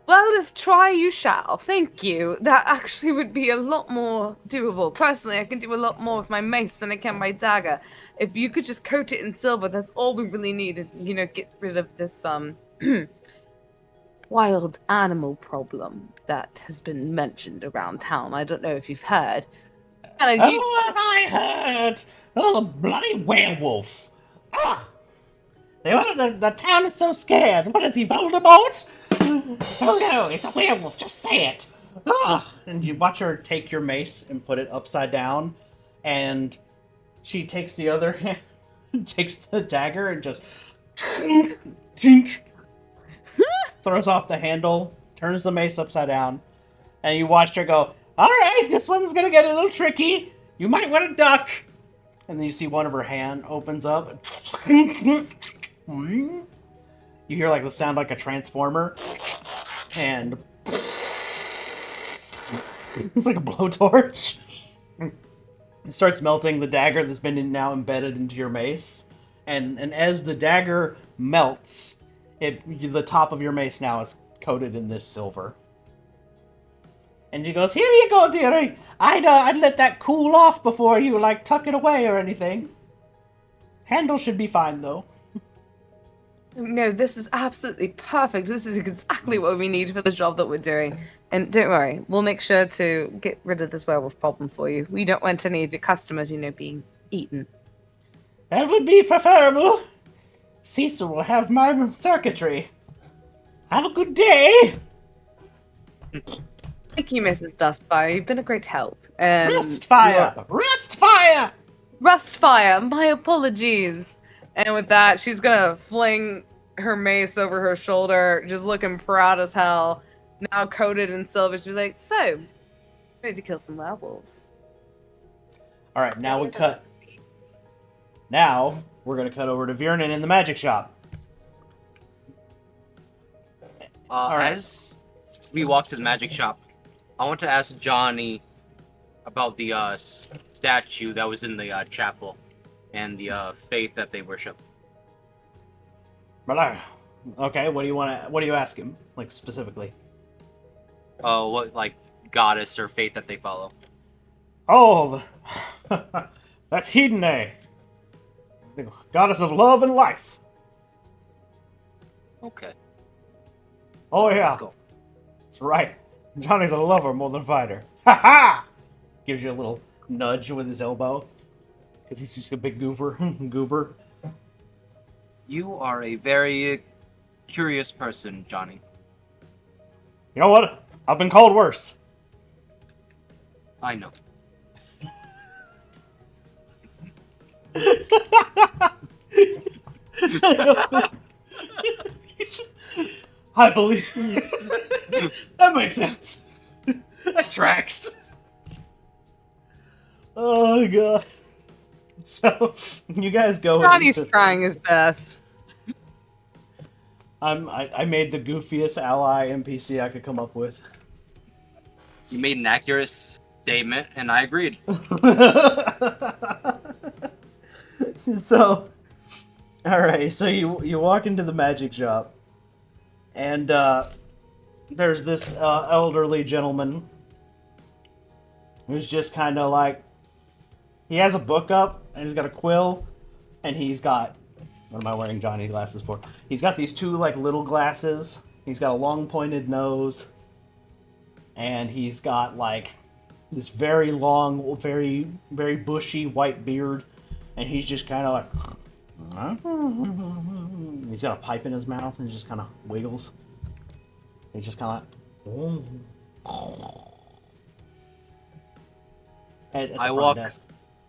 Well, if try you shall. Thank you. That actually would be a lot more doable. Personally, I can do a lot more with my mace than I can my dagger. If you could just coat it in silver, that's all we really need to, get rid of this, wild animal problem that has been mentioned around town. I don't know if you've heard. Have I heard? Oh, the bloody werewolf. Ugh. The town is so scared. What is he, Voldemort? Oh no, it's a werewolf, just say it. Ugh. And you watch her take your mace and put it upside down, and she takes the other hand, takes the dagger and just throws off the handle, turns the mace upside down, and you watch her go, alright, this one's gonna get a little tricky. You might want to duck. And then you see one of her hand opens up. You hear the sound like a transformer. And it's like a blowtorch. It starts melting the dagger that's been now embedded into your mace. And as the dagger melts, the top of your mace now is coated in this silver. And she goes, here you go, dearie. I'd let that cool off before you, tuck it away or anything. Handle should be fine, though. No, this is absolutely perfect. This is exactly what we need for the job that we're doing. And don't worry, we'll make sure to get rid of this werewolf problem for you. We don't want any of your customers, being eaten. That would be preferable. Cecil will have my circuitry. Have a good day. Thank you, Mrs. Dustfire. You've been a great help. And Rustfire! Rustfire! Rustfire! My apologies. And with that, she's gonna fling her mace over her shoulder, just looking proud as hell, now coated in silver. She's like, so, ready to kill some werewolves. Alright, now we cut. Now, we're gonna cut over to Viernan in the magic shop. As we walk to the magic shop, I want to ask Johnny about the statue that was in the chapel and the faith that they worship. Okay, what do you ask him, specifically? What goddess or faith that they follow? Oh, that's Hedone, the goddess of love and life. Okay. Oh yeah, Let's go. that's right. Johnny's a lover more than a fighter. Ha ha! Gives you a little nudge with his elbow. Because he's just a big goober. You are a very curious person, Johnny. You know what? I've been called worse. I know. I believe. That makes sense. That tracks. Oh god. So you guys go. Johnny's trying his best. I made the goofiest ally NPC I could come up with. You made an accurate statement, and I agreed. So, all right. So you walk into the magic shop, and there's this elderly gentleman who's just kind of like, he has a book up and he's got a quill, and he's got, what am I wearing Johnny glasses for? He's got these two like little glasses. He's got a long pointed nose, and he's got like this very long, very very bushy white beard, and he's just kind of like, he's got a pipe in his mouth and he just kind of wiggles. He's just kind of like, at the I front walk desk.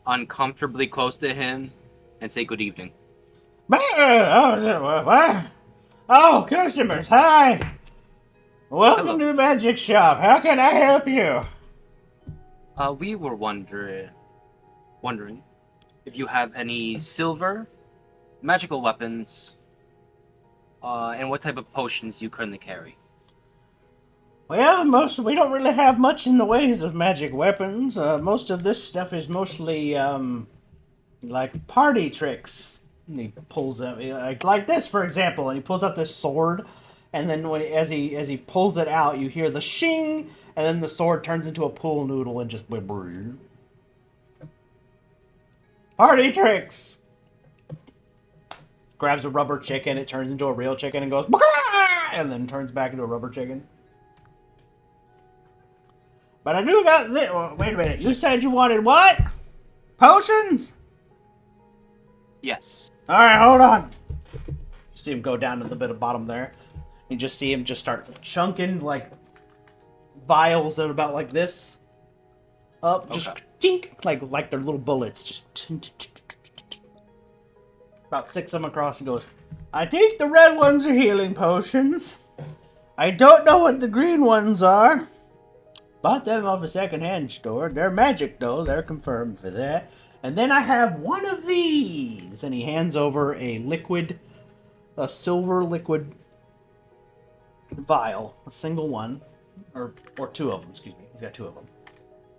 uncomfortably close to him and say good evening. Oh, customers, hi! Welcome Hello. to the magic shop. How can I help you? We were wondering if you have any silver, magical weapons, and what type of potions you currently carry. Well, we don't really have much in the ways of magic weapons. Most of this stuff is mostly like party tricks. And he pulls up like this, for example, and he pulls out this sword, and then as he pulls it out, you hear the shing, and then the sword turns into a pool noodle and just party tricks. Grabs a rubber chicken, it turns into a real chicken and goes, and then turns back into a rubber chicken. But I do got this. Well, wait a minute. You said you wanted what? Potions? Yes. Alright, hold on. You see him go down to the bit of bottom there. You just see him just start chunking like vials that are about like this. Up, just tink, like they're little bullets. Just about 6 of them across, and goes, I think the red ones are healing potions. I don't know what the green ones are. Bought them off a second-hand store. They're magic, though. They're confirmed for that. And then I have one of these. And he hands over a silver liquid vial. A single one. Or 2 of them, excuse me. He's got 2 of them.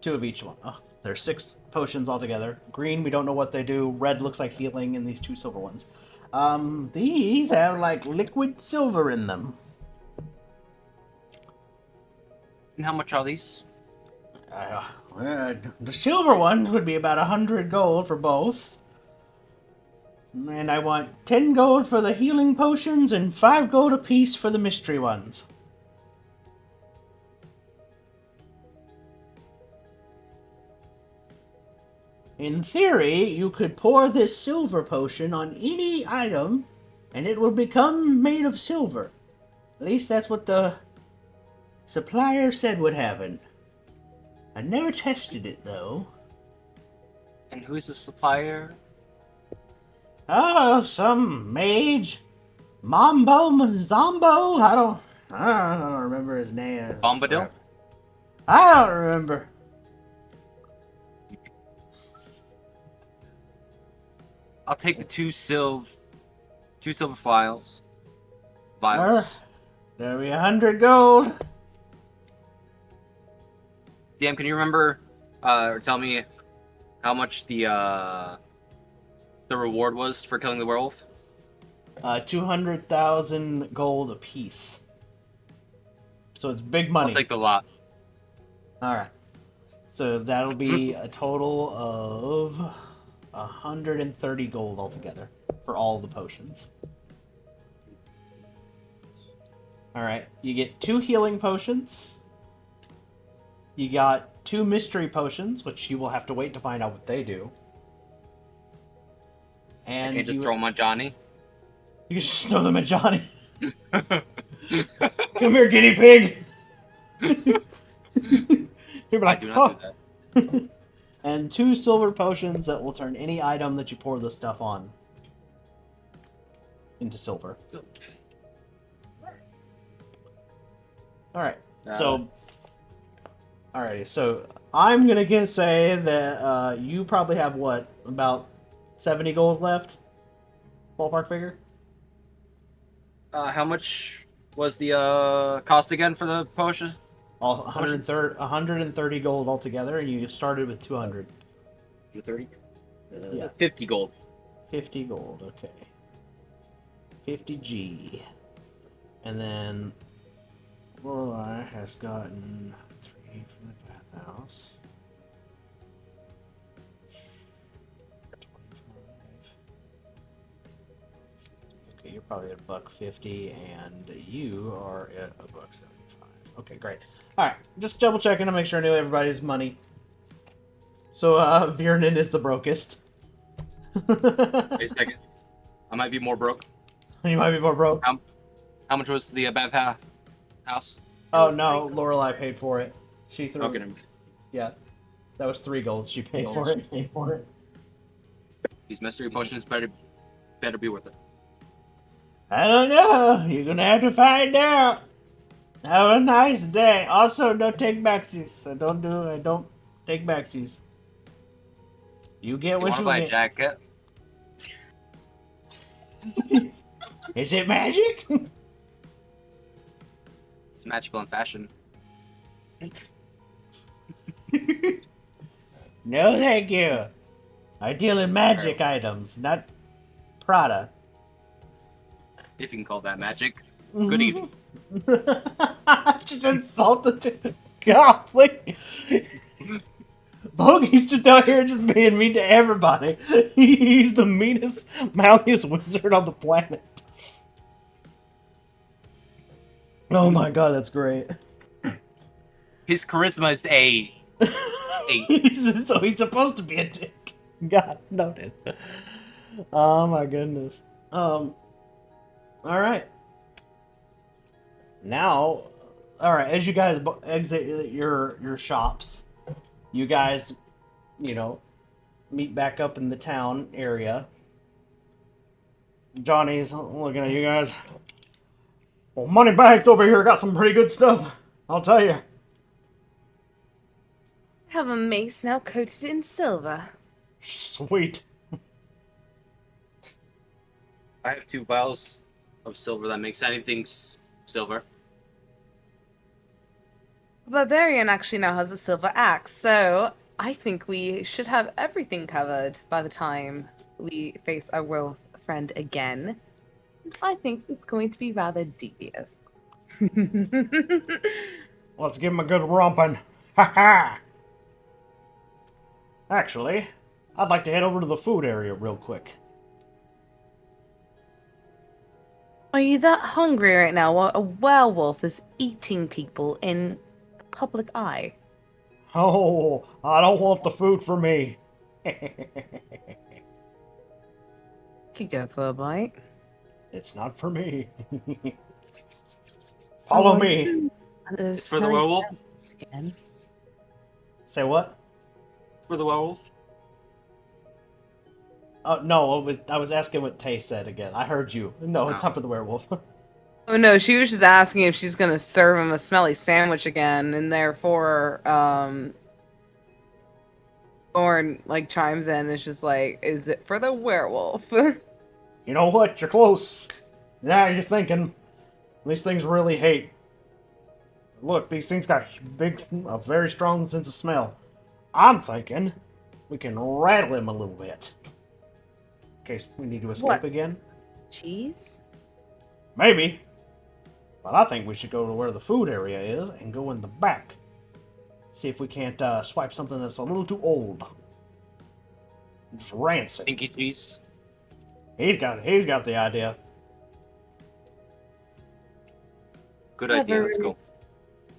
2 of each one. Oh, there's 6 potions altogether. Green, we don't know what they do. Red looks like healing, and these 2 silver ones. These have, like, liquid silver in them. And how much are these? The silver ones would be about 100 gold for both. And I want 10 gold for the healing potions and 5 gold apiece for the mystery ones. In theory, you could pour this silver potion on any item, and it will become made of silver. At least that's what the supplier said would happen. I never tested it, though. And who's the supplier? Oh, some mage. Zombo? I don't remember his name. Bombadil? I don't remember. I'll take the two silver vials. Vials. There'll be 100 gold. DM, can you remember or tell me how much the reward was for killing the werewolf? 200,000 gold apiece. So it's big money. I'll take the lot. Alright. So that'll be a total of 130 gold altogether for all the potions. Alright, you get 2 healing potions. You got 2 mystery potions, which you will have to wait to find out what they do. And I can't just throw them on Johnny. You can just throw them at Johnny. Come here, guinea pig! He'll be like, I do not do that. And 2 silver potions that will turn any item that you pour this stuff on into silver. Alright, so... Alrighty, so I'm gonna say that you probably have, what, about 70 gold left? Ballpark figure? How much was the cost again for the potion? All 130 gold altogether, and you started with 200. 30? Yeah. 50 gold. 50 gold, okay. 50G. And then Lorelei has gotten 3 from the bathhouse. 25. Okay, you're probably at $1.50, and you are at $1.75. Okay, great. Alright, just double checking to make sure I knew everybody's money. So, Viernan is the brokest. Wait a second. I might be more broke. You might be more broke. How much was the house? Oh no, Lorelei paid for it. She threw. Okay. Yeah, that was 3 gold. She paid for it. These mystery potions better be worth it. I don't know. You're gonna have to find out. Have a nice day. Also, don't take backsies. I don't take backsies. You get what you buy a get. jacket? Is it magic? It's magical in fashion. No, thank you. I deal in magic items, not Prada. If you can call that magic. Good evening. Just insulted to Golly. Bogey's just out here just being mean to everybody. He's the meanest, mouthiest wizard on the planet. Oh my god, that's great. His charisma is A. 8. So he's supposed to be a dick. God, noted. Oh my goodness. Alright. Now, alright, as you guys exit your shops, you guys, meet back up in the town area. Johnny's looking at you guys. Well, Moneybags over here got some pretty good stuff, I'll tell you. Have a mace now coated in silver. Sweet. I have 2 vials of silver that makes anything silver. A barbarian actually now has a silver axe, so I think we should have everything covered by the time we face our werewolf friend again. And I think it's going to be rather devious. Let's give him a good romping. Ha ha! Actually, I'd like to head over to the food area real quick. Are you that hungry right now while a werewolf is eating people in the public eye? Oh, I don't want the food for me. Could go for a bite. It's not for me. Follow me. For the werewolf? Again. Say what? For the werewolf? Oh, no, I was asking what Tay said again. I heard you. No, it's not for the werewolf. Oh no, she was just asking if she's gonna serve him a smelly sandwich again, and therefore, Thorn chimes in. It's just like, is it for the werewolf? You know what? You're close. Now you're thinking, these things really hate. Look, these things got a very strong sense of smell. I'm thinking we can rattle him a little bit. In case we need to escape again. Cheese? Maybe. But I think we should go to where the food area is and go in the back. See if we can't swipe something that's a little too old. Just rancid. Stinky cheese. He's got the idea. Good idea. Let's go.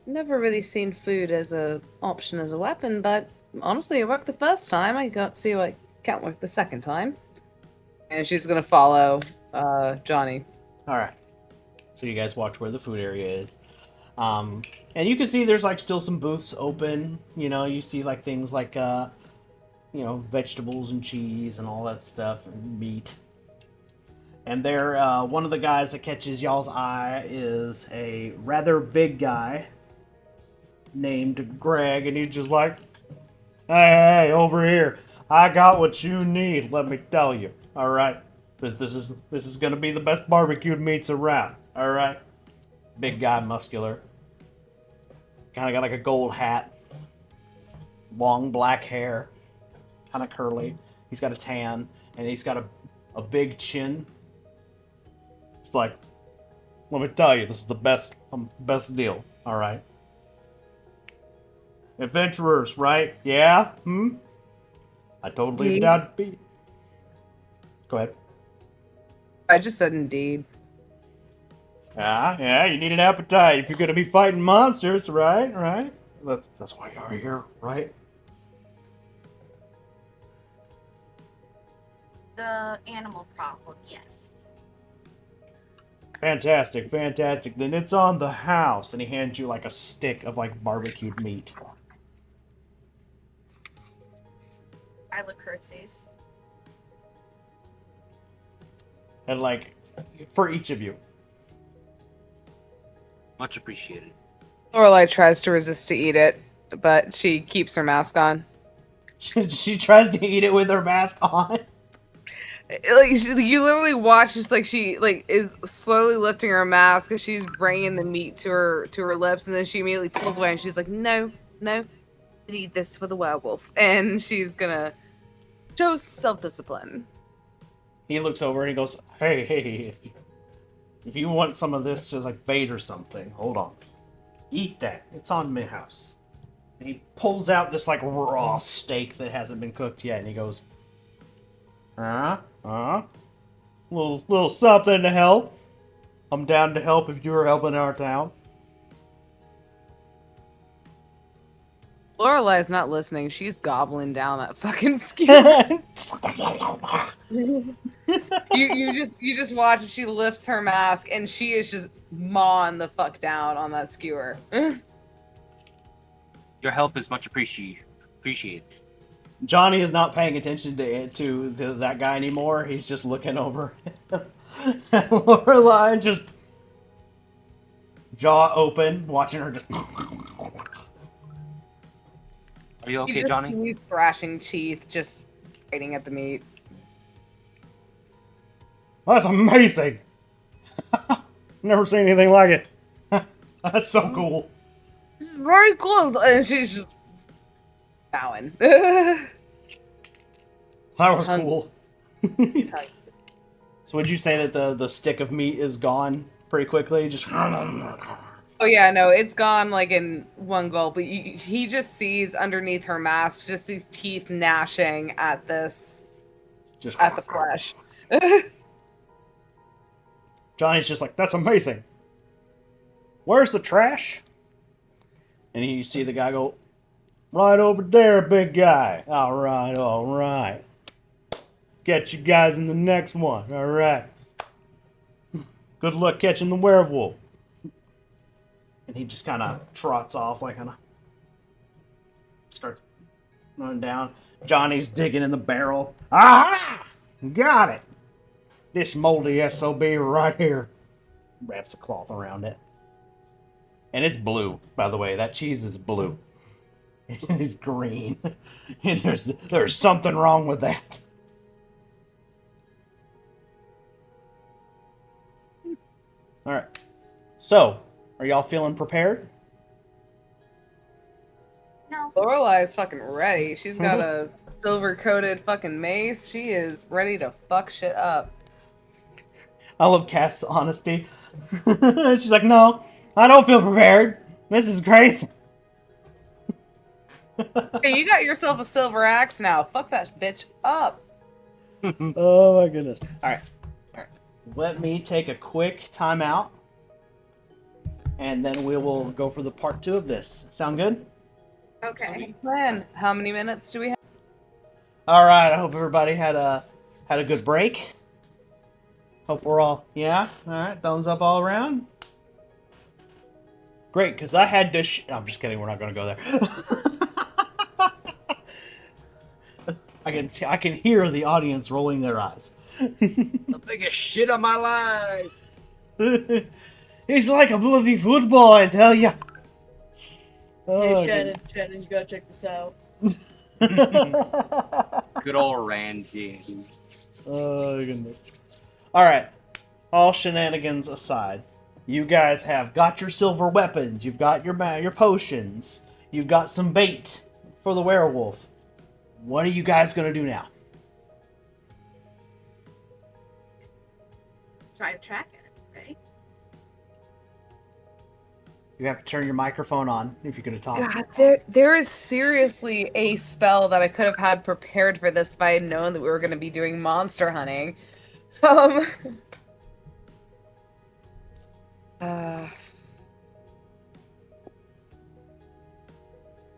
Never really seen food as a option as a weapon, but honestly, it worked the first time. I got to see why it can't work the second time. And she's gonna follow Johnny. All right. So you guys walk to where the food area is. And you can see there's like still some booths open. You know, you see like things like vegetables and cheese and all that stuff and meat. And there, one of the guys that catches y'all's eye is a rather big guy named Greg, and he's just like, hey, over here. I got what you need, let me tell you. All right, this is gonna be the best barbecued meats around. All right, big guy, muscular, kind of got like a gold hat, long black hair, kind of curly. He's got a tan, and he's got a big chin. It's like, let me tell you, this is the best deal. All right. Adventurers, right? Yeah? I totally Indeed. doubt it be. Go ahead. I just said indeed. Yeah, you need an appetite if you're gonna be fighting monsters, right? Right? That's why you're here, right? The animal problem, yes. Fantastic. Then it's on the house. And he hands you like a stick of like barbecued meat. Isla curtsies. And like, for each of you. Much appreciated. Lorelai tries to resist to eat it, but she keeps her mask on. She tries to eat it with her mask on. Like you literally watch, just like she is slowly lifting her mask as she's bringing the meat to her lips, and then she immediately pulls away and she's like, "No, I need this for the werewolf," and she's gonna show some self-discipline. He looks over and he goes, "Hey, if you want some of this as like bait or something, hold on, eat that. It's on my house." And he pulls out this like raw steak that hasn't been cooked yet, and he goes, little something to help. I'm down to help if you're helping our town. Lorelai's not listening. She's gobbling down that fucking skewer. you just watch as she lifts her mask and she is just mawing the fuck down on that skewer. Your help is much appreciated. Johnny is not paying attention to that guy anymore. He's just looking over at Lorelai, just jaw open, watching her just. Are you okay, Johnny? He's thrashing teeth, just biting at the meat. That's amazing. Never seen anything like it. That's so cool. This is very cool, and she's just bowing. That was cool. He's hungry. So would you say that the stick of meat is gone pretty quickly? Just. Oh yeah, no, it's gone like in one gulp. But he just sees underneath her mask just these teeth gnashing at this, Just at the flesh. Johnny's just like, that's amazing. Where's the trash? And you see the guy go, right over there, big guy. All right. Get you guys in the next one. All right. Good luck catching the werewolf. And he just kind of trots off, like kind of starts running down. Johnny's digging in the barrel. Aha! Got it. This moldy SOB right here. Wraps a cloth around it. And it's blue, by the way. That cheese is blue. It's green. And there's something wrong with that. Alright. So, are y'all feeling prepared? No. Lorelai's fucking ready. She's got a silver-coated fucking mace. She is ready to fuck shit up. I love Cass's honesty. She's like, no, I don't feel prepared. This is crazy. Hey, you got yourself a silver axe now. Fuck that bitch up. Oh my goodness. Alright. Let me take a quick timeout. and then we will go for the part 2 of this. Sound good? Okay. Sweet. Plan. How many minutes do we have? All right. I hope everybody had a good break. Hope we're all All right. Thumbs up all around. Great, because I had to. No, I'm just kidding. We're not going to go there. I can hear the audience rolling their eyes. The biggest shit of my life. He's like a bloody football, I tell ya. Oh, Shannon, you gotta check this out. Good old Randy. Oh goodness. Alright. All shenanigans aside. You guys have got your silver weapons, you've got your potions, you've got some bait for the werewolf. What are you guys gonna do now? Try to track it, right? You have to turn your microphone on if you're gonna talk. God, there is seriously a spell that I could have had prepared for this if I had known that we were going to be doing monster hunting.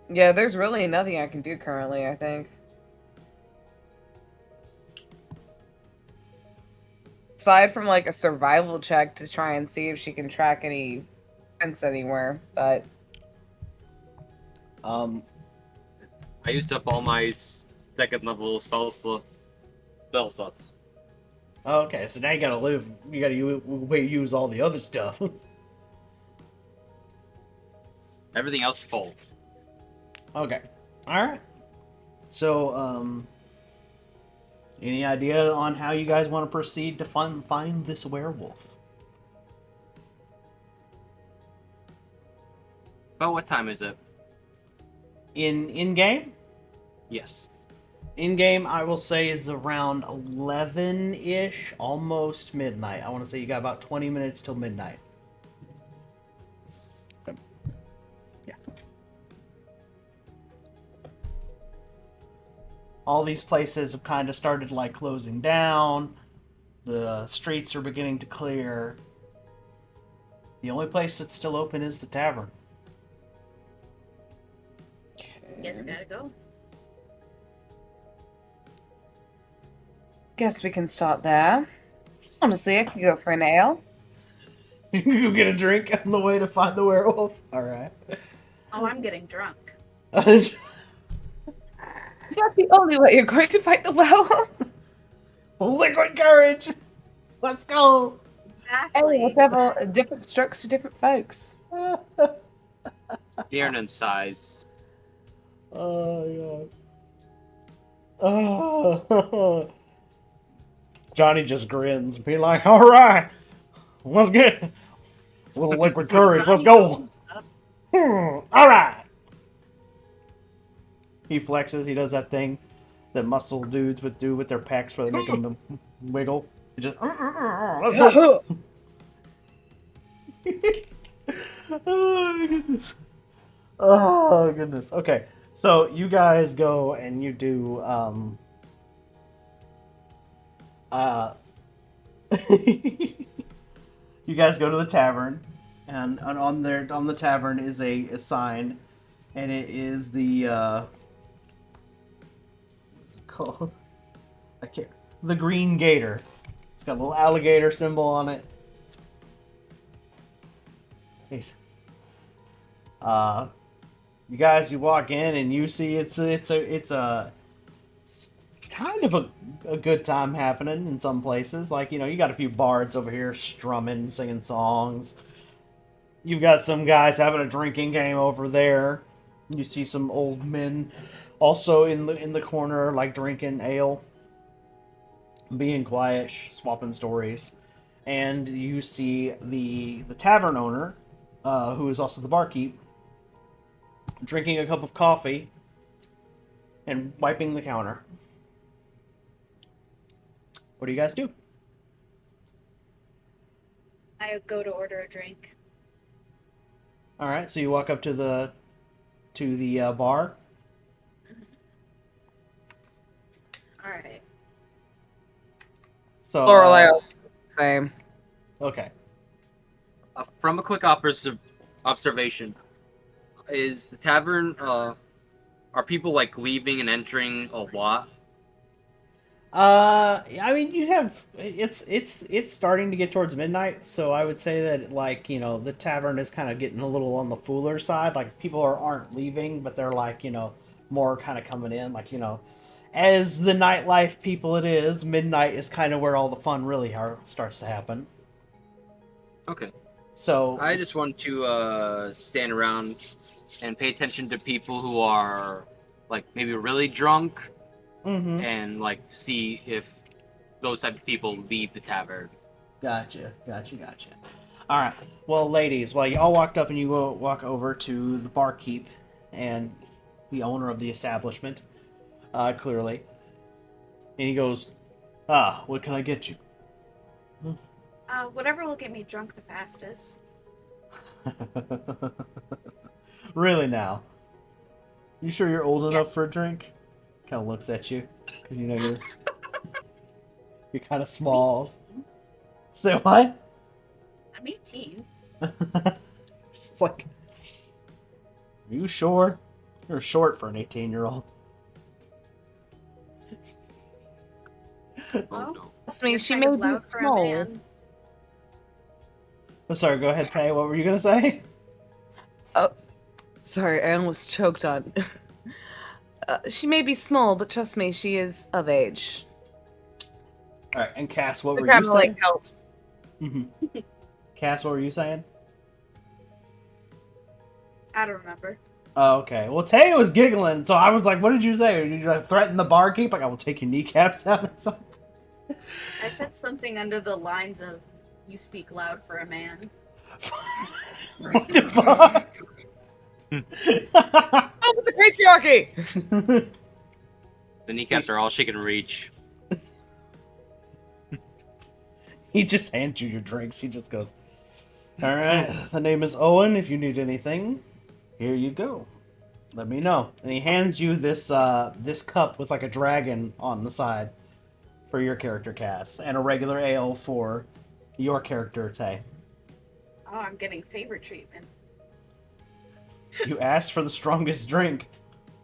Yeah, there's really nothing I can do currently, I think. Aside from like a survival check to try and see if she can track any fence anywhere, but I used up all my second level spell slots. Okay, so now you gotta use all the other stuff. Everything else is full. Okay. Alright. So, any idea on how you guys want to proceed to find this werewolf? But what time is it? In game? Yes. In game, I will say is around 11-ish, almost midnight. I want to say you got about 20 minutes till midnight. Yeah. All these places have kind of started like closing down. The streets are beginning to clear. The only place that's still open is the tavern. Guess we gotta go. guess we can start there. Honestly, I could go for an ale. You get a drink on the way to find the werewolf? Alright. Oh, I'm getting drunk. Is that the only way you're going to fight the werewolf? Liquid courage! Let's go! Exactly. Hey, whatever. Different strokes to different folks. Different size. Oh, God. Oh. Johnny just grins, being like, alright, let's get a little liquid courage, let's go! Alright! He flexes, he does that thing that muscle dudes would do with their pecs where they make them wiggle. He just, let's go! Oh, goodness. Oh, goodness. Okay, so you guys go and you do, you guys go to the tavern, and on the tavern is a sign, and it is the what's it called? The Green Gator. It's got a little alligator symbol on it. Nice. You guys, you walk in and you see it's kind of a good time happening in some places. Like, you know, you got a few bards over here strumming, singing songs. You've got some guys having a drinking game over there. You see some old men also in the corner, like drinking ale, being quiet, swapping stories. And you see the tavern owner, who is also the barkeep, drinking a cup of coffee and wiping the counter. What do you guys do? I go to order a drink. All right, so you walk up to the bar. All right. So Lorelei, same. okay. From a quick observation. Is the tavern, are people, like, leaving and entering a lot? I mean, you have it's starting to get towards midnight, so I would say that, like, you know, the tavern is kind of getting a little on the fuller side. Like, people aren't leaving, but they're, like, you know, more kind of coming in. Like, you know, as the nightlife people it is, midnight is kind of where all the fun really starts to happen. Okay. So I just want to stand around and pay attention to people who are, like, maybe really drunk, Mm-hmm. and, like, see if those type of people leave the tavern. Gotcha. All right. Well, ladies, while y'all walked up and you walk over to the barkeep and the owner of the establishment, clearly, and he goes, what can I get you? Whatever will get me drunk the fastest. Really now? You sure you're old enough for a drink? Kind of looks at you because you know you're kind of small. Say what? I'm 18. It's like, are you sure? You're short for an 18-year-old. Oh, Well, no. Trust me, you're she kind may of be loud for a small. man. I'm sorry, go ahead, Tay. What were you going to say? Oh, sorry, I almost choked on. She may be small, but trust me, she is of age. All right, and Cass, what To were you kind of saying? like help. Mm-hmm. Cass, what were you saying? I don't remember. Oh, okay. Well, Tay was giggling, so I was like, what did you say? Did you like, threaten the barkeep? Like, I will take your kneecaps out or something? I said something under the lines of, "You speak loud for a man." What the fuck? Oh, with the patriarchy! The kneecaps are all she can reach. He just hands you your drinks. He just goes, all right, the name is Owen. If you need anything, here you go. Let me know. And he hands you this this cup with like a dragon on the side for your character, Cass, and a regular ale for your character, Tay. Oh, I'm getting favorite treatment. You asked for the strongest drink,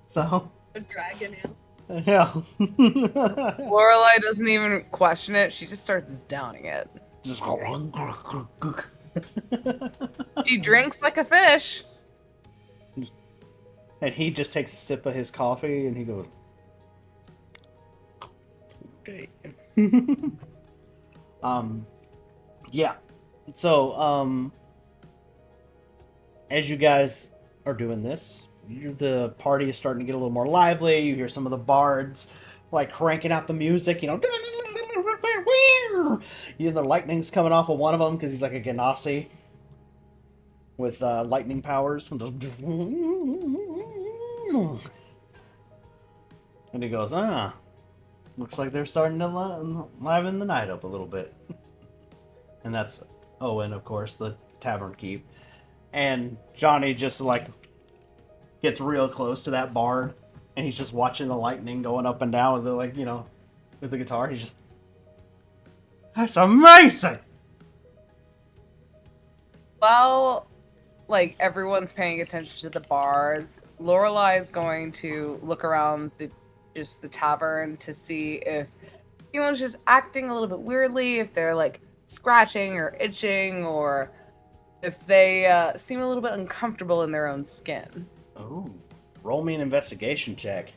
so A dragon ale. yeah. Lorelai doesn't even question it. She just starts downing it. Just She drinks like a fish. and he just takes a sip of his coffee and he goes, okay. Yeah. So, as you guys are doing this, the party is starting to get a little more lively. You hear some of the bards like cranking out the music, you know. You know, the lightning's coming off of one of them because he's like a Ganassi with lightning powers. And he goes, looks like they're starting to liven the night up a little bit. And that's Owen, of course, the tavern keep. And Johnny just like gets real close to that bard, and he's just watching the lightning going up and down with the, like, you know, with the guitar. He's just, that's amazing. While like everyone's paying attention to the bards, Lorelai is going to look around the tavern to see if anyone's just acting a little bit weirdly, if they're like scratching or itching, or if they seem a little bit uncomfortable in their own skin. Oh, roll me an investigation check.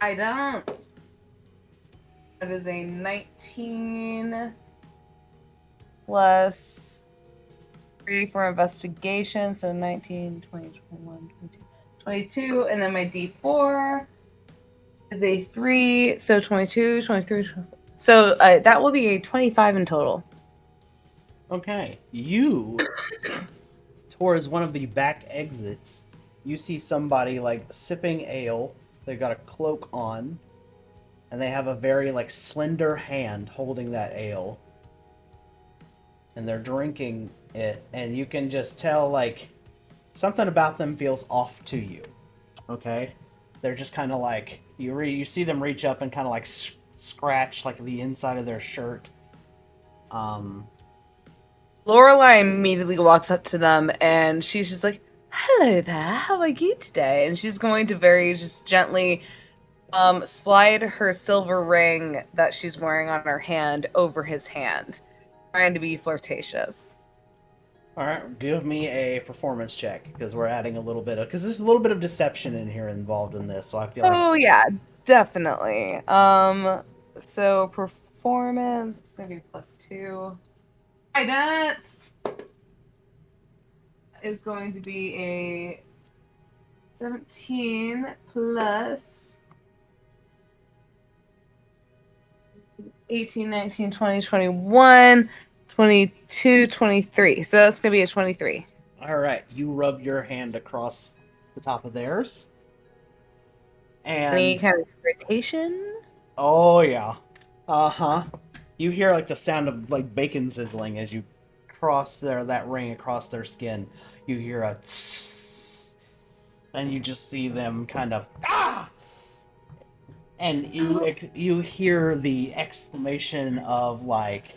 I don't. That is a 19 plus 3 for investigation, so 19, 20, 21, 22, 22, and then my D4 is a 3, so 22, 23, 24. So that will be a 25 in total. Okay, you, towards one of the back exits, you see somebody like sipping ale. They've got a cloak on, and they have a very like slender hand holding that ale, and they're drinking it, and you can just tell like something about them feels off to you. Okay, they're just kind of like you see them reach up and kind of like scratch like the inside of their shirt, Lorelai immediately walks up to them and she's just like, "Hello there, how are you today?" And she's going to very just gently slide her silver ring that she's wearing on her hand over his hand, trying to be flirtatious. All right, give me a performance check because we're adding a little bit of, because there's a little bit of deception in here involved in this, so I feel like. Oh yeah, definitely. So performance, it's gonna be +2. Guidance is going to be a 17 plus 18, 19, 20, 21, 22, 23. So that's going to be a 23. All right, you rub your hand across the top of theirs. Any And kind of irritation? oh yeah. Uh-huh. You hear like the sound of like bacon sizzling as you cross that ring across their skin. You hear a tss, and you just see them kind of and you hear the exclamation of like,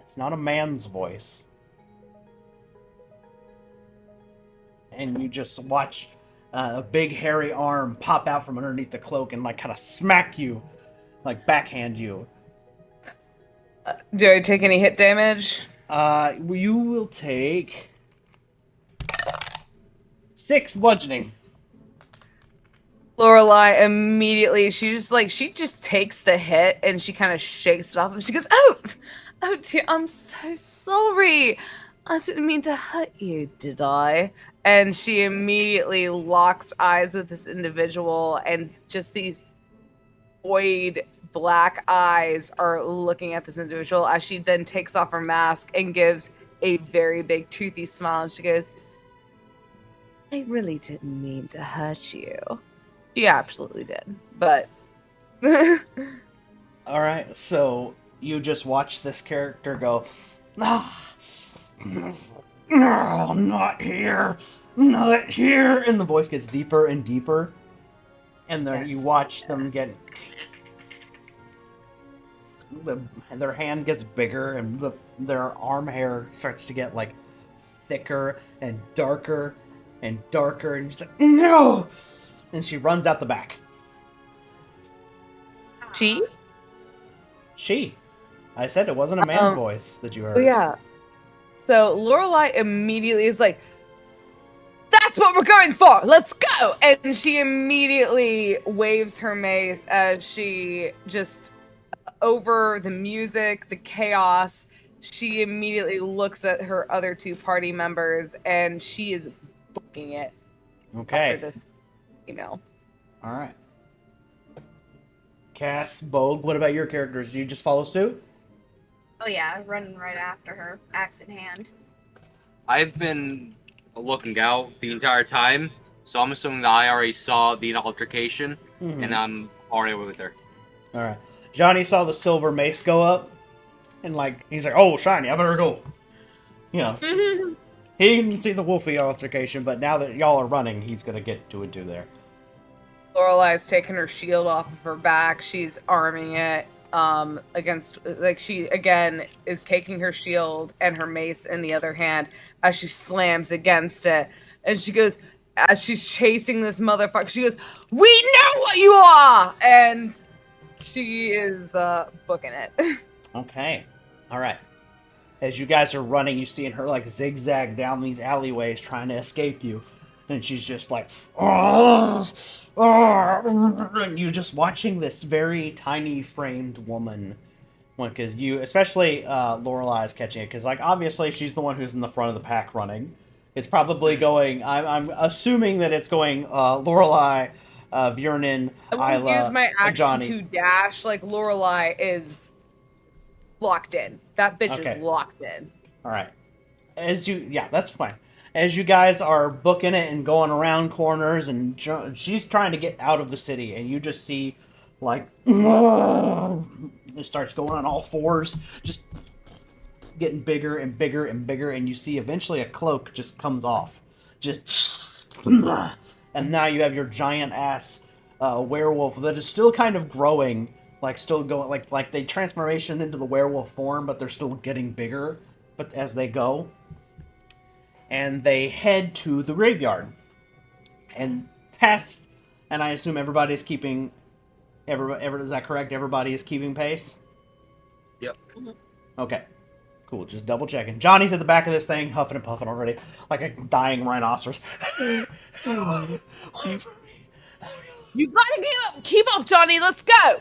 it's not a man's voice. And you just watch a big hairy arm pop out from underneath the cloak and like kind of smack you, like backhand you. Do I take any hit damage? You will take 6 bludgeoning. Lorelai immediately, she just takes the hit and she kind of shakes it off and she goes, oh dear, I'm so sorry. I didn't mean to hurt you, did I? And she immediately locks eyes with this individual and just these void black eyes are looking at this individual as she then takes off her mask and gives a very big toothy smile and she goes, I really didn't mean to hurt you. She absolutely did, but All right, so you just watch this character go, not here, not here, and the voice gets deeper and deeper, and then you watch them get, their hand gets bigger, and their arm hair starts to get like thicker and darker, and she's like, no, and she runs out the back. she? I said it wasn't a man's voice that you heard. Oh yeah. So Lorelai immediately is like, that's what we're going for. Let's go. And she immediately waves her mace as she just, over the music, the chaos, she immediately looks at her other 2 party members and she is booking it. Okay. After this email. All right. Cass, Bogue, what about your characters? Do you just follow suit? Oh yeah, running right after her, axe in hand. I've been looking out the entire time, so I'm assuming that I already saw the altercation, and I'm already with her. All right. Johnny saw the silver mace go up, and like he's like, "Oh, shiny! I better go." You know, he didn't see the Wolfie altercation, but now that y'all are running, he's gonna get to it too there. Lorelai's taking her shield off of her back. She's arming it against, like, she again is taking her shield and her mace in the other hand as she slams against it. And she goes, as she's chasing this motherfucker, she goes, we know what you are! And she is booking it. Okay. All right. As you guys are running, you see her like zigzag down these alleyways trying to escape you. And she's just like, oh, and you're just watching this very tiny framed woman. Because you, especially Lorelai is catching it. Because, like, obviously she's the one who's in the front of the pack running. It's probably going, I'm assuming that it's going Lorelai, Viernan, I will Isla, use my action Johnny. to dash. Like, Lorelai is locked in. That bitch is locked in. All right. Yeah, that's fine. As you guys are booking it and going around corners, and she's trying to get out of the city, and you just see, like, it starts going on all fours, just getting bigger and bigger and bigger, and you see eventually a cloak just comes off. Just, and now you have your giant ass werewolf that is still kind of growing, like still going, like they transformation into the werewolf form, but they're still getting bigger, but as they go. And they head to the graveyard. And past, and I assume everybody's keeping, is that correct? Everybody is keeping pace? Yep. Okay. Cool, just double checking. Johnny's at the back of this thing, huffing and puffing already, like a dying rhinoceros. Wait for me. You gotta keep up, Johnny. Let's go.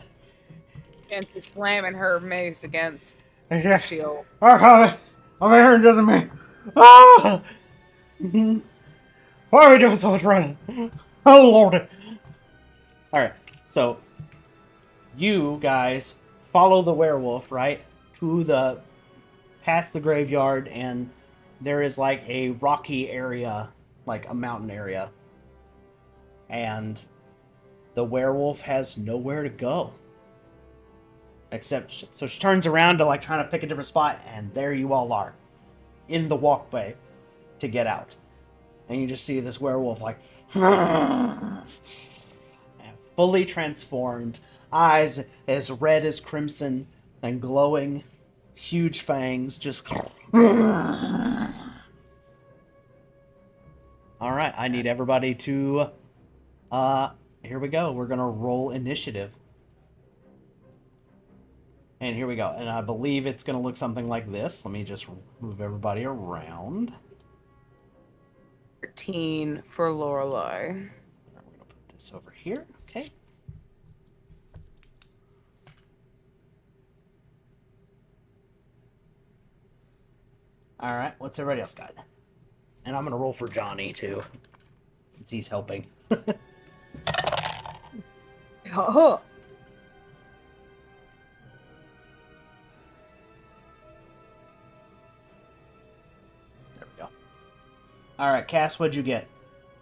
And she's slamming her mace against the shield. Okay, I'm here and doesn't me. Ah! Why are we doing so much running? Oh lordy! All right, so you guys follow the werewolf right to the past the graveyard, and there is like a rocky area, like a mountain area, and the werewolf has nowhere to go. Except, so she turns around to like trying to pick a different spot, and there you all are, in the walkway to get out. And you just see this werewolf like, fully transformed, eyes as red as crimson and glowing, huge fangs, just. All right, I need everybody to. Here we go. We're gonna roll initiative. And here we go. And I believe it's going to look something like this. Let me just move everybody around. 13 for Lorelei. We're going to put this over here. Okay. All right. What's everybody else got? And I'm going to roll for Johnny, too. Since he's helping. Oh. All right, Cass, what'd you get?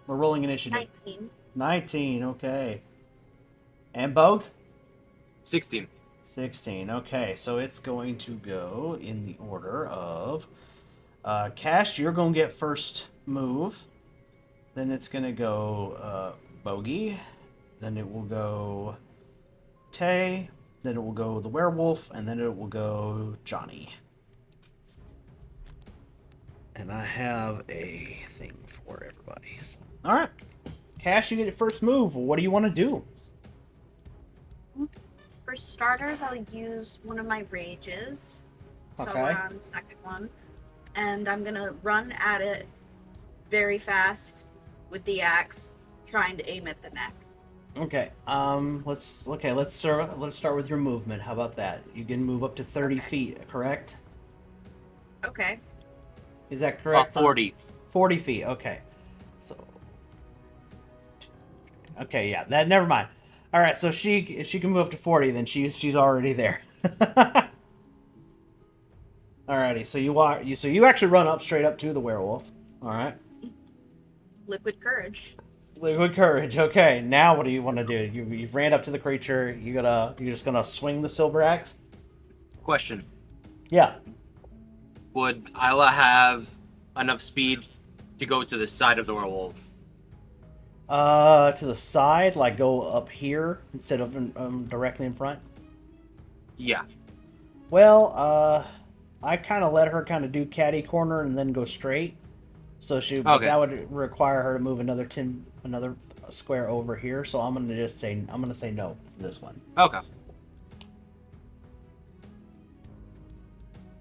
We're rolling initiative. 19. 19, okay. And Bogues? 16. 16, okay. So it's going to go in the order of... Cash, you're going to get first move. Then it's going to go Bogey. Then it will go Tay. Then it will go the werewolf. And then it will go Johnny. And I have a thing for everybody. So, all right. Cash, you get your first move. What do you want to do? For starters, I'll use one of my rages. So Okay. we're on the second one. And I'm going to run at it very fast with the axe, trying to aim at the neck. Okay. Let's start with your movement. How about that? You can move up to 30 feet, correct? Okay. Is that correct? 40. 40 feet. Okay. So. Okay, yeah. That. Never mind. All right. So if she can move up to 40, then she's already there. Alrighty. So you actually run up straight up to the werewolf. All right. Liquid courage. Liquid courage. Okay. Now what do you want to do? You've ran up to the creature. You're just gonna swing the silver axe. Question. Yeah. Would Isla have enough speed to go to the side of the werewolf? To the side, like go up here instead of directly in front. Yeah. Well, I kind of let her kind of do catty corner and then go straight. So that would require her to move another square over here. So I'm gonna say no for this one. Okay.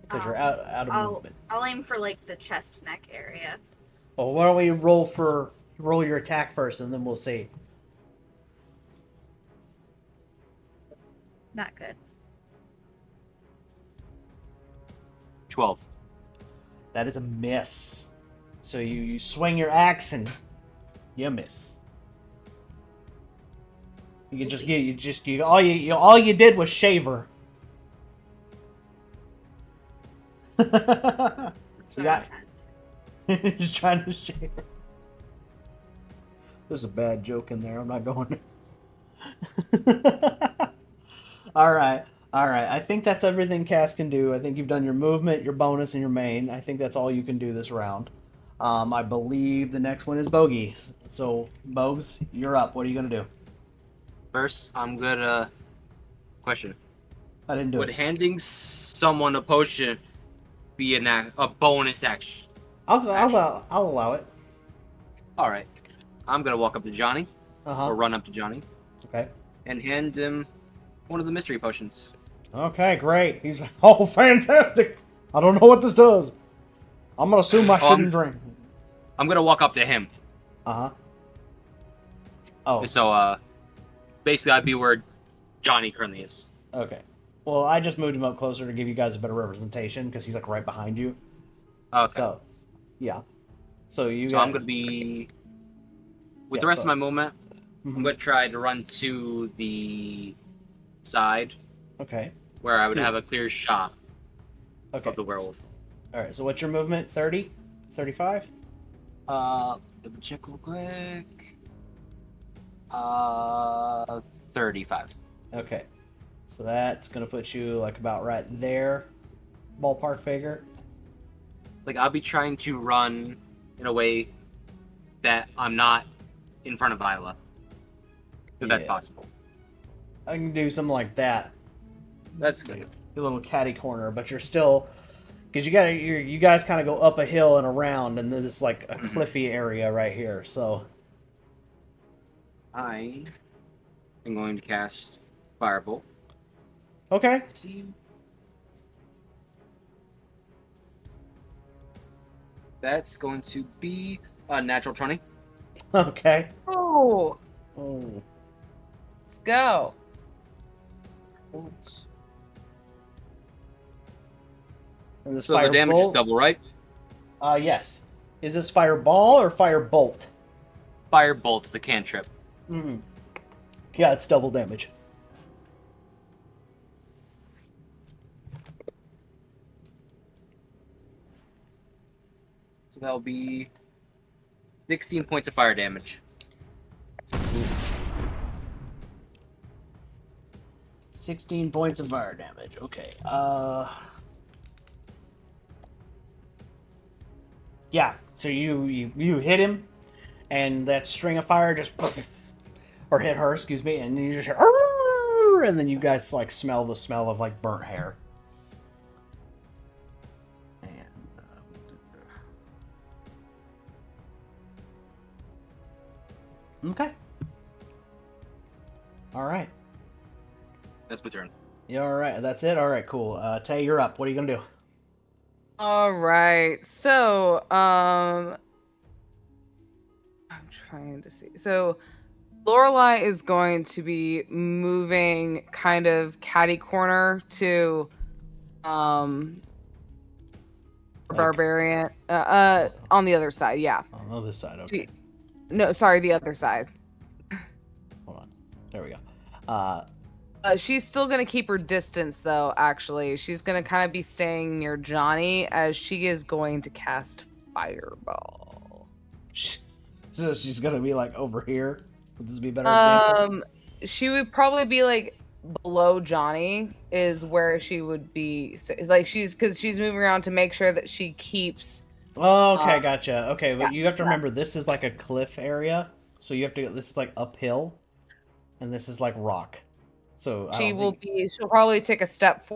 Because you're out of movement. I'll aim for like the chest neck area. Well, why don't we roll your attack first, and then we'll see. Not good. 12. That is a miss. So you swing your axe and you miss. You can all you did was shave her. That's what I'm trying to do. Just trying to shave her. There's a bad joke in there. I'm not going. All right. I think that's everything Cass can do. I think you've done your movement, your bonus, and your main. I think that's all you can do this round. I believe the next one is Bogey. So, Bogues, you're up. What are you going to do? First, I'm gonna Question. I didn't do Would it. handing someone a potion be a bonus action? I'll allow it. All right. I'm gonna walk up to Johnny, Uh-huh. or run up to Johnny, Okay. and hand him one of the mystery potions. Okay, great. He's like, oh, fantastic. I don't know what this does. I'm gonna assume I shouldn't drink. I'm gonna walk up to him. Uh-huh. Oh. So, basically, I'd be where Johnny currently is. Okay. Well, I just moved him up closer to give you guys a better representation because he's like right behind you. Okay. So, yeah. So you. So guys... I'm gonna be with the rest of my movement. Mhm. I'm gonna try to run to the side Okay. where I would have a clear shot Okay. of the werewolf. All right. So what's your movement? 30? 35? Double check real quick. 35. Okay. So that's gonna put you like about right there, ballpark figure. Like, I'll be trying to run in a way that I'm not in front of Isla, if that's Yeah. possible. I can do something like that. That's good. A little catty corner, but you're still because you guys kind of go up a hill and around, and then it's like a cliffy area right here. So I am going to cast Firebolt. okay. See. That's going to be a natural 20. Okay. Oh, Oh. let's go. And this So the damage is firebolt. double, right? Yes. Is this fireball or firebolt? Firebolt's the cantrip. Mm-hmm. Yeah, it's double damage. So that'll be 16 points of fire damage. 16 points of fire damage. Okay. Yeah. So you hit him, and that string of fire just, or hit her, excuse me, and you just hear, "Arr!" And then you guys like smell the smell of like burnt hair. And okay. All right. That's my turn. Yeah, all right. That's it. All right, cool. Tay, you're up. What are you gonna do? All right. So, I'm trying to see. So, Lorelai is going to be moving kind of catty corner to Like- barbarian on the other side. Yeah. On the other side. Okay. No, sorry, the other side. Hold on. There we go. She's still gonna keep her distance, though. Actually, she's gonna kind of be staying near Johnny as she is going to cast Fireball. So she's gonna be like over here. Would this be a better example? She would probably be like below Johnny is where she would be. Like because she's moving around to make sure that she keeps. Oh, okay, gotcha. Okay, but yeah, you have to remember this is like a cliff area, so you have to get this is like uphill, and this is like rock. So I don't think... She'll probably take a step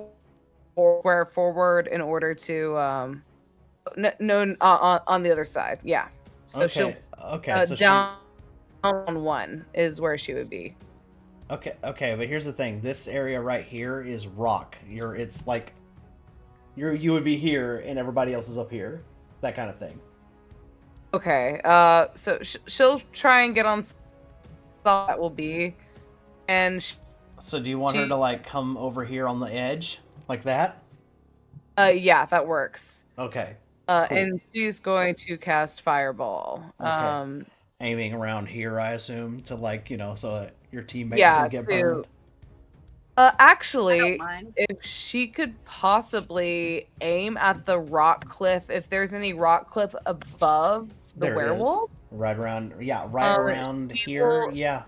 forward in order to on the other side. Yeah. So she'll so down one is where she would be. Okay, but here's the thing. This area right here is rock. It's like you would be here and everybody else is up here. That kind of thing. Okay. So she'll try and get on that will be and so do you want her to like come over here on the edge like that? Yeah, that works. Okay. Cool. And she's going to cast Fireball. Okay. Aiming around here, I assume, to like, so that your teammate doesn't get burned. Actually, I don't mind. if she could possibly aim at the rock cliff, if there's any rock cliff above the There werewolf. Right around, around here, yeah.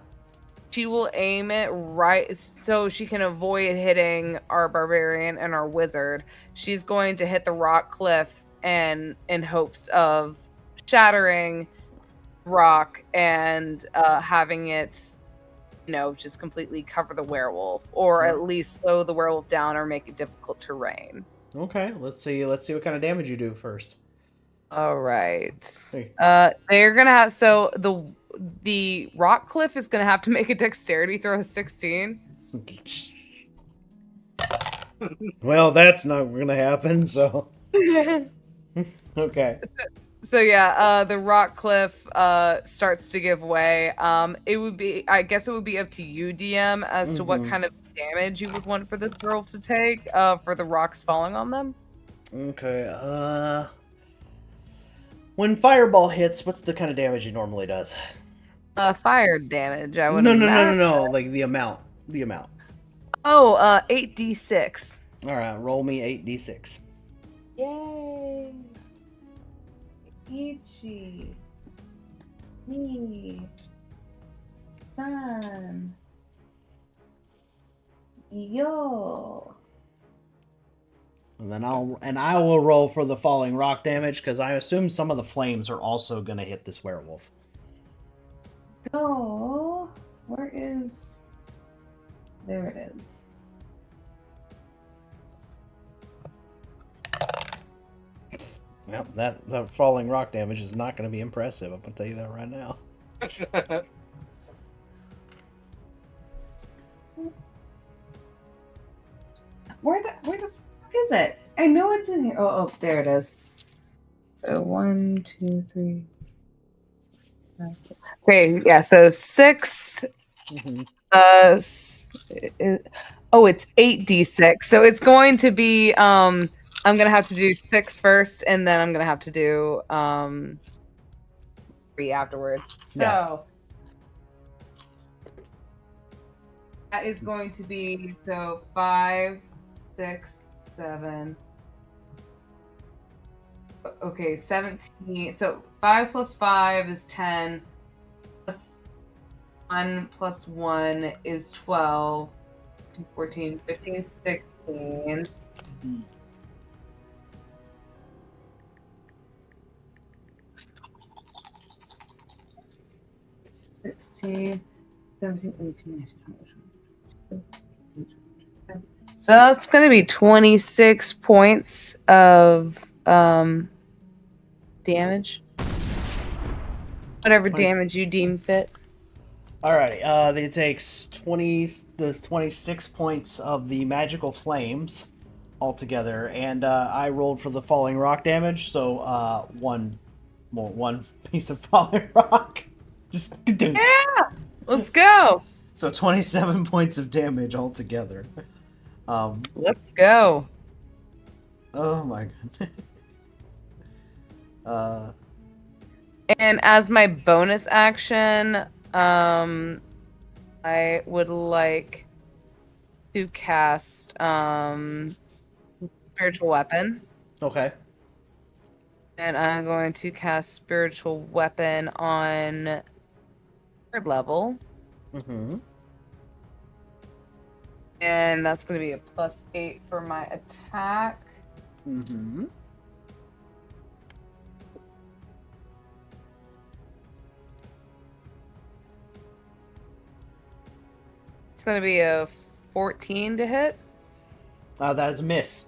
She will aim it right so she can avoid hitting our barbarian and our wizard. She's going to hit the rock cliff and in hopes of shattering rock and having it just completely cover the werewolf, or at least slow the werewolf down or make it difficult terrain. Okay, let's see what kind of damage you do first. All right. Hey. They're gonna have the rock cliff is gonna have to make a dexterity throw of 16. Well, that's not gonna happen. So okay. So yeah, the rock cliff starts to give way. I guess it would be up to you, DM, as to what kind of damage you would want for this werewolf to take for the rocks falling on them. Okay. When fireball hits, what's the kind of damage it normally does? Fire damage. I would No. Like the amount. Oh, 8d6. All right, roll me 8d6. Yay! Ichi. Me. San. Yo. And I will roll for the falling rock damage because I assume some of the flames are also going to hit this werewolf. Oh, where is? There it is. Well, that falling rock damage is not going to be impressive. I'm going to tell you that right now. Where the fuck is it? I know it's in here. Oh, there it is. So 1, 2, 3. Okay, yeah. So 6. It's 8d6. So it's going to be I'm gonna have to do 6 first, and then I'm gonna have to do 3 afterwards. So that is going to be 5, 6, 7. Okay, 17. So 5 plus 5 is 10. Plus 1 plus 1 is 12. 14, 15, 16. 16, 17, 18, 19, 20. So that's going to be 26 points of damage. Whatever damage you deem fit. Alrighty, it takes 26 points of the magical flames altogether, and I rolled for the falling rock damage, so one piece of falling rock. Just yeah, let's go. So 27 points of damage altogether. Let's go. Oh my goodness. And as my bonus action, I would like to cast spiritual weapon. Okay. And I'm going to cast spiritual weapon on 3rd level. Mm-hmm. And that's going to be a +8 for my attack. Mm-hmm. It's going to be a 14 to hit. That is a miss.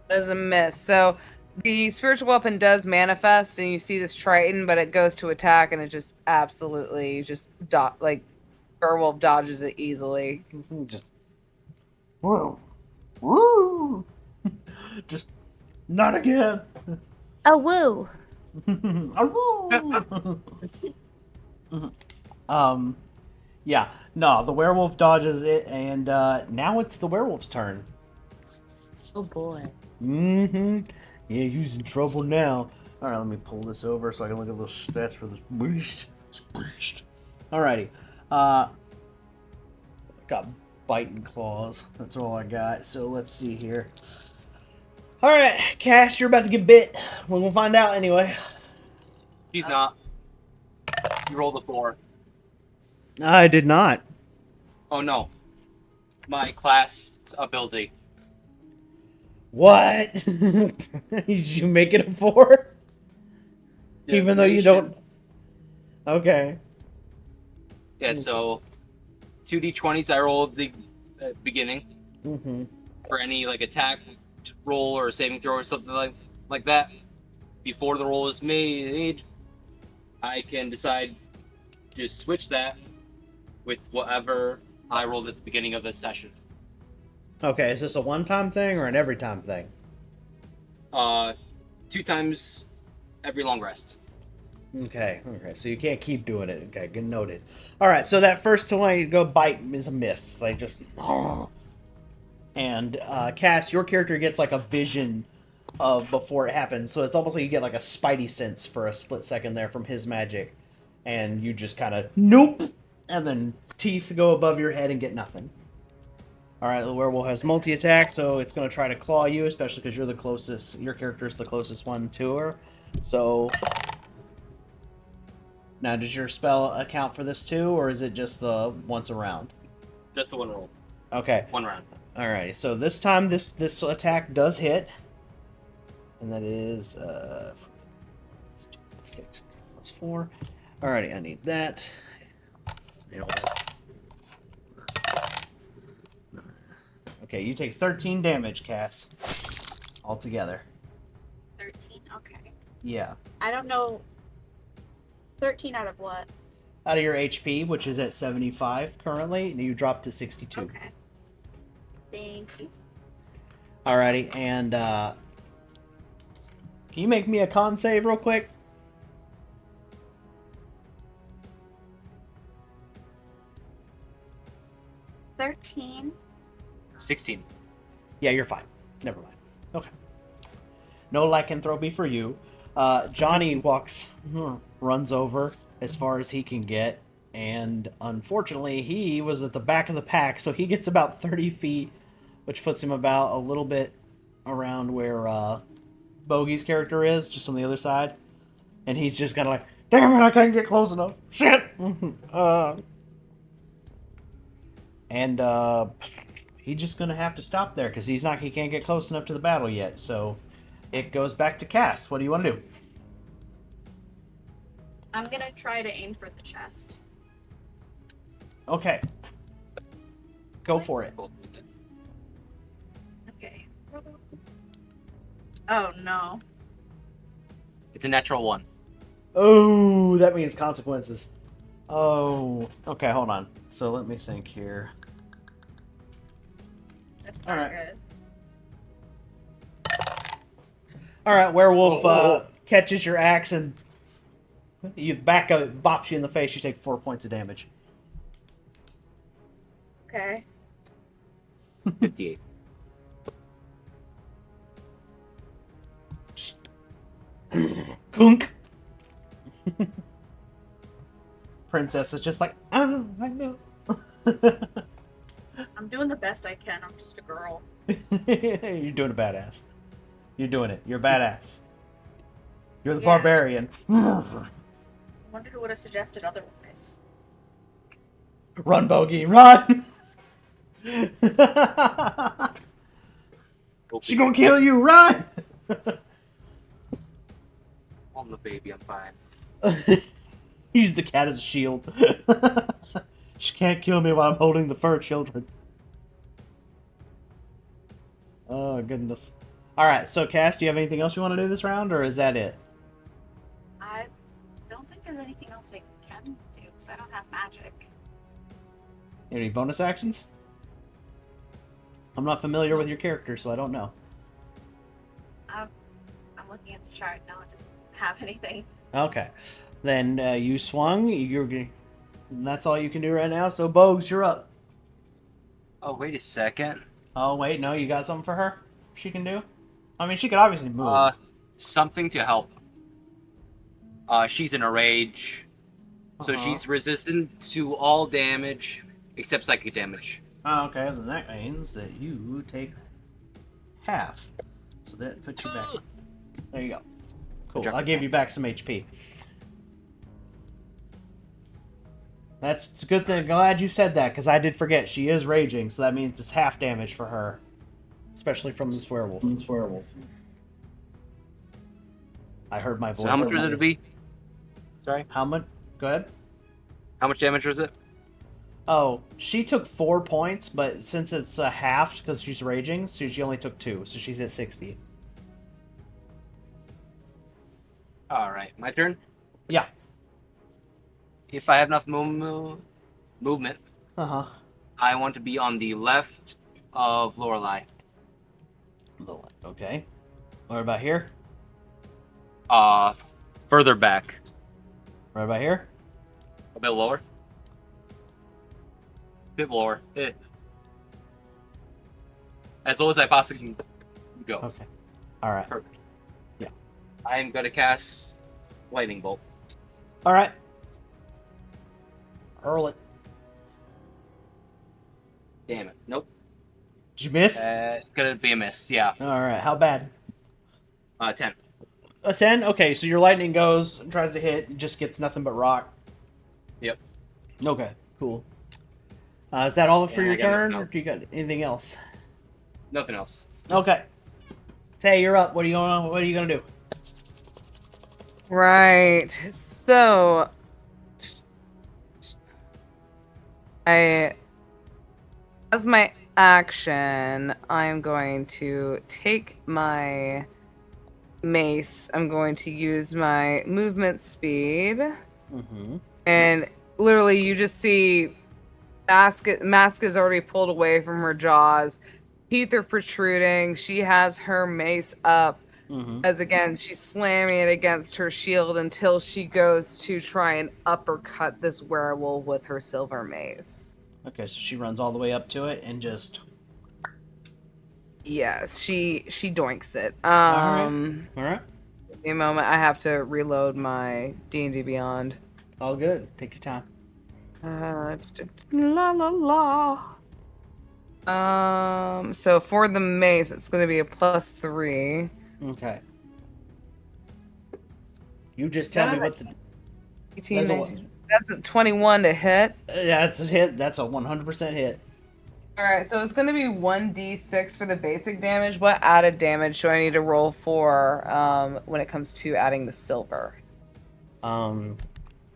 That is a miss. So the spiritual weapon does manifest, and you see this Triton, but it goes to attack, and it just absolutely Werewolf dodges it easily. Just whoa, woo! Just not again. Oh woo! Yeah. No, the werewolf dodges it, and now it's the werewolf's turn. Oh boy. Mm-hmm. Yeah, he's in trouble now. All right, let me pull this over so I can look at those stats for this beast. Alrighty. Got biting claws. That's all I got. So let's see here. All right, Cass, you're about to get bit. We're gonna find out anyway. He's not. You rolled a 4. I did not. Oh no. My class ability. What? Did you make it a 4? Even though you don't. Okay. Yeah, so 2d20s I roll at the beginning Mm-hmm. for any like attack roll or saving throw or something like that. Before the roll is made, I can decide to switch that with whatever I rolled at the beginning of the session. Okay, is this a one-time thing or an every-time thing? 2 times every long rest. Okay, so you can't keep doing it. Okay, good noted. All right, so that first one you go bite is a miss. Like just, and Cass, your character gets like a vision of before it happens, so it's almost like you get like a spidey sense for a split second there from his magic, and you just kind of nope, and then teeth go above your head and get nothing. All right, the werewolf has multi-attack, so it's going to try to claw you, especially because you're the closest. Your character's the closest one to her, so. Now, does your spell account for this too, or is it just the once a round? Just the one roll. Okay. 1 round. Alrighty, so this time this attack does hit. And that is 6 plus 4. Alrighty, I need that. Okay, you take 13 damage, Cass. Altogether. 13. Okay. Yeah. I don't know. 13 out of what? Out of your HP, which is at 75 currently, and you drop to 62. Okay. Thank you. Alrighty, and can you make me a con save real quick? 13. 16. Yeah, you're fine. Never mind. Okay. No lycanthropy for you. Johnny runs over as far as he can get, and unfortunately, he was at the back of the pack, so he gets about 30 feet, which puts him about a little bit around where Bogey's character is, just on the other side. And he's just kind of like, damn it, I can't get close enough. Shit! He's just gonna have to stop there because he can't get close enough to the battle yet. So it goes back to Cass. What do you want to do? I'm gonna try to aim for the chest. Okay, go for it. Okay. Oh no. It's a natural 1. Oh, that means consequences. Oh, okay, hold on. So let me think here. That's not Alright. good. All right, werewolf catches your axe and you bops you in the face. You take 4 points of damage. Okay. 58. Clunk. Princess is just like, oh, I know. I'm doing the best I can. I'm just a girl. You're doing a badass. You're doing it. You're a badass. You're the Yeah. barbarian. I wonder who would have suggested otherwise. Run, Bogey, run! She gonna kill you, run! I'm the baby, I'm fine. Use the cat as a shield. She can't kill me while I'm holding the fur children. Oh, goodness. Alright, so Cass, do you have anything else you want to do this round, or is that it? I don't think there's anything else I can do, because I don't have magic. Any bonus actions? I'm not familiar with your character, so I don't know. I'm looking at the chart now. It doesn't have anything. Okay. Then you swung. That's all you can do right now, so Bogues, you're up. Oh, wait a second. Oh, wait, no, you got something for her she can do? I mean, she could obviously move. Something to help. She's in a rage. So Uh-huh. she's resistant to all damage except psychic damage. Oh, okay, then that means that you take half. So that puts you back. There you go. Cool. I'll give you back some HP. That's a good thing. Glad you said that, because I did forget. She is raging, so that means it's half damage for her. Especially from this werewolf. I heard my voice. So how much was it to be? Sorry? How much? Go ahead. How much damage was it? Oh, she took 4 points, but since it's halved because she's raging, so she only took 2, so she's at 60. All right, my turn. Yeah. If I have enough movement, Uh-huh. I want to be on the left of Lorelei. Okay. What about here? Further back. Right about here? A bit lower. Bit lower. As low as I possibly can go. Okay. All right. Perfect. Yeah. I'm gonna cast lightning bolt. All right. Hurl it. Damn it. Nope. Did you miss? It's gonna be a miss. Yeah. All right. How bad? 10. A 10? Okay, so your lightning goes, tries to hit, just gets nothing but rock. Yep. Okay, cool. Is that all for Yeah, your I got turn, nothing or else. do you got anything else? Nothing else. Okay. Tay, you're up. What are you gonna do? Right. So as my action, I'm going to take my mace. I'm going to use my movement speed. Mm-hmm. And literally you just see mask is already pulled away from her jaws. Teeth are protruding. She has her mace up. Mm-hmm. As again, she's slamming it against her shield until she goes to try and uppercut this werewolf with her silver mace. Okay, so she runs all the way up to it and just. Yes, she doinks it. All right. Give me a moment. I have to reload my D&D Beyond. All good. Take your time. La la la. So for the mace, it's going to be a +3. Okay. You just tell me what the. 18, That's a 19. That's a 21 to hit. Yeah, that's a hit. That's a 100% hit. All right, so it's going to be 1d6 for the basic damage. What added damage do I need to roll for when it comes to adding the silver? Give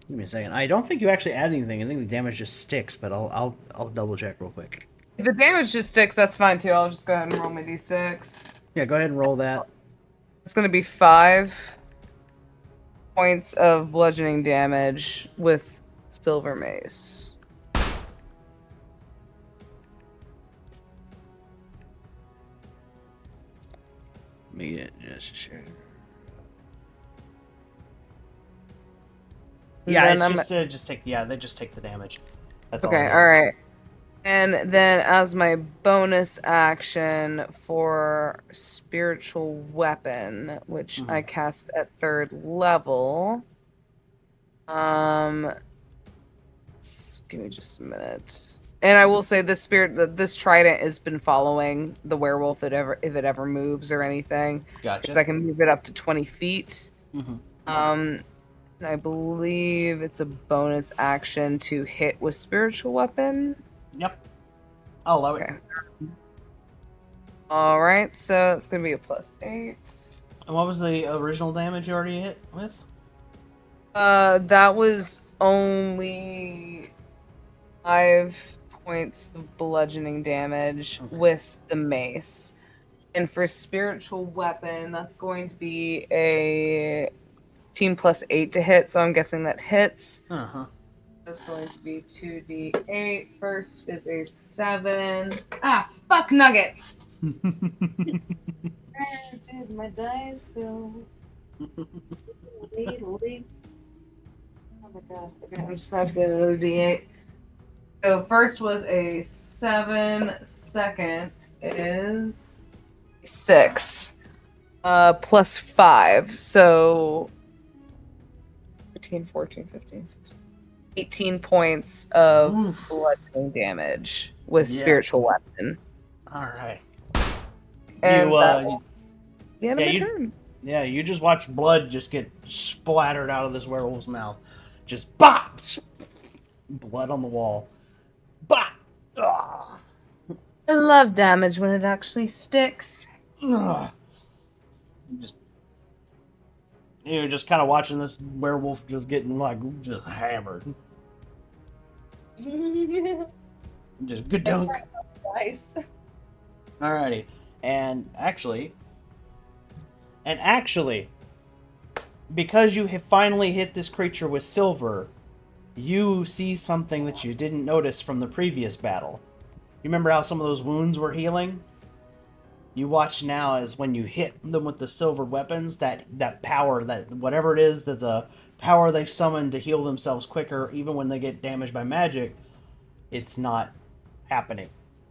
me a second. I don't think you actually add anything. I think the damage just sticks, but I'll double check real quick. If the damage just sticks, that's fine too. I'll just go ahead and roll my d6. Yeah, go ahead and roll that. It's going to be 5 points of bludgeoning damage with silver mace. Let me get just a share. Yeah, Then it's just take. Yeah, they just take the damage. That's Okay, all. all right. And then as my bonus action for spiritual weapon, which I cast at 3rd level. Give me just a minute. And I will say this trident has been following the werewolf if it ever moves or anything. Gotcha. Because I can move it up to 20 feet. Mm-hmm. And I believe it's a bonus action to hit with spiritual weapon. Yep. I'll allow it. Okay. All right, so it's gonna be a +8. And what was the original damage you already hit with? That was only 5 points of bludgeoning damage with the mace. And for spiritual weapon, that's going to be a 15 + 8 to hit, so I'm guessing that hits. Uh-huh. That's going to be 2d8. First is a 7. Ah, fuck nuggets! Where did my dice go? Wait. Oh my god. Okay, I'm just going to get another d8. So first was a 7. Second is 6. +5. So 13, 14, 15, 16. 18 points of bludgeoning damage with spiritual weapon. All right. And turn. Yeah, you just watch blood just get splattered out of this werewolf's mouth. Just bop! Blood on the wall. Bop! Ah. I love damage when it actually sticks. Ugh. You're just kind of watching this werewolf just getting just hammered. Just good dunk. Nice. Alrighty. And actually, because you have finally hit this creature with silver, you see something that you didn't notice from the previous battle. You remember how some of those wounds were healing? You watch now as when you hit them with the silver weapons, that power, that whatever it is, that the power they summon to heal themselves quicker, even when they get damaged by magic, it's not happening.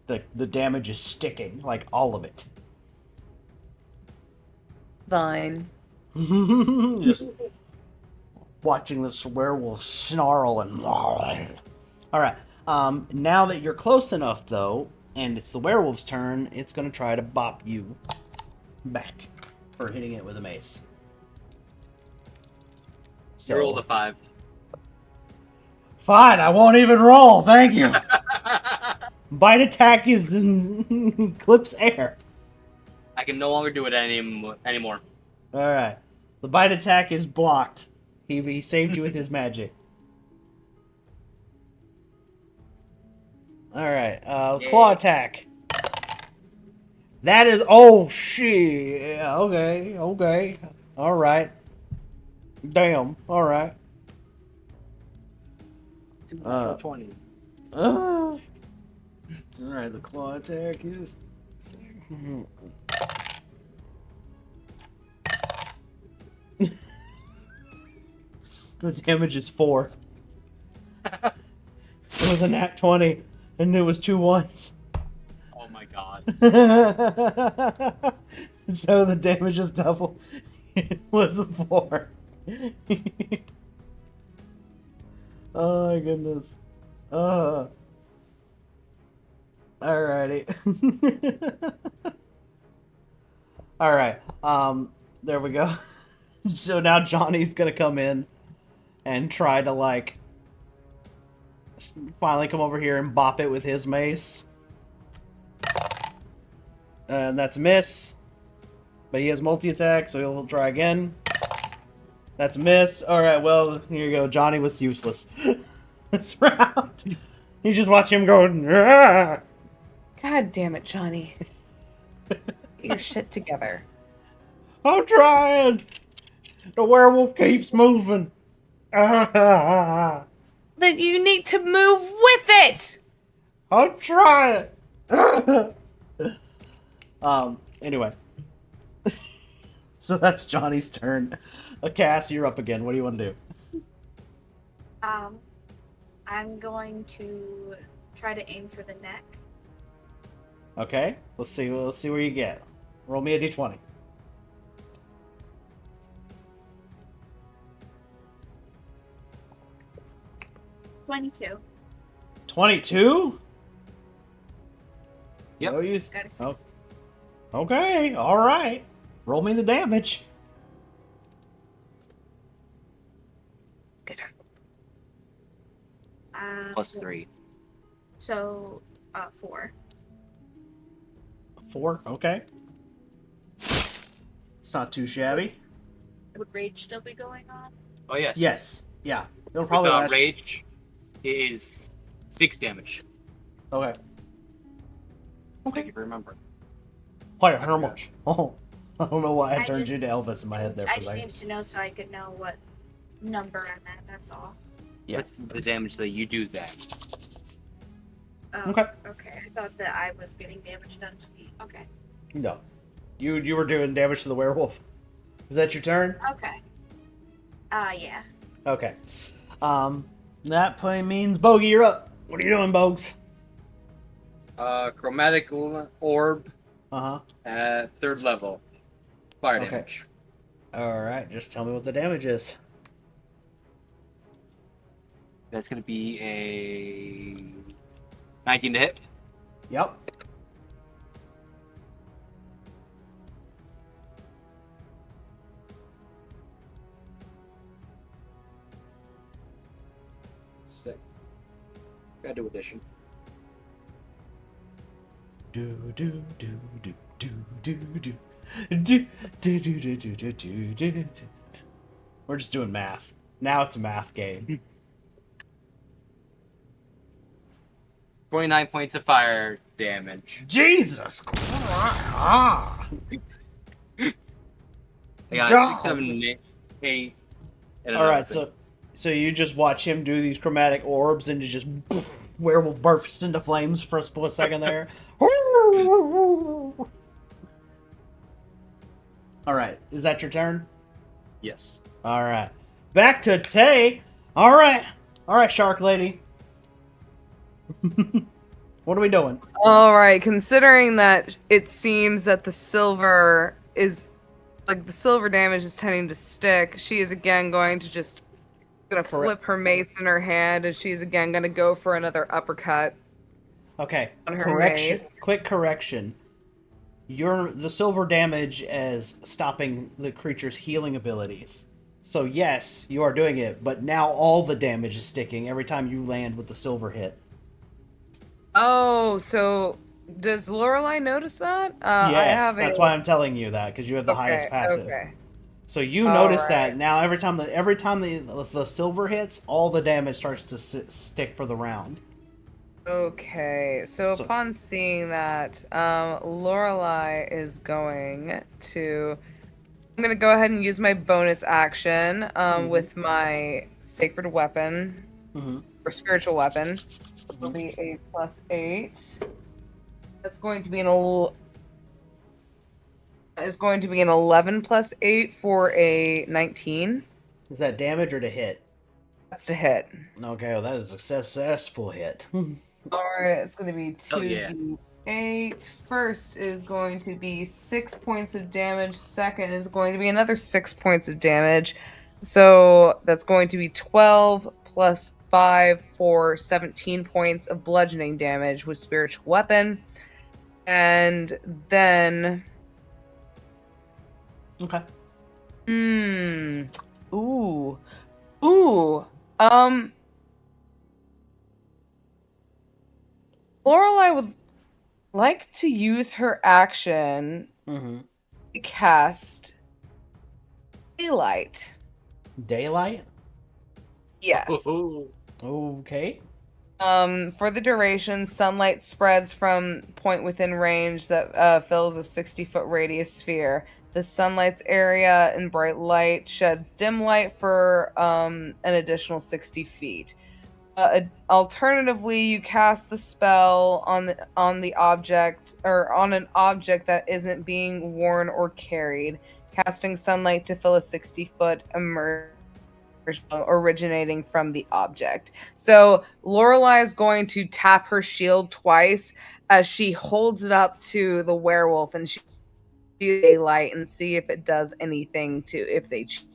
The damage is sticking, like all of it. Fine. Just watching this werewolf snarl and... Alright, now that you're close enough, though, and it's the werewolf's turn, it's going to try to bop you back for hitting it with a mace. You rolled a 5. Fine, I won't even roll, thank you. Bite attack is in clips air. I can no longer do it anymore. Alright, the bite attack is blocked. He saved you with his magic. Alright, claw attack. That is... Oh, shit. Okay. Alright. Damn, alright. 20. Alright, the claw attack is... The damage is 4. It was a nat 20, and it was 2 1s. Oh my god. So the damage is double. It was a 4. Oh my goodness. Alrighty. Alright, there we go. So now Johnny's gonna come in and try to, like, finally come over here and bop it with his mace. And that's a miss. But he has multi-attack, so he'll try again. That's a miss. Alright, well, here you go. Johnny was useless this round. You just watch him go... "Argh!" God damn it, Johnny. Get your shit together. I'm trying! The werewolf keeps moving. Then you need to move with it! I'm trying! Anyway. So that's Johnny's turn. Cass, you're up again. What do you want to do? I'm going to try to aim for the neck. Okay, let's see where you get. Roll me a d20. $22. 22? Yep. No use. Got a 6. Okay, alright. Roll me the damage. Good. Plus 3. So, 4. 4, okay. It's not too shabby. Would rage still be going on? Oh, yes. Yes. Yeah. It'll probably last... Rage is 6 damage. Okay. Thank you for remembering. Player, how much? Oh. I don't know why I turned just- you to Elvis in my head there for I a just second. needed to know so I could know what number I'm at, that's all. Yeah. What's the damage that you do then? Oh, Okay. Okay, I thought that I was getting damage done to me. Okay. No. You were doing damage to the werewolf. Is that your turn? Okay. Yeah. Okay. That play means Bogey, you're up. What are you doing, Bogues? Chromatic orb Uh-huh. at 3rd level. Fire Okay. damage. Alright, just tell me what the damage is. That's going to be a 19 to hit. Yep. Sick. Gotta do addition. Do do do do do do do do do do do do do do do. We're just doing math. Now it's a math game. 29 points of fire damage. Jesus Christ! Ah. I got God. 6, 7, 8. And All right, another so you just watch him do these chromatic orbs and just poof, werewolf bursts into flames for a split second there. All right, is that your turn? Yes. All right, back to Tay. All right, Shark Lady. What are we doing? All right, considering that it seems that the silver damage is tending to stick, she is again going to just flip her mace in her hand, and she's again gonna go for another uppercut. Okay, On her correction. mace. Quick correction. The silver damage is stopping the creature's healing abilities. So yes, you are doing it, but now all the damage is sticking every time you land with the silver hit. Oh, so does Lorelei notice that? Yes, that's why I'm telling you that, because you have the highest passive. Okay. So you All notice right. that now every time the silver hits, all the damage starts to stick for the round. Okay, so upon seeing that, Lorelei is going to. I'm gonna go ahead and use my bonus action with my sacred weapon or spiritual weapon. It'll be a +8. That's going to be is going to be an 11 plus 8 for a 19. Is that damage or to hit? That's to hit. Okay, well, that is a successful hit. Alright, it's going to be 2d8. yeah. First is going to be 6 points of damage. Second is going to be another 6 points of damage. So that's going to be 12 plus 5 for 17 points of bludgeoning damage with spiritual weapon. And then... Okay. Ooh. Lorelei would like to use her action to cast Daylight. Daylight? Yes. Okay. For the duration, sunlight spreads from point within range that fills a 60-foot radius sphere. The sunlight's area in bright light sheds dim light for an additional 60 feet. Alternatively, you cast the spell on the object or on an object that isn't being worn or carried, casting sunlight to fill a 60-foot immersion originating from the object. So Lorelei is going to tap her shield twice as she holds it up to the werewolf, and she daylight and see if it does anything if they change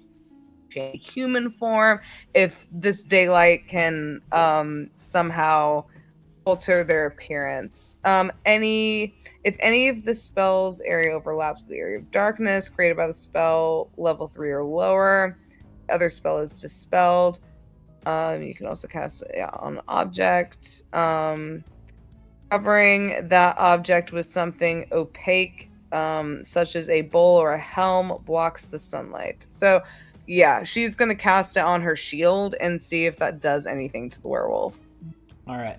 human form, if this daylight can somehow alter their appearance. If any of the spell's area overlaps with the area of darkness created by the spell, level 3 or lower, the other spell is dispelled. You can also cast it on an object. Covering that object with something opaque, such as a bowl or a helm, blocks the sunlight. So yeah, she's gonna cast it on her shield and see if that does anything to the werewolf. All right.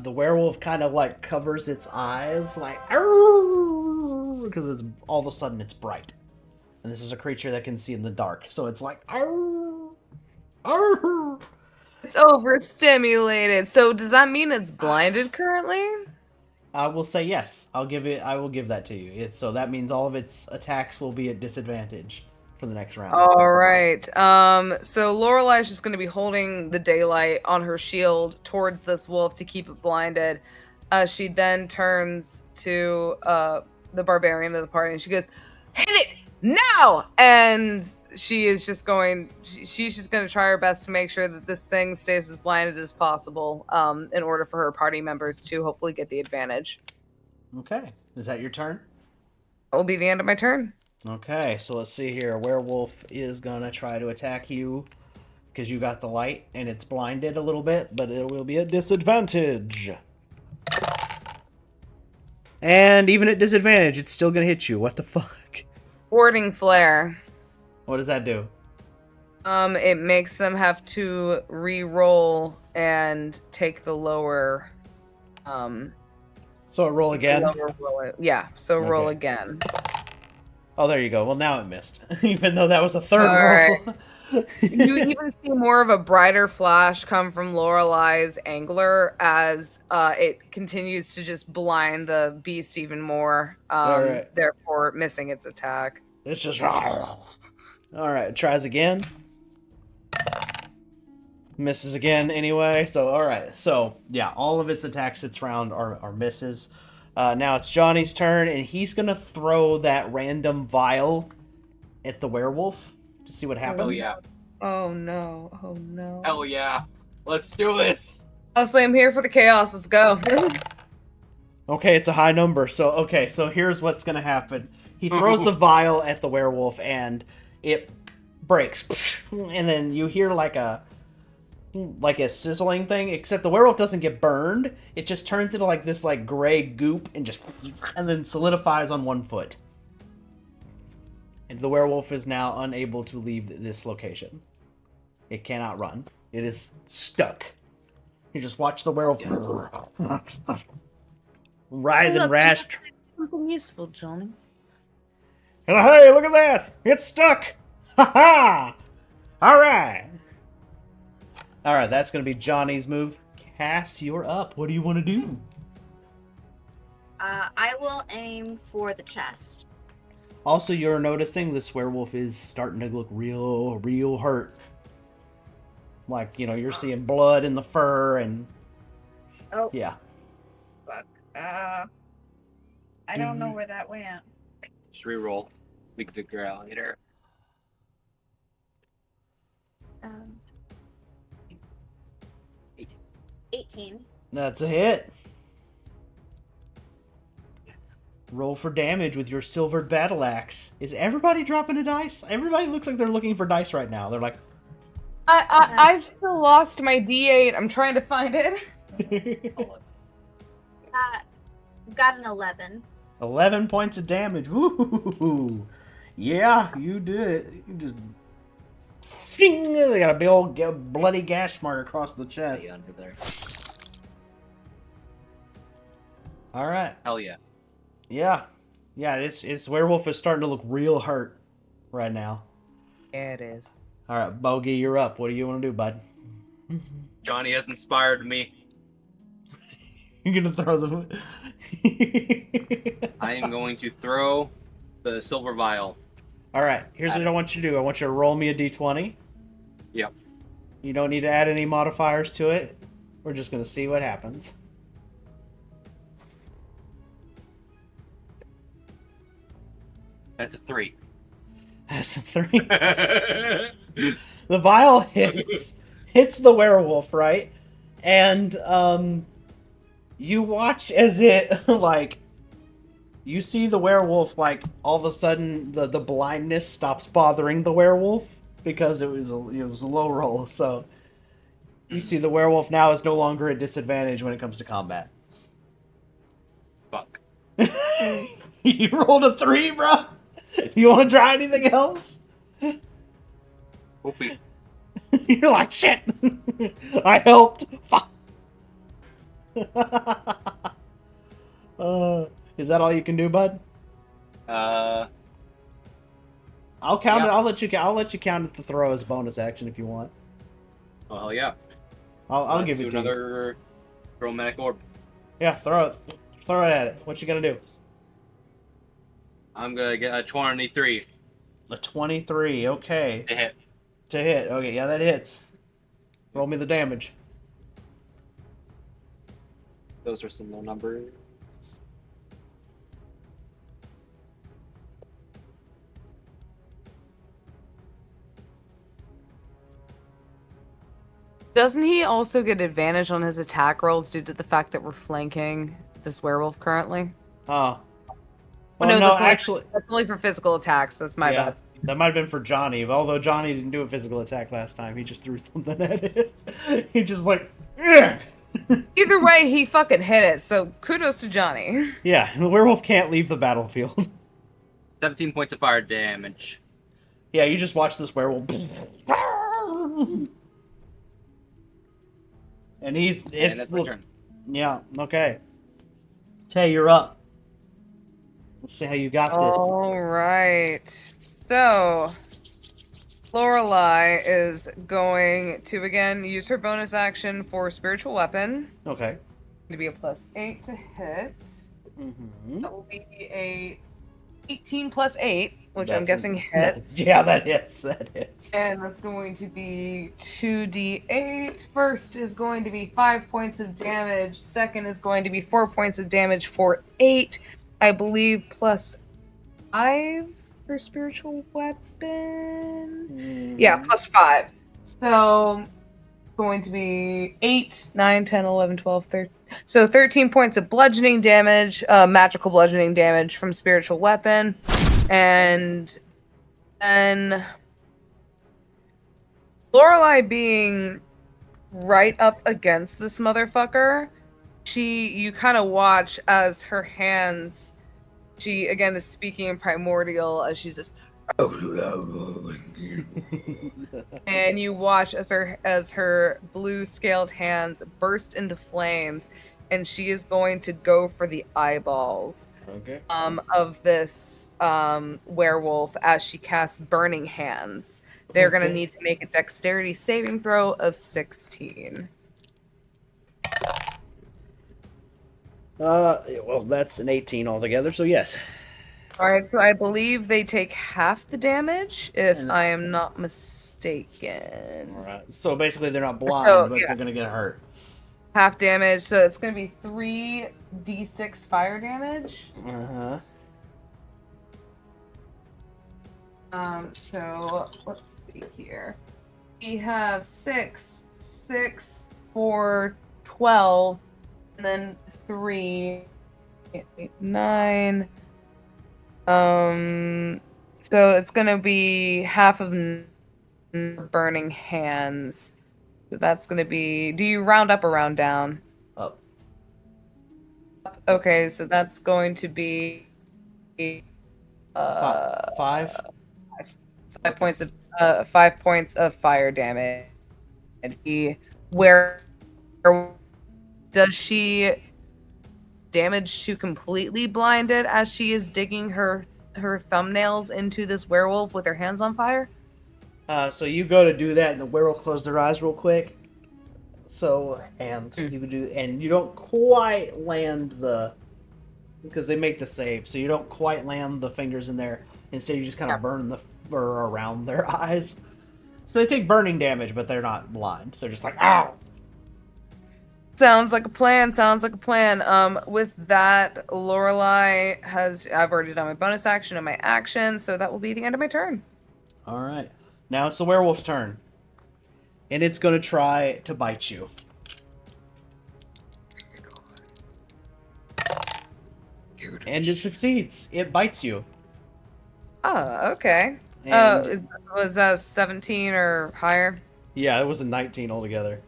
The werewolf kind of like covers its eyes, like because it's all of a sudden it's bright, and this is a creature that can see in the dark, so it's like It's overstimulated. So does that mean it's blinded currently? I will say yes. I will give that to you. So that means all of its attacks will be at disadvantage for the next round. All right. So Lorelei is just going to be holding the daylight on her shield towards this wolf to keep it blinded. She then turns to the barbarian of the party and she goes, "Hit it now!" And she's just going to try her best to make sure that this thing stays as blinded as possible, in order for her party members to hopefully get the advantage. Okay. Is that your turn? That will be the end of my turn. Okay, so let's see here. Werewolf is gonna try to attack you because you got the light and it's blinded a little bit, but it will be a disadvantage. And even at disadvantage, it's still gonna hit you. What the fuck? Warding flare. What does that do? It makes them have to re-roll and take the lower So roll again? Yeah, so roll Okay. again. Oh, there you go. Well, now it missed. Even though that was a third All roll. You even see more of a brighter flash come from Lorelai's angler as it continues to just blind the beast even more, All right. therefore missing its attack. It's just... All right, it tries again. Misses again anyway. So, all right. So, yeah, all of its attacks this round are misses. Now it's Johnny's turn, and he's going to throw that random vial at the werewolf to see what happens. Hell yeah. Oh no. Oh no. Hell yeah. Let's do this. Obviously, I'm here for the chaos. Let's go. Okay, it's a high number. So here's what's going to happen. He throws the vial at the werewolf, and it breaks. And then you hear like a sizzling thing, except the werewolf doesn't get burned. It just turns into like this like gray goop and then solidifies on one foot. And the werewolf is now unable to leave this location. It cannot run. It is stuck. You just watch the werewolf writhe and rash. Something useful, Johnny. Hey, look at that! It's stuck! Ha ha! Alright! Alright, that's gonna be Johnny's move. Cass, you're up. What do you want to do? I will aim for the chest. Also, you're noticing this werewolf is starting to look real hurt. Like, you're seeing blood in the fur and... Oh. Yeah. Fuck. I don't know where that went. Just reroll. We can figure it out later. 18. That's a hit. Roll for damage with your silvered battle axe. Is everybody dropping a dice? Everybody looks like they're looking for dice right now. They're like... I've still lost my D8. I'm trying to find it. Got an 11. 11 points of damage. Woo! Yeah, you did it. You just... They got a big old bloody gash mark across the chest. Under there. Alright. Hell yeah. Yeah. Yeah, this werewolf is starting to look real hurt right now. Yeah, it is. Alright, Bogey, you're up. What do you want to do, bud? Johnny has inspired me. You're gonna throw them... I am going to throw the silver vial. Alright, here's what I want you to do. I want you to roll me a d20. Yep. You don't need to add any modifiers to it. We're just gonna see what happens. That's a 3. That's a 3. The vial hits the werewolf, right? And you watch as it you see the werewolf all of a sudden the blindness stops bothering the werewolf because it was a low roll. So you see the werewolf now is no longer at disadvantage when it comes to combat. Fuck. You rolled a 3, bro. You want to try anything else? Whoopee. You're like, shit! I helped! Fuck! Is that all you can do, bud? Uh, I'll count yeah. it. I'll let you count it to throw as bonus action if you want. Oh, hell yeah. I'll Let's give do it to you. another chromatic orb. Yeah, throw it at it. What you gonna do? I'm gonna get a 23 A 23. Okay. to hit. To hit. Okay, yeah, that hits. Roll me the damage. Those are some low numbers. Doesn't he also get advantage on his attack rolls due to the fact that we're flanking this werewolf currently? Oh. Well, no, that's actually... that's only for physical attacks. That's my bad. That might have been for Johnny, although Johnny didn't do a physical attack last time. He just threw something at it. He just Ugh! Either way, he fucking hit it, so kudos to Johnny. Yeah, the werewolf can't leave the battlefield. 17 points of fire damage. Yeah, you just watch this werewolf. And And that's my turn. Yeah, okay. Tay, you're up. Let's see how you got this. All right. So, Lorelai is going to again use her bonus action for spiritual weapon. Okay. To be a +8 to hit. Mm-hmm. That will be a 18 plus 8, which I'm That's guessing hits. Yeah, that hits. That hits. And that's going to be 2d8. First is going to be 5 points of damage. Second is going to be 4 points of damage for 8, I believe, plus 5 for spiritual weapon. Yeah, plus 5. So going to be 8, 9, 10, 11, 12, 13. So 13 points of bludgeoning damage, magical bludgeoning damage from spiritual weapon. And then Lorelai being right up against this motherfucker, you kind of watch as her hands, she again is speaking in primordial as she's just and you watch as her blue scaled hands burst into flames, and she is going to go for the eyeballs of this werewolf as she casts burning hands. They're going to need to make a dexterity saving throw of 16. Well, that's an 18 altogether, so yes. All right, so I believe they take half the damage, if I am not mistaken. All right. So basically, they're not blind, but they're gonna get hurt. Half damage, so it's gonna be 3d6 fire damage. So let's see here. We have 6, 4, 12, and then 3, 8, 9. So it's gonna be half of burning hands. So that's gonna be. Do you round up or round down? Up. Okay, so that's going to be 5. 5 points of 5 points of fire damage. And where does she damage to completely blind it as she is digging her thumbnails into this werewolf with her hands on fire? So you go to do that, and the werewolf closed their eyes real quick. So, and you can do, and you don't quite land because they make the save, so you don't quite land the fingers in there. Instead, you just kind of burn the fur around their eyes. So they take burning damage, but they're not blind. They're just like, ow! Sounds like a plan. With that, Lorelai I've already done my bonus action and my action, so that will be the end of my turn. All right. Now it's the werewolf's turn. And it's going to try to bite you. And it succeeds. It bites you. Oh, okay. Was that 17 or higher? Yeah, it was a 19 altogether.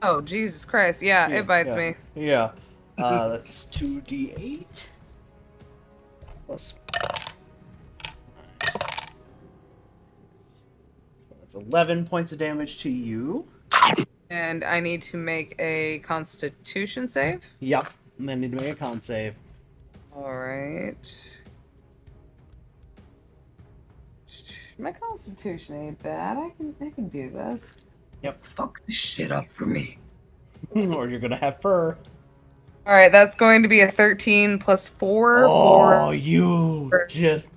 Oh, Jesus Christ. Yeah, it bites me. Yeah. That's 2d8. Plus. That's 11 points of damage to you. And I need to make a Constitution save? Yep. And then need to make a con save. Alright. My Constitution ain't bad. I can do this. Yep. Fuck this shit up for me. Or you're gonna have fur. Alright, that's going to be a 13 plus 4. Oh, you just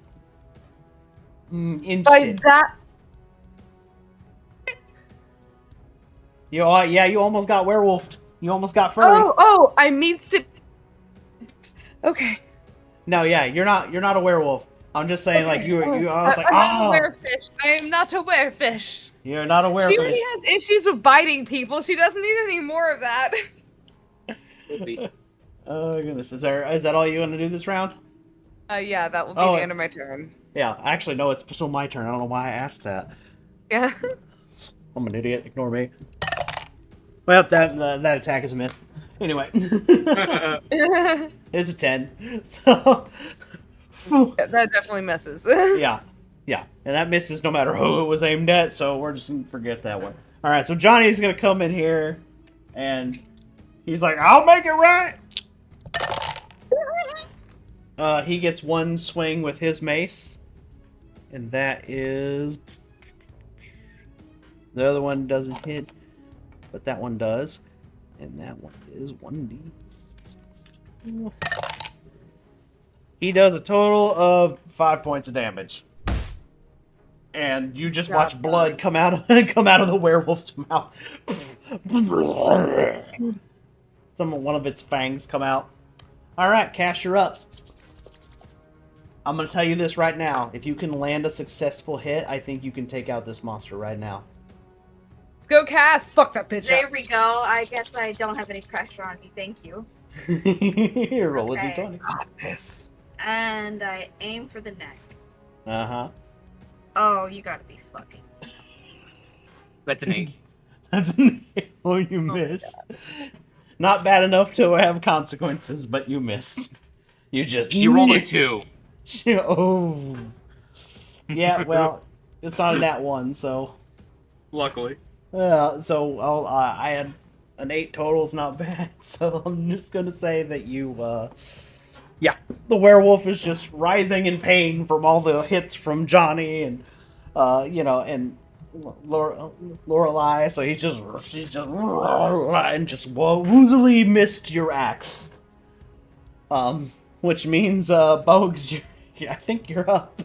inched By it. that... You almost got werewolfed. You almost got furry. Oh, I means to... Okay. No, yeah, you're not a werewolf. I'm just saying, like, I was like, I'm not a werefish. I am not a werefish. You're not a werefish. She already has issues with biting people. She doesn't need any more of that. Oh, goodness. Is that all you want to do this round? Yeah, that will be the end of my turn. Yeah, actually, no, it's still my turn. I don't know why I asked that. Yeah. I'm an idiot. Ignore me. Well, that attack is a miss. Anyway. It's a 10. So... Yeah, that definitely misses. Yeah. And that misses no matter who it was aimed at, so we're just going to forget that one. Alright, so Johnny's going to come in here, and He's like, I'll make it right. He gets one swing with his mace, and that is. The other one doesn't hit, but that one does, and that one is 1d. He does a total of 5 points of damage, and you just watch blood come out of the werewolf's mouth. One of its fangs come out. All right, Cash, you're up. I'm gonna tell you this right now. If you can land a successful hit, I think you can take out this monster right now. Let's go, Cass. Fuck that bitch There up. we go. I guess I don't have any pressure on me. Thank you. Here, roll Okay. a d20. Got this. And I aim for the neck. Uh-huh. Oh, you gotta be fucking. That's an 8. That's an oh, you missed. Not bad enough to have consequences, but you missed. You just She rolled a 2. Oh. Yeah, well, it's on that one, so. Luckily. I had an 8 total is not bad, so I'm just gonna say that you, yeah, the werewolf is just writhing in pain from all the hits from Johnny and, and Lorelei, so she's just and just woozily missed your axe. Which means, Bogues, I think you're up.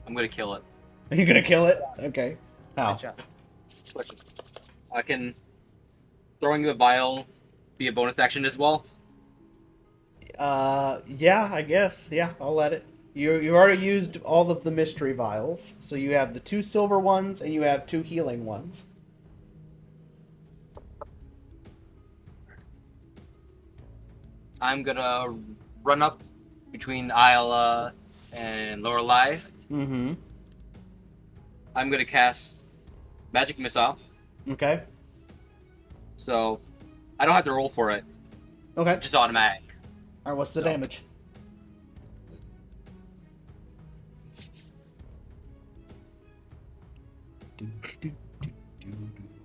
I'm gonna kill it. Are you gonna kill it? Okay. How? Good job. Question. I can throwing the vial be a bonus action as well? Yeah, I guess. Yeah, I'll let it. You already used all of the mystery vials, so you have the 2 silver ones and you have 2 healing ones. I'm gonna run up between Isla and Lorelei. Mm-hmm. I'm gonna cast Magic Missile, Okay. so I don't have to roll for it. Okay. It's just automatic. Alright, what's the So- damage?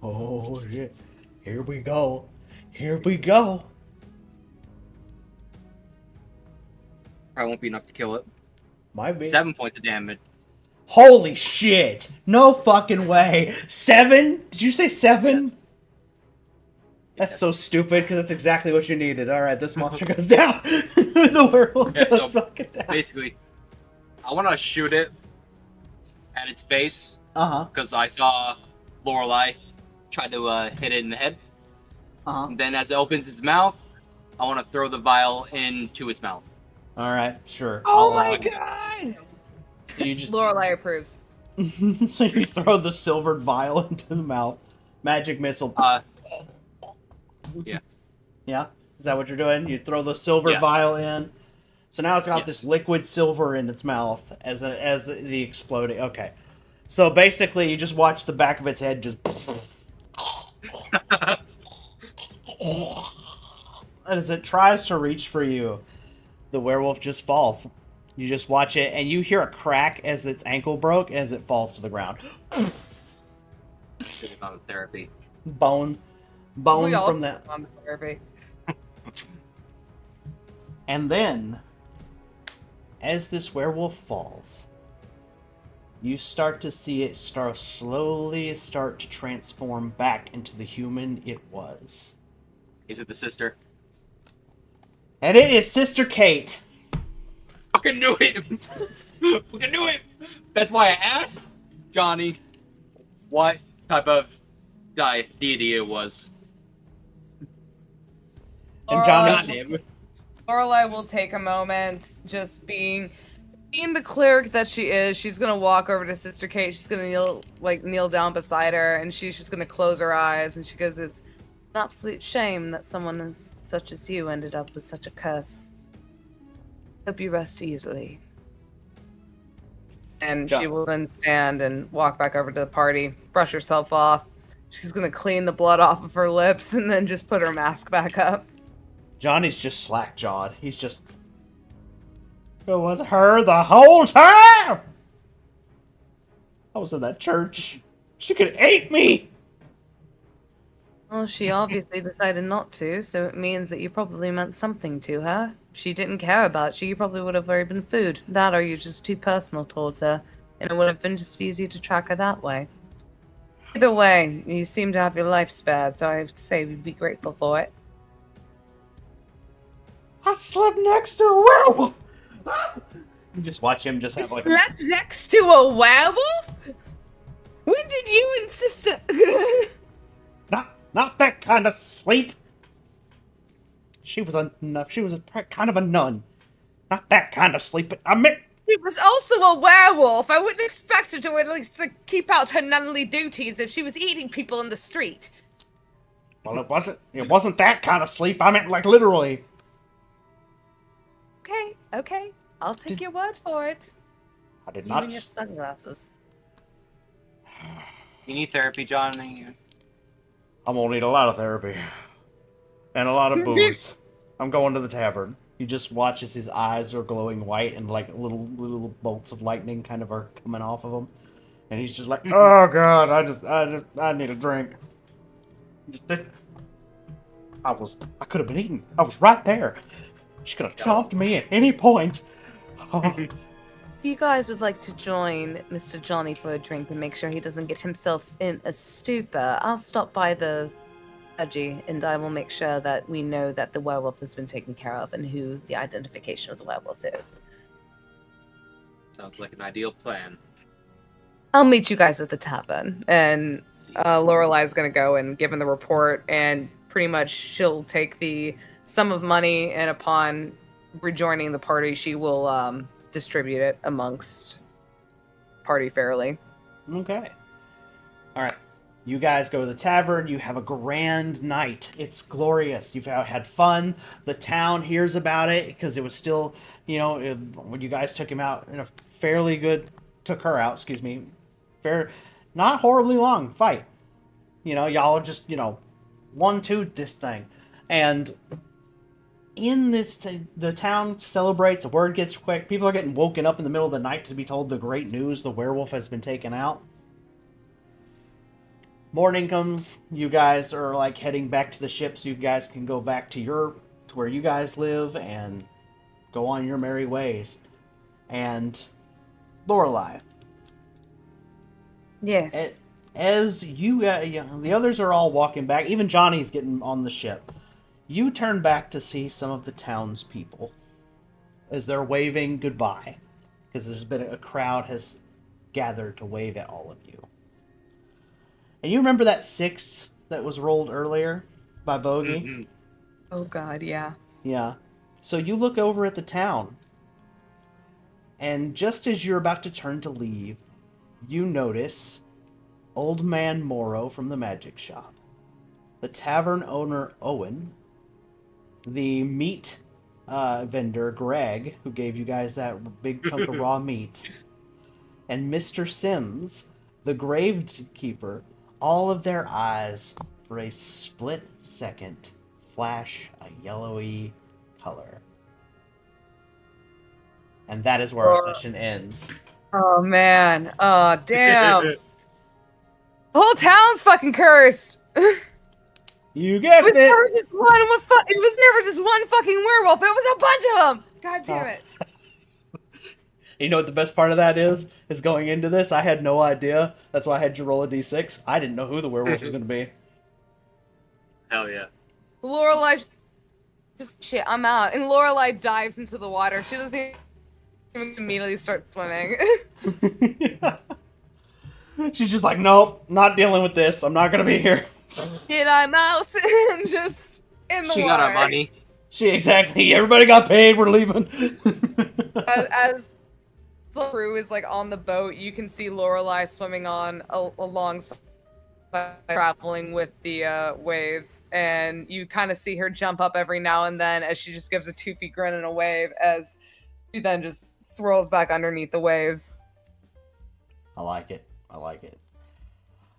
Oh, shit. Here we go. Here we go. Probably won't be enough to kill it. Might be. 7 points of damage. Holy shit! No fucking way. 7? Did you say 7? Yes. That's Yes. so stupid because that's exactly what you needed. All right, this monster goes down. The werewolf Yeah, so goes fucking down. Basically, I want to shoot it at its face because I saw Lorelei try to hit it in the head. And then as it opens its mouth, I want to throw the vial into its mouth. All right, sure. Oh I'll, my god! So you just Lorelei approves. so you throw the silvered vial into the mouth. Magic missile. Yeah. Yeah? Is that what you're doing? You throw the silver Yes. vial in. So now it's got Yes. this liquid silver in its mouth as the exploding. Okay. So basically you just watch the back of its head just and as it tries to reach for you, the werewolf just falls. You just watch it and you hear a crack as its ankle broke as it falls to the ground. Good amount of therapy. Bone We all from that. on therapy. And then, as this werewolf falls, you start to see it slowly start to transform back into the human it was. Is it the sister? And it is Sister Kate. Fucking knew it! Fucking knew it! That's why I asked Johnny what type of deity it was. And Johnny God just, damn it. Lorelei will take a moment, just being the cleric that she is. She's gonna walk over to Sister Kate. She's gonna kneel down beside her, and she's just gonna close her eyes. And she goes, "It's an absolute shame that someone as such as you ended up with such a curse. Hope you rest easily." And she will then stand and walk back over to the party, brush herself off. She's gonna clean the blood off of her lips, and then just put her mask back up. Johnny's just slack-jawed. He's just... It was her the whole time! I was in that church. She could have ate me! Well, she obviously decided not to, so it means that you probably meant something to her. If she didn't care about you, you probably would have already been food. That or you're just too personal towards her, and it would have been just easy to track her that way. Either way, you seem to have your life spared, so I have to say we'd be grateful for it. I slept next to a werewolf! You just watch him just You have like slept next to a werewolf? When did you insist? Not that kind of sleep. She was kind of a nun. Not that kind of sleep. I meant She was also a werewolf. I wouldn't expect her to at least keep out her nunly duties if she was eating people in the street. well, it wasn't that kind of sleep. I meant like literally. Okay. I'll take your word for it. I did You not. and your sunglasses. You need therapy, Johnny. I'm gonna need a lot of therapy and a lot of booze. I'm going to the tavern. You just watch as his eyes are glowing white and like little bolts of lightning kind of are coming off of him, and he's just like, "Oh God, I need a drink." I could have been eaten. I was right there. She could have chomped me at any point. Oh. If you guys would like to join Mr. Johnny for a drink and make sure he doesn't get himself in a stupor, I'll stop by the Reggie and I will make sure that we know that the werewolf has been taken care of and who the identification of the werewolf is. Sounds like an ideal plan. I'll meet you guys at the tavern. And Lorelai's going to go and give him the report, and pretty much she'll take the sum of money, and upon rejoining the party, she will distribute it amongst party fairly. Okay. All right. You guys go to the tavern. You have a grand night. It's glorious. You've had fun. The town hears about it because it was still, when you guys took him out in a fairly good, took her out, excuse me, not horribly long fight. Y'all just, 1-2 this thing. And in this, the town celebrates, the word gets quick. People are getting woken up in the middle of the night to be told the great news, the werewolf has been taken out. Morning comes, you guys are like heading back to the ship so you guys can go back to where you guys live and go on your merry ways. And Lorelai. Yes. As you, the others are all walking back, even Johnny's getting on the ship. You turn back to see some of the townspeople as they're waving goodbye, because there's been a crowd has gathered to wave at all of you. And you remember that 6 that was rolled earlier by Bogey? Mm-hmm. Oh God, yeah. Yeah. So you look over at the town, and just as you're about to turn to leave, you notice Old Man Morrow from the magic shop, the tavern owner Owen, the meat vendor Greg, who gave you guys that big chunk of raw meat, and Mr. Sims, the gravekeeper. All of their eyes, for a split second, flash a yellowy color. And that is where our session ends. Oh man. Oh damn. The whole town's fucking cursed. You guessed it! It was never just one fucking werewolf. It was a bunch of them. God damn it. You know what the best part of that is? Is going into this, I had no idea. That's why I had you roll a d6. I didn't know who the werewolf was going to be. Hell yeah. Lorelai just shit, I'm out. And Lorelai dives into the water. She doesn't even immediately start swimming. She's just like, nope, not dealing with this. I'm not going to be here. Shit, I'm out. And just in the water. She got our money. Exactly. Everybody got paid. We're leaving. As the crew is like on the boat, you can see Lorelai swimming on alongside, traveling with the waves, and you kind of see her jump up every now and then as she just gives a 2 feet grin and a wave as she then just swirls back underneath the waves. I like it.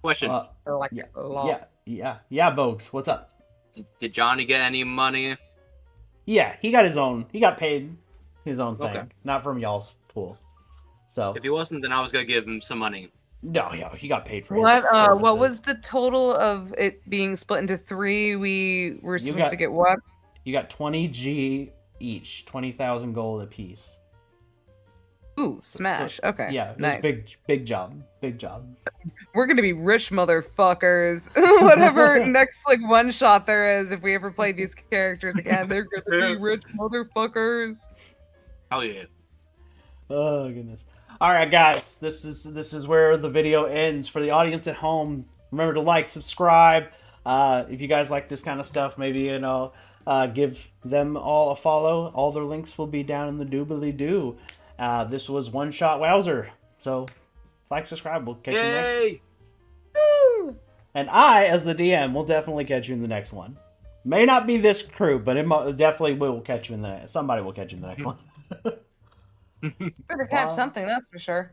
Question. Yeah, Bogues, what's up? Did Johnny get any money? Yeah, he got paid his own thing. Okay. Not from y'all's pool. So If he wasn't, then I was gonna give him some money. No, yeah, he got paid for his What services. was the total of it being split into 3? We were supposed to get what? You got 20 G each, 20,000 gold apiece. Ooh, smash. Okay. Yeah, it was nice. big job. Big job. We're gonna be rich motherfuckers. Whatever next like one shot there is, if we ever play these characters again, they're gonna be rich motherfuckers. Oh yeah. Oh goodness. All right, guys, this is where the video ends. For the audience at home, remember to like, subscribe. If you guys like this kind of stuff, maybe give them all a follow. All their links will be down in the doobly-doo. This was One Shot Wowzer. So, like, subscribe. We'll catch you next. Woo! And I, as the DM, will definitely catch you in the next one. May not be this crew, but it definitely will catch you in the. Somebody will catch you in the next one. Better catch something, that's for sure.